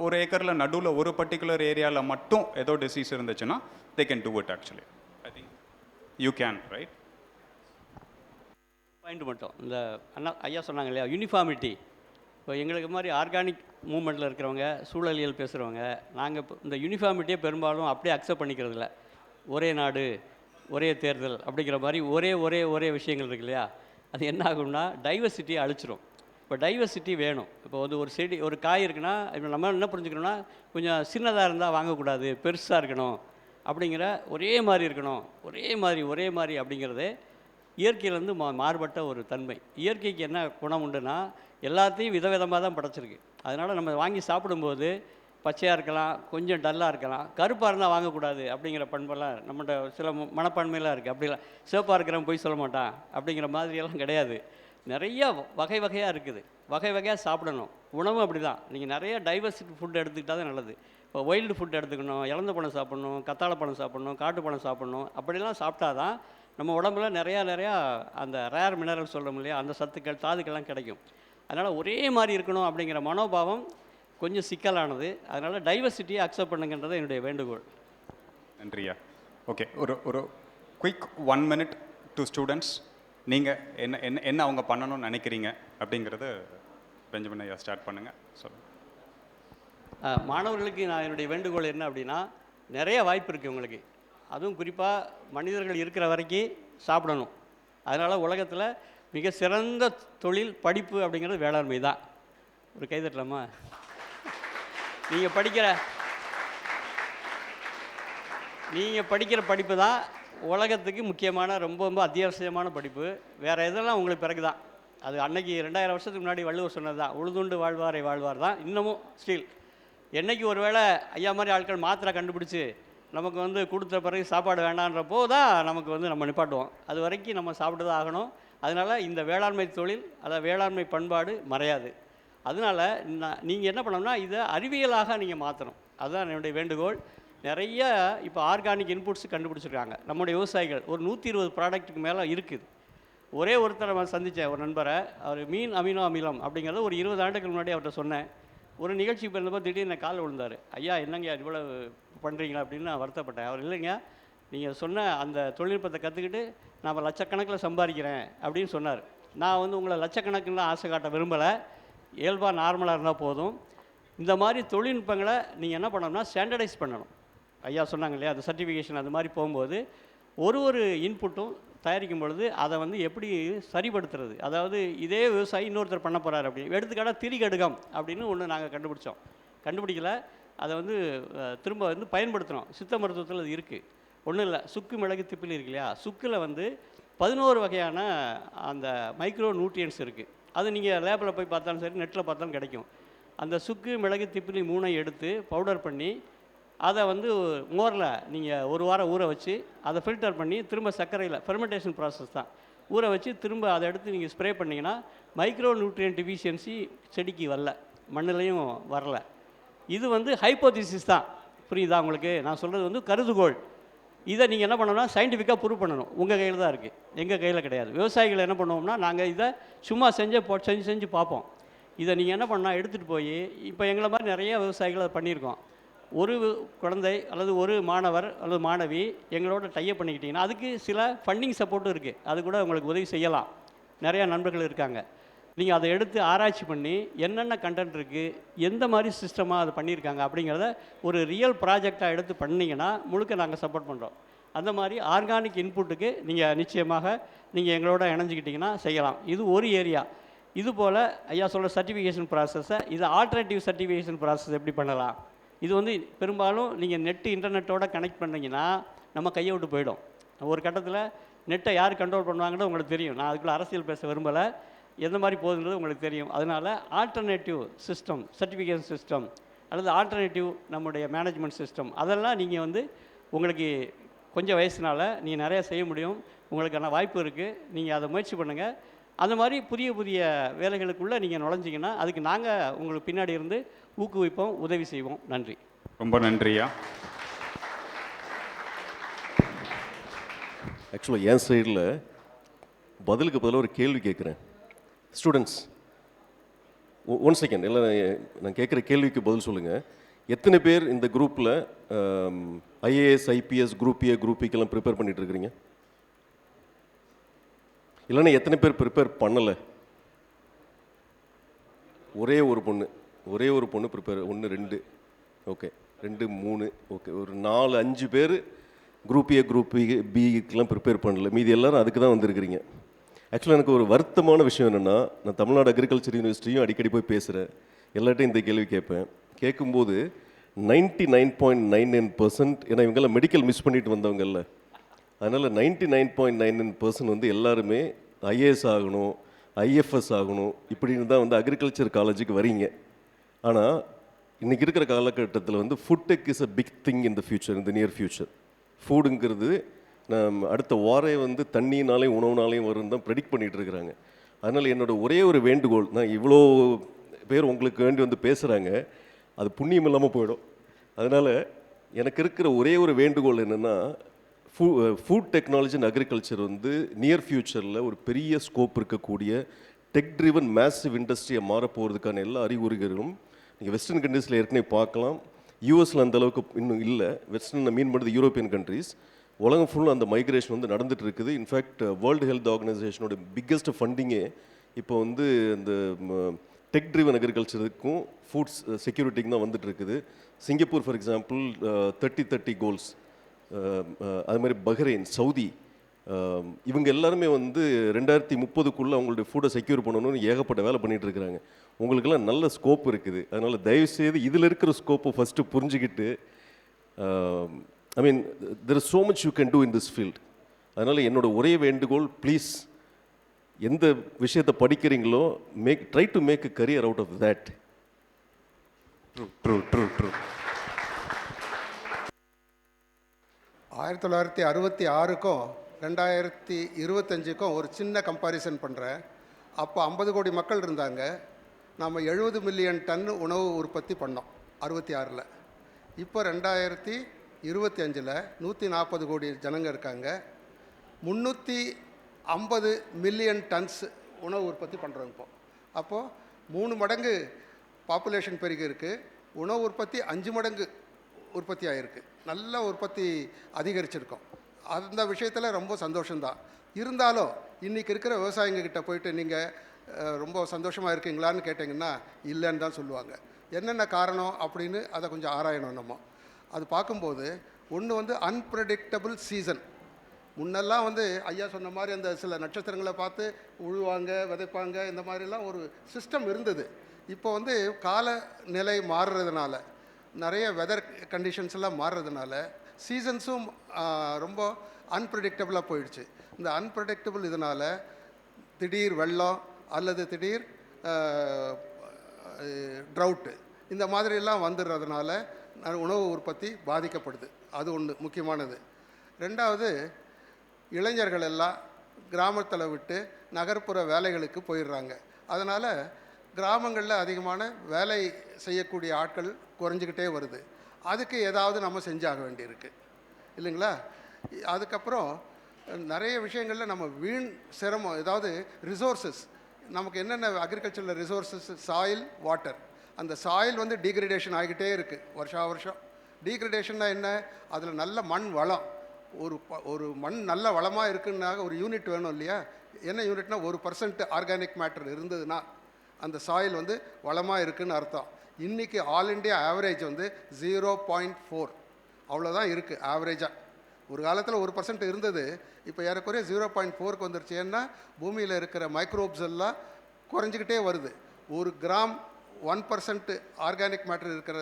ஒரு ஏக்கரில் நடுவில் ஒரு பர்டிகுலர் ஏரியாவில் மட்டும் ஏதோ டிசீஸ் இருந்துச்சுன்னா they can do it. Actually I think you can, right? Point மட்டும் இந்த ஐயா சொன்னாங்க இல்லையா, யூனிஃபார்மிட்டி. இப்போ எங்களுக்கு மாதிரி ஆர்கானிக் மூமெண்ட்டில் இருக்கிறவங்க, சூழலியல் பேசுகிறவங்க, நாங்கள் இப்போ இந்த யூனிஃபார்மிட்டியை பெரும்பாலும் அப்படியே அக்செப்ட் பண்ணிக்கிறது இல்லை. ஒரே நாடு ஒரே தேர்தல் அப்படிங்கிற மாதிரி ஒரே விஷயங்கள் இருக்கு இல்லையா, அது என்ன ஆகும்னா டைவர்சிட்டியை அழிச்சிரும். இப்போ டைவர்சிட்டி வேணும். இப்போ வந்து ஒரு செடி ஒரு காய் இருக்குன்னா இப்போ நம்ம என்ன புரிஞ்சுக்கணும்னா கொஞ்சம் சின்னதாக இருந்தால் வாங்கக்கூடாது, பெருசாக இருக்கணும் அப்படிங்கிற ஒரே மாதிரி இருக்கணும், ஒரே மாதிரி அப்படிங்கிறது இயற்கையிலேருந்து மாறுபட்ட ஒரு தன்மை. இயற்கைக்கு என்ன குணம் உண்டுன்னா எல்லாத்தையும் விதவிதமாக தான் படைச்சிருக்கு. அதனால் நம்ம வாங்கி சாப்பிடும்போது பச்சையாக இருக்கலாம், கொஞ்சம் டல்லாக இருக்கலாம், கருப்பாக இருந்தால் வாங்கக்கூடாது அப்படிங்கிற பண்பெல்லாம் நம்மகிட்ட சில மனப்பான்மையெல்லாம் இருக்குது. அப்படிலாம் சிவப்பாக இருக்கிறவன் போய் சொல்ல மாட்டான் அப்படிங்கிற மாதிரியெல்லாம் கிடையாது. நிறைய வகையாக இருக்குது, வகையாக சாப்பிடணும். உணவும் அப்படி தான். நீங்கள் நிறைய டைவர்சிட்டி ஃபுட் எடுத்துக்கிட்டால் தான் நல்லது. இப்போ வைல்டு ஃபுட் எடுத்துக்கணும், இலந்த பழம் சாப்பிட்ணும், கத்தாழை பழம் சாப்பிட்ணும், காட்டு பழம் சாப்பிட்ணும். அப்படிலாம் சாப்பிட்டா தான் நம்ம உடம்புல நிறையா அந்த ரேர் மினரல் சொல்கிறோம் இல்லையா, அந்த சத்துக்கள் தாதுக்கள்லாம் கிடைக்கும். அதனால் ஒரே மாதிரி இருக்கணும் அப்படிங்கிற மனோபாவம் கொஞ்சம் சிக்கலானது. அதனால் டைவர்சிட்டியை அக்செப்ட் பண்ணுங்கன்றது என்னுடைய வேண்டுகோள். நன்றியா. ஓகே, ஒரு குயிக் 1 minute டு ஸ்டூடெண்ட்ஸ். நீங்கள் என்ன அவங்க பண்ணணும்னு நினைக்கிறீங்க அப்படிங்கிறது பெஞ்சமின் ஐயா ஸ்டார்ட் பண்ணுங்கள். சொல்லுங்கள். மாணவர்களுக்கு நான் என்னுடைய வேண்டுகோள் என்ன அப்படின்னா, நிறைய வாய்ப்பு இருக்குது உங்களுக்கு. அதுவும் குறிப்பாக மனிதர்கள் இருக்கிற வரைக்கும் சாப்பிடணும். அதனால் உலகத்தில் மிக சிறந்த தொழில் படிப்பு அப்படிங்கிறது வேளாண்மை தான். ஒரு கைதட்டலாமா? நீங்கள் படிக்கிற படிப்பு தான் உலகத்துக்கு முக்கியமான ரொம்ப அத்தியாவசியமான படிப்பு. வேறு எதெல்லாம் உங்களுக்கு பிறகு தான். அது அன்னைக்கு 2000 வருஷத்துக்கு முன்னாடி வள்ளுவர் சொன்னது தான், உழுதுண்டு வாழ்வாரை வாழ்வார் தான் இன்னமும் ஸ்டில். என்றைக்கு ஒரு வேளை ஐயா மாதிரி ஆட்கள் மாத்திரை கண்டுபிடிச்சி நமக்கு வந்து கொடுத்த பிறகு சாப்பாடு வேண்டான்றப்போ தான் நமக்கு வந்து நம்ம நிப்பாட்டுவோம். அது வரைக்கும் நம்ம சாப்பிட்டு தான் ஆகணும். அதனால் இந்த வேளாண்மை தொழில், அதாவது வேளாண்மை பண்பாடு மறையாது. அதனால் நீங்கள் என்ன பண்ணணும்னா இதை அறிவியலாக நீங்கள் மாற்றணும். அதுதான் என்னுடைய வேண்டுகோள். நிறைய இப்போ ஆர்கானிக் இன்புட்ஸ் கண்டுபிடிச்சிருக்காங்க நம்முடைய விவசாயிகள். ஒரு 120 ப்ராடக்ட்டுக்கு மேலே இருக்குது. ஒரே ஒருத்தரை நான் சந்தித்தேன், ஒரு நண்பரை. அவர் மீன் அமினோ அமிலம் அப்படிங்கிறத ஒரு 20 ஆண்டுக்கு முன்னாடி அவர்கிட்ட சொன்னேன். ஒரு நிகழ்ச்சி போயிருந்தப்போ திடீர்னு காலில் விழுந்தார். ஐயா என்னங்க இவ்வளோ பண்ணுறீங்களா அப்படின்னு நான் வருத்தப்பட்டேன். அவர் இல்லைங்க, நீங்கள் சொன்ன அந்த தொழில்நுட்பத்தை கற்றுக்கிட்டு நான் லட்சக்கணக்கில் சம்பாதிக்கிறேன் அப்படின்னு சொன்னார். நான் வந்து உங்களை லட்சக்கணக்குலாம் ஆசை காட்ட விரும்பலை, இயல்பாக நார்மலாக இருந்தால் போதும். இந்த மாதிரி தொழில்நுட்பங்களை நீங்கள் என்ன பண்ணணும்னா ஸ்டாண்டர்டைஸ் பண்ணணும். ஐயா சொன்னாங்க இல்லையா, அந்த சர்டிஃபிகேஷன் அது மாதிரி போகும்போது ஒரு இன்புட்டும் தயாரிக்கும் பொழுது அதை வந்து எப்படி சரிப்படுத்துறது, அதாவது இதே விவசாயி இன்னொருத்தர் பண்ண போகிறார் அப்படின்னு. எடுத்துக்காட்டாக திரிகடுகம் அப்படின்னு ஒன்று நாங்கள் கண்டுபிடிக்கல, அதை வந்து திரும்ப வந்து பயன்படுத்துகிறோம். சித்த மருத்துவத்தில் அது இருக்குது. ஒன்றும் இல்லை, சுக்கு மிளகு திப்பிலி இருக்கு இல்லையா, சுக்கில் வந்து 11 வகையான அந்த மைக்ரோ நியூட்ரியன்ஸ் இருக்குது. அது நீங்கள் லேபில் போய் பார்த்தாலும் சரி, நெட்டில் பார்த்தாலும் கிடைக்கும். அந்த சுக்கு மிளகு திப்பிலி 3 எடுத்து பவுடர் பண்ணி அதை வந்து மோரில் நீங்கள் ஒரு வாரம் ஊற வச்சு அதை ஃபில்டர் பண்ணி திரும்ப சர்க்கரையில் ஃபெர்மெண்டேஷன் ப்ராசஸ் தான் ஊற வச்சு திரும்ப அதை எடுத்து நீங்கள் ஸ்ப்ரே பண்ணிங்கன்னா மைக்ரோ நியூட்ரியன் டிஃபிஷியன்சி செடிக்கு வரல, மண்ணிலையும் வரல. இது வந்து ஹைப்போதிசிஸ் தான். புரியுதா உங்களுக்கு? நான் சொல்கிறது வந்து கருதுகோள். இதை நீங்கள் என்ன பண்ணணும்னா சயின்டிஃபிக்காக ப்ரூவ் பண்ணணும். உங்கள் கையில் தான் இருக்குது, எங்கள் கையில் கிடையாது. விவசாயிகள் என்ன பண்ணுவோம்னா நாங்கள் இதை சும்மா செஞ்சு பார்ப்போம். இதை நீங்கள் என்ன பண்ணால் எடுத்துகிட்டு போய் இப்போ எங்களை மாதிரி நிறைய விவசாயிகள் அதை பண்ணியிருக்கோம். ஒரு குழந்தை அல்லது ஒரு மாணவர் அல்லது மாணவி எங்களோட டைப் பண்ணிக்கிட்டிங்கன்னா அதுக்கு சில ஃபண்டிங் சப்போர்ட்டும் இருக்குது. அது கூட உங்களுக்கு உதவி செய்யலாம். நிறையா நண்பர்கள் இருக்காங்க. நீங்கள் அதை எடுத்து ஆராய்ச்சி பண்ணி என்னென்ன கண்டென்ட் இருக்குது, எந்த மாதிரி சிஸ்டமாக அதை பண்ணியிருக்காங்க அப்படிங்கிறத ஒரு ரியல் ப்ராஜெக்டாக எடுத்து பண்ணிங்கன்னா முழுக்க நாங்கள் சப்போர்ட் பண்ணுறோம். அந்த மாதிரி ஆர்கானிக் இன்புட்டுக்கு நீங்கள் நிச்சயமாக நீங்கள் எங்களோட இணைஞ்சிக்கிட்டிங்கன்னா செய்யலாம். இது ஒரு ஏரியா. இது போல் ஐயா சொல்கிற சர்டிஃபிகேஷன் ப்ராசஸை இது ஆல்டர்னேட்டிவ் சர்டிஃபிகேஷன் ப்ராசஸ் எப்படி பண்ணலாம்? இது வந்து பெரும்பாலும் நீங்கள் இன்டர்நெட்டோட கனெக்ட் பண்ணிங்கன்னா நம்ம கையை விட்டு போயிடும். ஒரு கட்டத்தில் நெட்டை யார் கண்ட்ரோல் பண்ணுவாங்கன்னு உங்களுக்கு தெரியும். நான் அதுக்குள்ளே அரசியல் பேச விரும்பலை, எந்த மாதிரி போகுதுன்றது உங்களுக்கு தெரியும். அதனால் ஆல்டர்னேட்டிவ் சிஸ்டம், சர்டிஃபிகேஷன் சிஸ்டம், அல்லது ஆல்டர்னேட்டிவ் நம்முடைய மேனேஜ்மெண்ட் சிஸ்டம், அதெல்லாம் நீங்கள் வந்து உங்களுக்கு கொஞ்சம் வயசுனால நீங்கள் நிறையா செய்ய முடியும், உங்களுக்கான வாய்ப்பு இருக்குது, நீங்கள் அதை முயற்சி பண்ணுங்கள். அந்த மாதிரி புதிய புதிய வேலைகளுக்குள்ளே நீங்கள் நுழைஞ்சிங்கன்னா அதுக்கு நாங்கள் உங்களுக்கு பின்னாடி இருந்து ஊக்குவிப்போம், உதவி செய்வோம். நன்றி. ரொம்ப நன்றியா. ஆக்சுவலாக என் சைடில் பதிலுக்கு பதிலாக ஒரு கேள்வி கேட்குறேன். ஸ்டூடெண்ட்ஸ், ஒன் செகண்ட், இல்லை நான் கேட்குற கேள்விக்கு பதில் சொல்லுங்கள். எத்தனை பேர் இந்த குரூப்பில் IAS IPS group A group பிக்கெல்லாம் ப்ரிப்பேர் பண்ணிகிட்டு இருக்கிறீங்க? இல்லைன்னா எத்தனை பேர் ப்ரிப்பேர் பண்ணலை? ஒரே ஒரு பொண்ணு ப்ரிப்பேர், 1 2 ஓகே, 2 3 ஓகே, ஒரு 4 5 பேர் குரூப் ஏ குரூப் பிக்கெலாம் ப்ரிப்பேர் பண்ணல, மீதி எல்லோரும் அதுக்கு தான் வந்திருக்கிறீங்க. ஆக்சுவலாக எனக்கு ஒரு வருத்தமான விஷயம் என்னென்னா, நான் தமிழ்நாடு அக்ரிகல்ச்சர் யூனிவர்சிட்டியும் அடிக்கடி போய் பேசுகிறேன், எல்லார்ட்டையும் இந்த கேள்வி கேட்பேன். கேட்கும்போது 99.99%, ஏன்னா இவங்கெல்லாம் மெடிக்கல் மிஸ் பண்ணிட்டு வந்தவங்கல்ல, அதனால் 99.99% வந்து எல்லாருமே ஐஏஎஸ் ஆகணும், ஐஎஃப்எஸ் ஆகணும், இப்படின்னு தான் வந்து அக்ரிகல்ச்சர் காலேஜுக்கு வரீங்க. ஆனால் இன்றைக்கி இருக்கிற காலகட்டத்தில் வந்து food tech is a big thing in the future, இந்த நியர் ஃபியூச்சர். ஃபுட்டுங்கிறது அடுத்த வாரே வந்து தண்ணினாலையும் உணவுனாலையும் வரும்னு தான் ப்ரெடிக்ட் பண்ணிகிட்டு இருக்கிறாங்க. அதனால் என்னோடய ஒரே ஒரு வேண்டுகோள், நான் இவ்வளோ பேர் உங்களுக்கு வேண்டி வந்து பேசுகிறாங்க, அது புண்ணியம் இல்லாமல் போயிடும். அதனால் எனக்கு இருக்கிற ஒரே ஒரு வேண்டுகோள் என்னென்னா, ஃபுட் டெக்னாலஜி அண்ட் அக்ரிகல்ச்சர் வந்து நியர் ஃபியூச்சரில் ஒரு பெரிய ஸ்கோப் இருக்கக்கூடிய டெக் ட்ரிவன் மேசிவ் இண்டஸ்ட்ரியை மாறப்போகிறதுக்கான எல்லா அறிகுறிகளும் நீங்கள் வெஸ்டர்ன் கண்ட்ரீஸில் ஏற்கனவே பார்க்கலாம். யூஎஸில் அந்த அளவுக்கு இன்னும் இல்லை. வெஸ்டர்ன் மீன் பண்ணுறது யூரோப்பியன் கண்ட்ரீஸ். உலகம் ஃபுல்லாக அந்த மைக்ரேஷன் வந்து நடந்துகிட்டு இருக்குது. இன்ஃபேக்ட் வேர்ல்டு ஹெல்த் ஆர்கனைசேஷனோட பிக்கெஸ்ட் ஃபண்டிங்கே இப்போ வந்து இந்த டெக் ட்ரிவன் அக்ரிகல்ச்சருக்கும் ஃபுட்ஸ் செக்யூரிட்டிக்கு தான் வந்துட்டு இருக்குது. சிங்கப்பூர் ஃபார் எக்ஸாம்பிள் 30-30 கோல்ஸ், அது மாதிரி பஹ்ரைன், சவுதி, இவங்க எல்லாருமே வந்து 2030க்குள்ளே அவங்களுடைய ஃபுட்டை செக்யூர் பண்ணணும்னு ஏகப்பட்ட வேலை பண்ணிகிட்டு இருக்கிறாங்க. உங்களுக்கெல்லாம் நல்ல ஸ்கோப் இருக்குது. அதனால் தயவுசெய்து இதில் இருக்கிற ஸ்கோப்பை ஃபஸ்ட்டு புரிஞ்சுக்கிட்டு, I mean there is so much you can do in this field. அதனால் என்னோட ஒரே வேண்டுகோள், ப்ளீஸ் எந்த விஷயத்தை படிக்கிறீங்களோ try to make a career out of that. True 1966க்கும் 2025க்கும் ஒரு சின்ன கம்பாரிசன் பண்ணுறேன். அப்போ 50 கோடி மக்கள் இருந்தாங்க. நம்ம 70 மில்லியன் டன் உணவு உற்பத்தி பண்ணோம் 66ல். இப்போ 2025ல் 140 கோடி ஜனங்க இருக்காங்க. 350 மில்லியன் டன்ஸ் உணவு உற்பத்தி பண்ணுறோம் இப்போ. அப்போது 3 மடங்கு பாப்புலேஷன் பெருகி இருக்குது. உணவு உற்பத்தி 5 மடங்கு உற்பத்தி ஆகிருக்கு. நல்ல உற்பத்தி அதிகரிச்சிருக்கோம். அந்த விஷயத்தில் ரொம்ப சந்தோஷம்தான். இருந்தாலும் இன்றைக்கி இருக்கிற விவசாயிங்கக்கிட்ட போயிட்டு நீங்கள் ரொம்ப சந்தோஷமாக இருக்கீங்களான்னு கேட்டிங்கன்னா இல்லைன்னு தான் சொல்லுவாங்க. என்னென்ன காரணம் அப்படின்னு அதை கொஞ்சம் ஆராயணும் நம்ம. அது பார்க்கும்போது ஒன்று வந்து அன்பிரடிக்டபிள் சீசன். முன்னெல்லாம் வந்து ஐயா சொன்ன மாதிரி அந்த சில நட்சத்திரங்களை பார்த்து உழுவாங்க, விதைப்பாங்க, இந்த மாதிரிலாம் ஒரு சிஸ்டம் இருந்தது. இப்போ வந்து காலநிலை மாறுறதுனால, நிறைய வெதர் கண்டிஷன்ஸ் எல்லாம் மாறுறதுனால சீசன்ஸும் ரொம்ப அன்பிரடிக்டபிளாக போயிடுச்சு. இந்த அன்பிரடிக்டபிள் இதனால் திடீர் வெள்ளம் அல்லது திடீர் ட்ரவுட்டு இந்த மாதிரிலாம் வந்துடுறதுனால உணவு உற்பத்தி பாதிக்கப்படுது. அது ஒன்று முக்கியமானது. ரெண்டாவது, இளைஞர்கள் எல்லாம் கிராமத்தில் விட்டு நகர்ப்புற வேலைகளுக்கு போயிடுறாங்க. அதனால் கிராமங்களில் அதிகமான வேலை செய்யக்கூடிய ஆட்கள் குறைஞ்சிக்கிட்டே வருது. அதுக்கு ஏதாவது நம்ம செஞ்சாக வேண்டியிருக்கு இல்லைங்களா? அதுக்கப்புறம் நிறைய விஷயங்களில் நம்ம வீண் சிரமம், ஏதாவது ரிசோர்ஸஸ், நமக்கு என்னென்ன அக்ரிகல்ச்சரில் ரிசோர்ஸஸ், சாயில், வாட்டர், அந்த சாயில் வந்து டீக்ரடேஷன் ஆகிக்கிட்டே இருக்குது வருஷா வருஷம். டீக்ரடேஷன்னா என்ன? அதில் நல்ல மண் வளம், ஒரு மண் நல்ல வளமாக இருக்குன்னா ஒரு யூனிட் வேணும் இல்லையா? என்ன யூனிட்னா 1% ஆர்கானிக் மேட்டர் இருந்ததுன்னா அந்த சாயில் வந்து வளமாக இருக்குதுன்னு அர்த்தம். இன்றைக்கி ஆல் இண்டியா ஆவரேஜ் வந்து 0.4 அவ்வளோதான் இருக்குது ஆவரேஜாக. ஒரு காலத்தில் 1% இருந்தது, இப்போ ஏறக்குறைய 0.4க்கு வந்துருச்சு. ஏன்னா பூமியில் இருக்கிற மைக்ரோப்ஸ் எல்லாம் குறைஞ்சிக்கிட்டே வருது. 1 கிராம் 1% ஆர்கானிக் மேட்டர் இருக்கிற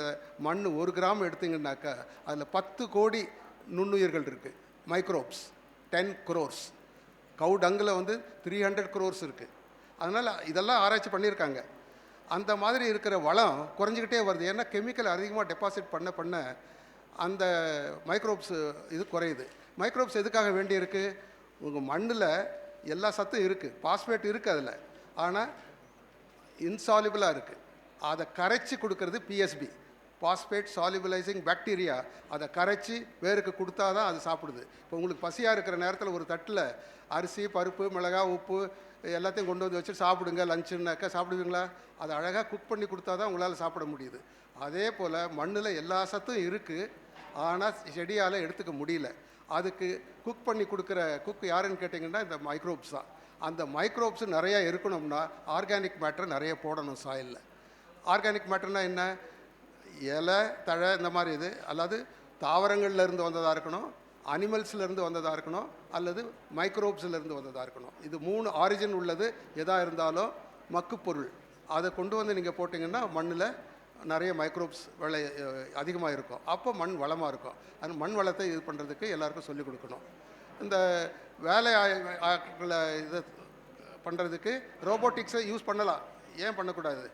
மண் 1 கிராம் எடுத்திங்கன்னாக்கா அதில் 10 கோடி நுண்ணுயிர்கள் இருக்குது. Microbes 10 crores. கவு டங்கில் வந்து 300 crores இருக்குது. அதனால் இதெல்லாம் ஆராய்ச்சி பண்ணியிருக்காங்க. அந்த மாதிரி இருக்கிற வளம் குறைஞ்சிக்கிட்டே வருது. ஏன்னா கெமிக்கல் அதிகமாக டெபாசிட் பண்ண பண்ண அந்த மைக்ரோப்ஸ் இது குறையுது. மைக்ரோப்ஸ் எதுக்காக வேண்டியிருக்கு? உங்கள் மண்ணில் எல்லா சத்தும் இருக்குது, பாஸ்பேட் இருக்குது அதில், ஆனால் இன்சால்யூபிளாக இருக்குது. அதை கரைச்சி கொடுக்கறது பிஎஸ்பி, பாஸ்பேட் சால்யூபிளைசிங் பாக்டீரியா. அதை கரைச்சி வேருக்கு கொடுத்தா தான் அது சாப்பிடுது. இப்போ உங்களுக்கு பசியாக இருக்கிற நேரத்தில் ஒரு தட்டில் அரிசி, பருப்பு, மிளகாய், உப்பு எல்லாத்தையும் கொண்டு வந்து வச்சு சாப்பிடுங்க லஞ்சுன்னாக்கா சாப்பிடுவீங்களா? அதை அழகாக குக் பண்ணி கொடுத்தா தான் உங்களால் சாப்பிட முடியுது. அதே போல் மண்ணில் எல்லா சத்தும் இருக்குது, ஆனால் செடியால் எடுத்துக்க முடியல. அதுக்கு குக் பண்ணி கொடுக்குற குக் யாருன்னு கேட்டிங்கன்னா இந்த மைக்ரோப்ஸ் தான். அந்த மைக்ரோப்ஸ் நிறையா இருக்கணும்னா ஆர்கானிக் மேட்டர் நிறைய போடணும் சாயிலில். ஆர்கானிக் மேட்டர்னா என்ன? இலை, தழை, இந்த மாதிரி இது, அல்லது தாவரங்கள்லேருந்து வந்ததாக இருக்கணும், அனிமல்ஸ்லேருந்து வந்ததாக இருக்கணும், அல்லது மைக்ரோப்ஸ்லேருந்து வந்ததாக இருக்கணும். இது 3 ஆரிஜின் உள்ளது எதாக இருந்தாலும் மக்கு பொருள். அதை கொண்டு வந்து நீங்கள் போட்டிங்கன்னா மண்ணில் நிறைய மைக்ரோப்ஸ் அதிகமாக இருக்கும். அப்போ மண் வளமாக இருக்கும். அந்த மண் வளத்தை இது பண்ணுறதுக்கு எல்லாருக்கும் சொல்லிக் கொடுக்கணும். இந்த வேலை ஆட்களை இதை பண்ணுறதுக்கு ரோபோட்டிக்ஸை யூஸ் பண்ணலாம், ஏன் பண்ணக்கூடாது?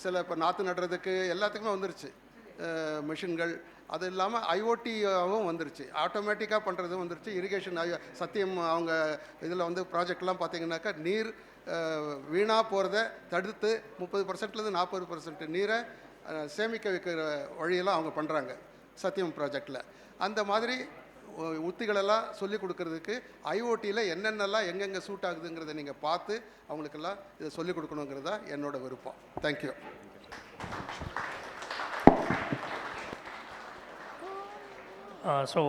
சில இப்போ நாற்று நடுறதுக்கு எல்லாத்துக்குமே வந்துருச்சு மிஷின்கள். அது இல்லாமல் ஐஓடியாகவும் வந்துருச்சு, ஆட்டோமேட்டிக்காக பண்ணுறதும் வந்துருச்சு. இரிகேஷன் சத்தியம் அவங்க இதில் வந்து ப்ராஜெக்ட்லாம் பார்த்தீங்கன்னாக்கா நீர் வீணாக போகிறத தடுத்து 30%லேருந்து 40% நீரை சேமிக்க வைக்கிற வழியெல்லாம் அவங்க பண்ணுறாங்க சத்தியம் ப்ராஜெக்டில். அந்த மாதிரி உத்திகளெல்லாம் சொல்லிக் கொடுக்கறதுக்கு ஐஓடியில் என்னென்னலாம் எங்கெங்கே சூட் ஆகுதுங்கிறத நீங்கள் பார்த்து அவங்களுக்கெல்லாம் இதை சொல்லிக் கொடுக்கணுங்கிறது தான் என்னோட விருப்பம். தேங்க்யூ. ஸோ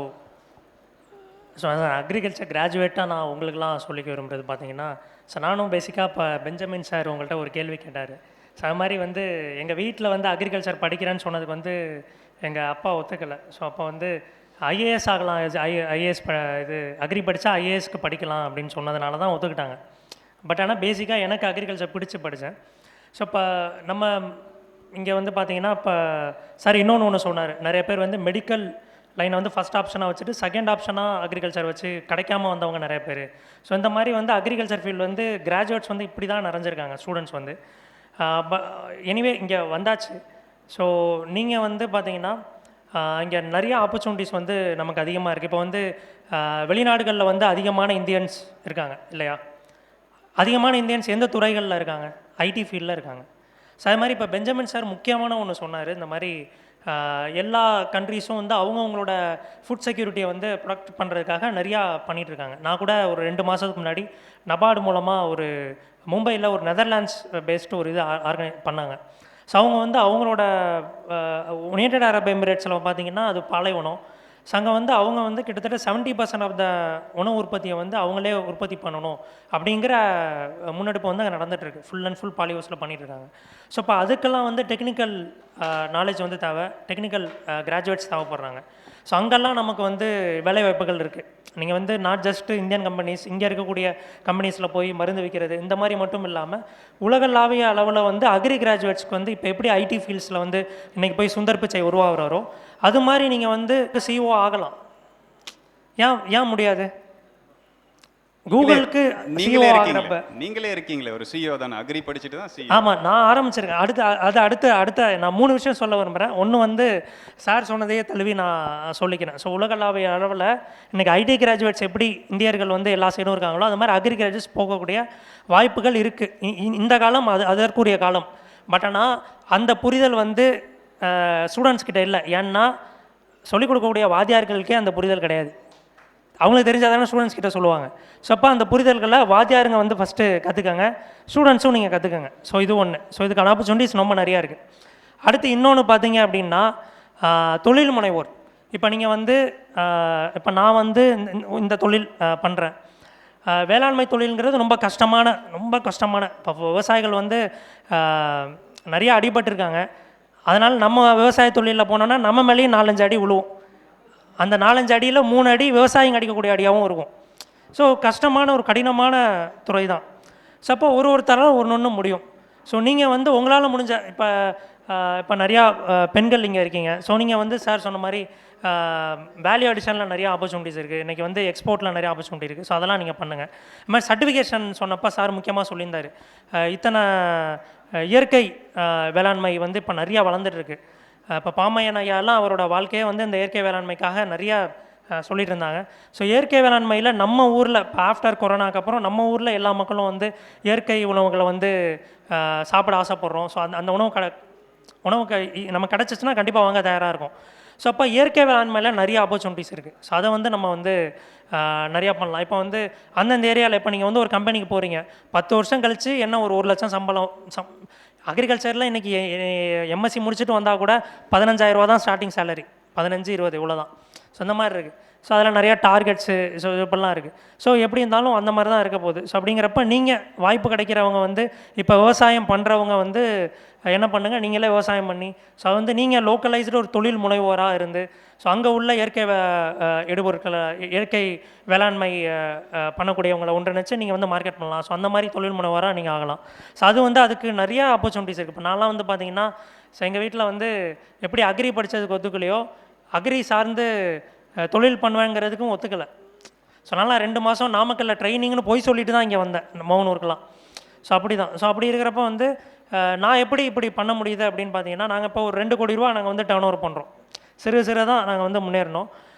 அக்ரிகல்ச்சர் கிராஜுவேட்டாக நான் உங்களுக்குலாம் சொல்லிக்க விரும்புகிறது பார்த்தீங்கன்னா, ஸோ நானும் பேசிக்காக இப்போ பெஞ்சமின் சார் உங்கள்கிட்ட ஒரு கேள்வி கேட்டார். ஸோ அது மாதிரி வந்து எங்கள் வீட்டில் வந்து அக்ரிகல்ச்சர் படிக்கிறேன்னு சொன்னதுக்கு வந்து எங்கள் அப்பா ஒத்துக்கலை. ஸோ அப்போ வந்து ஐஏஎஸ் ஆகலாம், ஐஏஎஸ் இது அக்ரி படித்தா ஐஏஎஸ்க்கு படிக்கலாம் அப்படின்னு சொன்னதுனால தான் ஒத்துக்கிட்டாங்க. பட் ஆனால் பேசிக்காக எனக்கு அக்ரிகல்ச்சர் பிடிச்சி படித்தேன். ஸோ இப்போ நம்ம இங்கே வந்து பார்த்தீங்கன்னா இப்போ சார் இன்னொன்று சொன்னார், நிறைய பேர் வந்து மெடிக்கல் லைனை வந்து ஃபஸ்ட் ஆப்ஷனாக வச்சுட்டு செகண்ட் ஆப்ஷனாக அக்ரிகல்ச்சர் வச்சு கிடைக்காம வந்தவங்க நிறைய பேர். ஸோ இந்த மாதிரி வந்து அக்ரிகல்ச்சர் ஃபீல்டு வந்து கிராஜுவேட்ஸ் வந்து இப்படி தான் நிறைஞ்சிருக்காங்க ஸ்டூடெண்ட்ஸ் வந்து. எனிவே இங்கே வந்தாச்சு. ஸோ நீங்கள் வந்து பார்த்தீங்கன்னா இங்கே நிறைய ஆப்பர்ச்சுனிட்டிஸ் வந்து நமக்கு அதிகமாக இருக்குது. இப்போ வந்து வெளிநாடுகளில் வந்து அதிகமான இந்தியன்ஸ் இருக்காங்க இல்லையா? அதிகமான இந்தியன்ஸ் எந்த துறைகளில் இருக்காங்க? ஐடி ஃபீல்டில் இருக்காங்க. ஸோ அது மாதிரி இப்போ பெஞ்சமின் சார் முக்கியமான ஒன்று சொன்னார், இந்த மாதிரி எல்லா கண்ட்ரீஸும் வந்து அவங்கவுங்களோட ஃபுட் செக்யூரிட்டியை வந்து ப்ரொடக்ட் பண்ணுறதுக்காக நிறையா பண்ணிகிட்ருக்காங்க. நான் கூட ஒரு 2 மாதத்துக்கு முன்னாடி நபார்டு மூலமாக ஒரு மும்பையில் ஒரு நெதர்லாண்ட்ஸ் பேஸ்டு ஒரு இது பண்ணாங்க. ஸோ அவங்க வந்து அவங்களோட யுனைடெட் அரப் எமிரேட்ஸில் பார்த்தீங்கன்னா அது பாலைவனம். ஸோ அங்கே வந்து அவங்க வந்து கிட்டத்தட்ட 70% ஆஃப் த உணவு உற்பத்தியை வந்து அவங்களே உற்பத்தி பண்ணணும் அப்படிங்கிற முன்னெடுப்பு வந்து அங்கே நடந்துகிட்ருக்கு. ஃபுல் அண்ட் ஃபுல் பாலிஹவுஸில் பண்ணிகிட்ருக்காங்க. ஸோ இப்போ அதுக்கெல்லாம் வந்து டெக்னிக்கல் நாலேஜ் வந்து தேவை, டெக்னிக்கல் கிராஜுவேட்ஸ் தேவைப்படுறாங்க. ஸோ அங்கெல்லாம் நமக்கு வந்து வேலைவாய்ப்புகள் இருக்குது. நீங்கள் வந்து நாட் ஜஸ்ட் இந்தியன் கம்பெனிஸ், இங்கே இருக்கக்கூடிய கம்பெனிஸில் போய் மருந்து விற்கிறது இந்த மாதிரி மட்டும் இல்லாமல் உலகளாவிய அளவில் வந்து அக்ரி கிராஜுவேட்ஸ்க்கு வந்து இப்போ எப்படி ஐடி ஃபீல்ட்ஸில் வந்து இன்றைக்கி போய் சுந்தர் பிச்சை உருவாகிறாரோ அது மாதிரி நீங்கள் வந்து சிஓ ஆகலாம். ஏன் முடியாது? கூகுளுக்கு நீங்களே இருக்கீங்களே ஒரு சிஓ தானே, அக்ரி படிச்சுட்டு தான் சிஓ. ஆமாம், நான் ஆரம்பிச்சிருக்கேன். அடுத்த நான் 3 விஷயம் சொல்ல விரும்புகிறேன். ஒன்று வந்து சார் சொன்னதையே தழுவி நான் சொல்லிக்கிறேன். ஸோ உலகளாவிய அளவில் இன்றைக்கி ஐடி கிராஜுவேட்ஸ் எப்படி இந்தியர்கள் வந்து எல்லா சைடும் இருக்காங்களோ அது மாதிரி அக்ரி கிராஜுவேட்ஸ் போகக்கூடிய வாய்ப்புகள் இருக்குது. இந்த காலம் அதற்குரிய காலம். பட் ஆனால் அந்த புரிதல் வந்து ஸ்டூடெண்ட்ஸ் கிட்ட இல்லை. ஏன்னா சொல்லிக் கொடுக்கக்கூடிய வாத்தியார்களுக்கே அந்த புரிதல் கிடையாது. அவங்களுக்கு தெரிஞ்சால் தானே ஸ்டூடெண்ட்ஸ் கிட்ட சொல்லுவாங்க. ஸோ அப்போ அந்த புரிதல்களை வாத்தியாருங்க வந்து ஃபஸ்ட்டு கற்றுக்கங்க, ஸ்டூடெண்ட்ஸும் நீங்கள் கற்றுக்கங்க. ஸோ இது ஒன்று. ஸோ இதுக்கான ஆப்பர்ச்சுனிட்டிஸ் ரொம்ப நிறையா இருக்குது. அடுத்து இன்னொன்று பார்த்தீங்க அப்படின்னா தொழில் முனைவோர். இப்போ நீங்கள் வந்து இப்போ நான் வந்து இந்த தொழில் பண்ணுறேன். வேளாண்மை தொழில்ங்கிறது ரொம்ப கஷ்டமான இப்போ விவசாயிகள் வந்து நிறையா அடிபட்டிருக்காங்க. அதனால் நம்ம விவசாய தொழிலில் போனோன்னா நம்ம மேலேயும் 4-5 அடி விழுவும். அந்த 4-5 அடியில் 3 அடி விவசாயிங்க அடிக்கக்கூடிய அடியாகவும் இருக்கும். ஸோ கஷ்டமான ஒரு கடினமான துறை தான். ஸோ அப்போ ஒருத்தரால் ஒன்று முடியும். ஸோ நீங்கள் வந்து உங்களால் முடிஞ்ச இப்போ இப்போ நிறையா பெண்கள் இங்கே இருக்கீங்க. ஸோ நீங்கள் வந்து சார் சொன்ன மாதிரி வேல்யூ அடிஷனில் நிறைய ஆப்பர்ச்சுனிட்டிஸ் இருக்குது. இன்றைக்கி வந்து எக்ஸ்போர்ட்டில் நிறைய ஆப்பர்ச்சுனிட்டி இருக்குது. ஸோ அதெல்லாம் நீங்கள் பண்ணுங்கள். இது மாதிரி சர்டிஃபிகேஷன் சொன்னப்போ சார் முக்கியமாக சொல்லியிருந்தார். இத்தனை இயற்கை வேளாண்மை வந்து இப்போ நிறையா வளர்ந்துட்டுருக்கு. இப்போ பாமையன் ஐயாலாம் அவரோட வாழ்க்கையை வந்து இந்த இயற்கை வேளாண்மைக்காக நிறையா சொல்லிட்டு இருந்தாங்க. ஸோ இயற்கை வேளாண்மையில் நம்ம ஊரில் இப்போ ஆஃப்டர் கொரோனாக்கு அப்புறம் நம்ம ஊரில் எல்லா மக்களும் வந்து இயற்கை உணவுகளை வந்து சாப்பிட ஆசைப்பட்றோம். ஸோ அந்த உணவு நம்ம கிடச்சிச்சின்னா கண்டிப்பாக வாங்க தயாராக இருக்கும். ஸோ அப்போ இயற்கை வேளாண்மையில் நிறைய ஆப்பர்ச்சுனிட்டிஸ் இருக்குது. ஸோ அதை வந்து நம்ம வந்து நிறையா பண்ணலாம். இப்போ வந்து அந்தந்த ஏரியாவில் இப்போ நீங்கள் வந்து ஒரு கம்பெனிக்கு போகிறீங்க, 10 வருஷம் கழித்து என்ன ஒரு 1 லட்சம் சம்பளம் அக்ரிகல்ச்சரில் இன்றைக்கி எம்எஸ்சி முடிச்சுட்டு வந்தால் கூட 15,000 ரூபா தான் ஸ்டார்டிங் சேலரி, 15-20 இவ்வளோ தான். ஸோ அந்த மாதிரி இருக்குது. ஸோ அதில் நிறையா டார்கெட்ஸு ஸோ இப்படிலாம் இருக்குது. ஸோ எப்படி இருந்தாலும் அந்த மாதிரி தான் இருக்க போகுது. ஸோ அப்படிங்கிறப்ப நீங்கள் வாய்ப்பு கிடைக்கிறவங்க வந்து இப்போ விவசாயம் பண்ணுறவங்க வந்து என்ன பண்ணுங்கள், நீங்களே விவசாயம் பண்ணி ஸோ வந்து நீங்கள் லோக்கலைஸ்டு ஒரு தொழில் முனைவோராக இருந்து ஸோ அங்கே உள்ள இயற்கை இடுபொருட்களை இயற்கை வேளாண்மை பண்ணக்கூடியவங்களை ஒன்றிணைச்சு நீங்கள் வந்து மார்க்கெட் பண்ணலாம். ஸோ அந்த மாதிரி தொழில் முனைவோராக நீங்கள் ஆகலாம். ஸோ அது வந்து அதுக்கு நிறையா ஆப்பர்ச்சுனிட்டிஸ் இருக்குது. இப்போ நான்லாம் வந்து பார்த்தீங்கன்னா ஸோ எங்கள் வீட்டில் வந்து எப்படி அக்ரி படித்ததுக்கு ஒத்துக்கலையோ அக்ரி சார்ந்து தொழில் பண்ணுவேங்கிறதுக்கும் ஒத்துக்கலை. ஸோ நல்லா 2 மாதம் நாமக்கல்ல ட்ரைனிங்னு போய் சொல்லிட்டு தான் இங்கே வந்தேன் மௌனூருக்கெலாம். ஸோ அப்படி தான். ஸோ அப்படி இருக்கிறப்ப வந்து நான் எப்படி இப்படி பண்ண முடியுது அப்படின்னு பார்த்தீங்கன்னா, நாங்கள் இப்போ ஒரு 2 கோடி ரூபா நாங்கள் வந்து டர்ன் ஓவர் பண்ணுறோம். சிறு தான் நாங்கள் வந்து முன்னேறினோம்.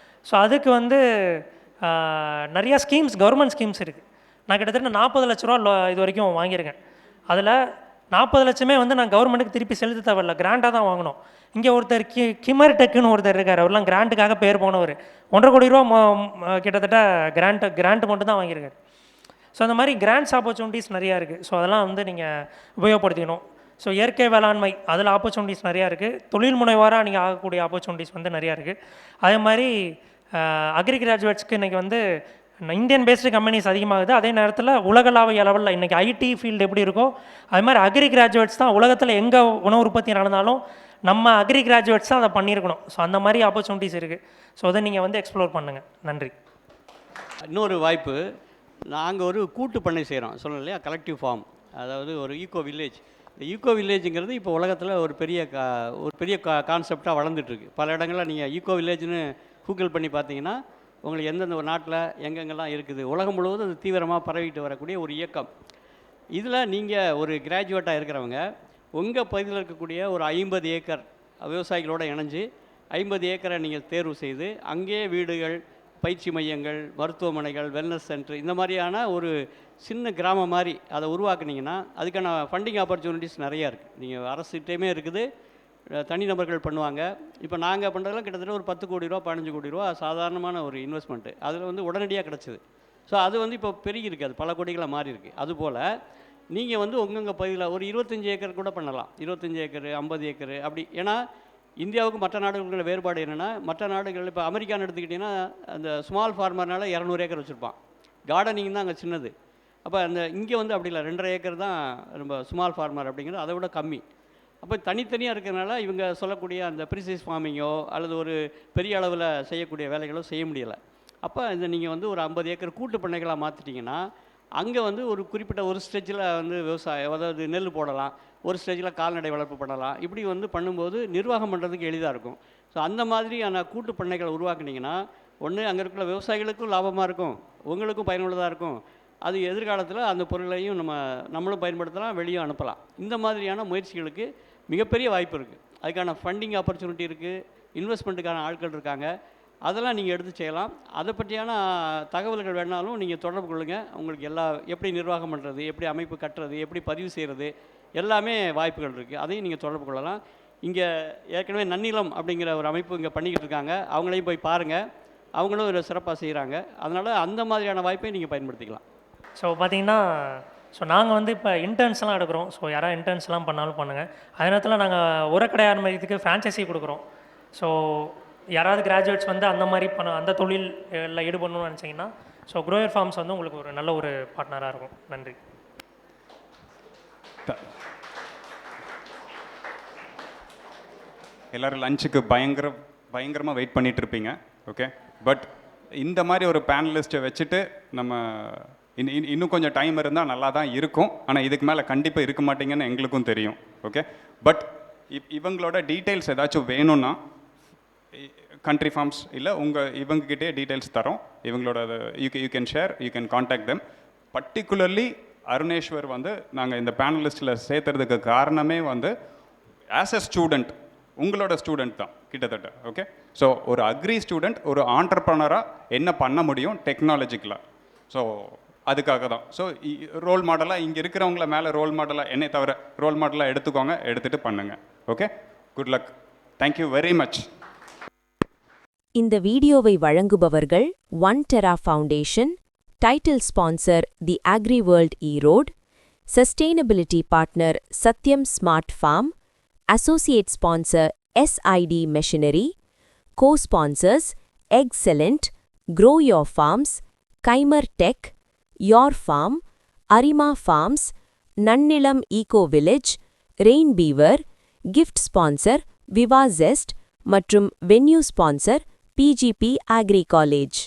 ஸோ அதுக்கு வந்து நிறையா ஸ்கீம்ஸ், கவர்மெண்ட் ஸ்கீம்ஸ் இருக்குது. நான் கிட்டத்தட்ட 40 லட்ச ரூபா இது வரைக்கும் வாங்கியிருக்கேன். அதில் 40 லட்சமே வந்து நான் கவர்மெண்ட்டுக்கு திருப்பி செலுத்த தேவையில்ல, கிராண்டாக தான் வாங்கினோம். இங்கே ஒருத்தர் கிமர் டெக்குன்னு ஒருத்தர் இருக்கார். அவர்லாம் கிராண்ட்டுக்காக பேர் போனவர். 1.5 கோடி ரூபா கிட்டத்தட்ட கிராண்ட் மட்டும் தான் வாங்கியிருக்காரு. ஸோ அந்த மாதிரி கிராண்ட்ஸ் ஆப்பர்ச்சுனிட்டிஸ் நிறையா இருக்குது. ஸோ அதெல்லாம் வந்து நீங்கள் உபயோகப்படுத்திக்கணும். ஸோ இயற்கை வேளாண்மை அதில் ஆப்பர்ச்சுனிட்டிஸ் நிறையா இருக்குது. தொழில் முனைவாராக நீங்கள் ஆகக்கூடிய ஆப்பர்ச்சுனிட்டிஸ் வந்து நிறையா இருக்குது. அதே மாதிரி அக்ரி கிராஜுவேட்ஸ்க்கு இன்றைக்கி வந்து இந்தியன் பேஸ்டு கம்பெனிஸ் அதிகமாகுது. அதே நேரத்தில் உலகளாவிய அளவில் இன்றைக்கி ஐடி ஃபீல்டு எப்படி இருக்கோ அது மாதிரி அக்ரி கிராஜுவேட்ஸ் தான் உலகத்தில் எங்கே உணவு உற்பத்தி நடந்தாலும் நம்ம அக்ரி கிராஜுவேட்ஸ் தான் அதை பண்ணியிருக்கணும். ஸோ அந்த மாதிரி ஆப்பர்ச்சுனிட்டிஸ் இருக்குது. ஸோ அதை நீங்கள் வந்து எக்ஸ்ப்ளோர் பண்ணுங்கள். நன்றி. இன்னொரு வாய்ப்பு, நாங்கள் ஒரு கூட்டு பண்ணை செய்கிறோம் சொல்லணும் இல்லையா, கலெக்டிவ் ஃபார்ம், அதாவது ஒரு ஈகோ வில்லேஜ். இந்த ஈகோ வில்லேஜுங்கிறது இப்போ உலகத்தில் ஒரு பெரிய கான்செப்டாக வளர்ந்துட்டுருக்கு. பல இடங்களில் நீங்கள் ஈகோ வில்லேஜ்னு கூகுள் பண்ணி பார்த்தீங்கன்னா உங்களுக்கு எந்தெந்த ஒரு நாட்டில் எங்கெங்கெல்லாம் இருக்குது, உலகம் முழுவதும் அது தீவிரமாக பரவிட்டு வரக்கூடிய ஒரு இயக்கம். இதில் நீங்கள் ஒரு கிராஜுவேட்டாக இருக்கிறவங்க உங்கள் பகுதியில் இருக்கக்கூடிய ஒரு 50 ஏக்கர் விவசாயிகளோடு இணைஞ்சு 50 ஏக்கரை நீங்கள் தேர்வு செய்து அங்கே வீடுகள், பயிற்சி மையங்கள், மருத்துவமனைகள், வெல்னஸ் சென்டர் இந்த மாதிரியான ஒரு சின்ன கிராமம் மாதிரி அதை உருவாக்குனீங்கன்னா அதுக்கான ஃபண்டிங் ஆப்பர்ச்சுனிட்டிஸ் நிறையா இருக்குது. நீங்கள் அரசுகிட்டையுமே இருக்குது, தனிநபர்கள் பண்ணுவாங்க. இப்போ நாங்கள் பண்ணுறதுலாம் கிட்டத்தட்ட ஒரு 10 கோடி ரூபா 15 கோடி ரூபா சாதாரணமான ஒரு இன்வெஸ்ட்மெண்ட்டு. அதில் வந்து உடனடியாக கிடச்சிது. ஸோ அது வந்து இப்போ பெருகி இருக்குது, அது பல கோடிகளாக மாறி இருக்குது. அதுபோல் நீங்கள் வந்து உங்கள் பகுதியில் ஒரு 25 ஏக்கர் கூட பண்ணலாம். 25 ஏக்கர் 50 ஏக்கர் அப்படி. ஏன்னா இந்தியாவுக்கும் மற்ற நாடுகளோட வேறுபாடு என்னென்னா, மற்ற நாடுகள் இப்போ அமெரிக்கான்னு எடுத்துக்கிட்டிங்கன்னா அந்த ஸ்மால் ஃபார்மர்னால 200 ஏக்கர் வச்சுருப்பான். கார்டனிங் தான் அங்கே சின்னது. அப்போ அந்த இங்கே வந்து அப்படி இல்லை, 2.5 ஏக்கர் தான் ரொம்ப ஸ்மால் ஃபார்மர் அப்படிங்கிறது அதை விட கம்மி. அப்போ தனித்தனியாக இருக்கிறதுனால இவங்க சொல்லக்கூடிய அந்த ப்ரிசைஸ் ஃபார்மிங்கோ அல்லது ஒரு பெரிய அளவில் செய்யக்கூடிய வேலைகளோ செய்ய முடியலை. அப்போ இந்த நீங்கள் வந்து ஒரு 50 ஏக்கர் கூட்டு பண்ணைகளாக மாற்றிட்டிங்கன்னா அங்கே வந்து ஒரு குறிப்பிட்ட ஒரு ஸ்டேஜில் வந்து விவசாயம், அதாவது நெல் போடலாம், ஒரு ஸ்டேஜில் கால்நடை வளர்ப்பு பண்ணலாம். இப்படி வந்து பண்ணும்போது நிர்வாகம் பண்ணுறதுக்கு எளிதாக இருக்கும். ஸோ அந்த மாதிரியான கூட்டு பண்ணைகளை உருவாக்குனீங்கன்னா ஒன்று அங்கே இருக்கிற விவசாயிகளுக்கும் லாபமாக இருக்கும், உங்களுக்கும் பயனுள்ளதாக இருக்கும். அது எதிர்காலத்தில் அந்த பொருளையும் நம்மளும் பயன்படுத்தலாம், வெளியும் அனுப்பலாம். இந்த மாதிரியான முயற்சிகளுக்கு மிகப்பெரிய வாய்ப்பு இருக்குது. அதுக்கான ஃபண்டிங் ஆப்பர்ச்சுனிட்டி இருக்குது, இன்வெஸ்ட்மெண்ட்டுக்கான ஆட்கள் இருக்காங்க. அதெல்லாம் நீங்கள் எடுத்து செய்யலாம். அதை பற்றியான தகவல்கள் வேணாலும் நீங்கள் தொடர்பு கொள்ளுங்கள். உங்களுக்கு எப்படி நிர்வாகம் பண்ணுறது, எப்படி அமைப்பு கட்டுறது, எப்படி பதிவு செய்கிறது எல்லாமே வாய்ப்புகள் இருக்குது. அதையும் நீங்கள் தொடர்பு கொள்ளலாம். இங்கே ஏற்கனவே நன்னிலம் அப்படிங்கிற ஒரு அமைப்பு இங்கே பண்ணிக்கிட்டு இருக்காங்க. அவங்களையும் போய் பாருங்கள், அவங்களும் ஒரு சிறப்பாக செய்கிறாங்க. அதனால் அந்த மாதிரியான வாய்ப்பை நீங்கள் பயன்படுத்திக்கலாம். ஸோ பார்த்தீங்கன்னா நாங்கள் வந்து இப்போ இன்டர்ன்ஸ்லாம் எடுக்கிறோம். ஸோ யாராவது இன்டர்ன்ஸ்லாம் பண்ணாலும் பண்ணுங்கள். அதே நேரத்தில் நாங்கள் உரக்கடை ஆரம்பிக்கிறதுக்கு ஃப்ரான்ச்சைஸி கொடுக்குறோம். ஸோ யாராவது கிராஜுவேட்ஸ் வந்து அந்த மாதிரி அந்த தொழிலில் ஈடுபடணும்னு நினச்சிங்கன்னா க்ரோயர் ஃபார்ம்ஸ் வந்து உங்களுக்கு ஒரு நல்ல ஒரு பார்ட்னராக இருக்கும். நன்றி. எல்லோரும் லஞ்சுக்கு பயங்கரமாக வெயிட் பண்ணிகிட்டு இருப்பீங்க. ஓகே, பட் இந்த மாதிரி ஒரு பேனலிஸ்ட்டை வச்சுட்டு நம்ம இன்னும் கொஞ்சம் டைம் இருந்தால் நல்லா தான் இருக்கும். ஆனால் இதுக்கு மேலே கண்டிப்பாக இருக்க மாட்டீங்கன்னு எங்களுக்கும் தெரியும். ஓகே, பட் இவங்களோட டீட்டெயில்ஸ் ஏதாச்சும் வேணும்னா கண்ட்ரி ஃபார்ம்ஸ் இல்லை இவங்ககிட்டே டீட்டெயில்ஸ் தரோம். இவங்களோட you can share, you can contact them. Particularly Aruneswar வந்து நாங்கள் இந்த பேனலிஸ்ட்டில் சேர்த்துறதுக்கு காரணமே வந்து ஆஸ் எ ஸ்டூடெண்ட், உங்களோட ஸ்டூடெண்ட் தான் கிட்டத்தட்ட. ஓகே, ஸோ ஒரு அக்ரி ஸ்டூடெண்ட் ஒரு ஆண்டர்ப்ரனராக என்ன பண்ண முடியும் டெக்னாலஜிக்கலாக, ஸோ அதுக்காக தான். ஸோ ரோல் மாடலாக இங்கே இருக்கிறவங்கள மேலே ரோல் மாடலாக என்னை தவிர ரோல் மாடலாக எடுத்துக்கோங்க, எடுத்துகிட்டு பண்ணுங்கள். Okay, good luck. Thank you very much. இந்த வீடியோவை வழங்குபவர்கள் One Terra Foundation, title sponsor the Agri World Erode, sustainability partner Sathyam smart form, associate sponsor SID machinery, co-sponsors excellent, grow your farms, Kymer tech, your farm, Arima farms, Nannilam eco village, rain beaver, gift sponsor Viva Zest மற்றும் venue sponsor PGP agri college.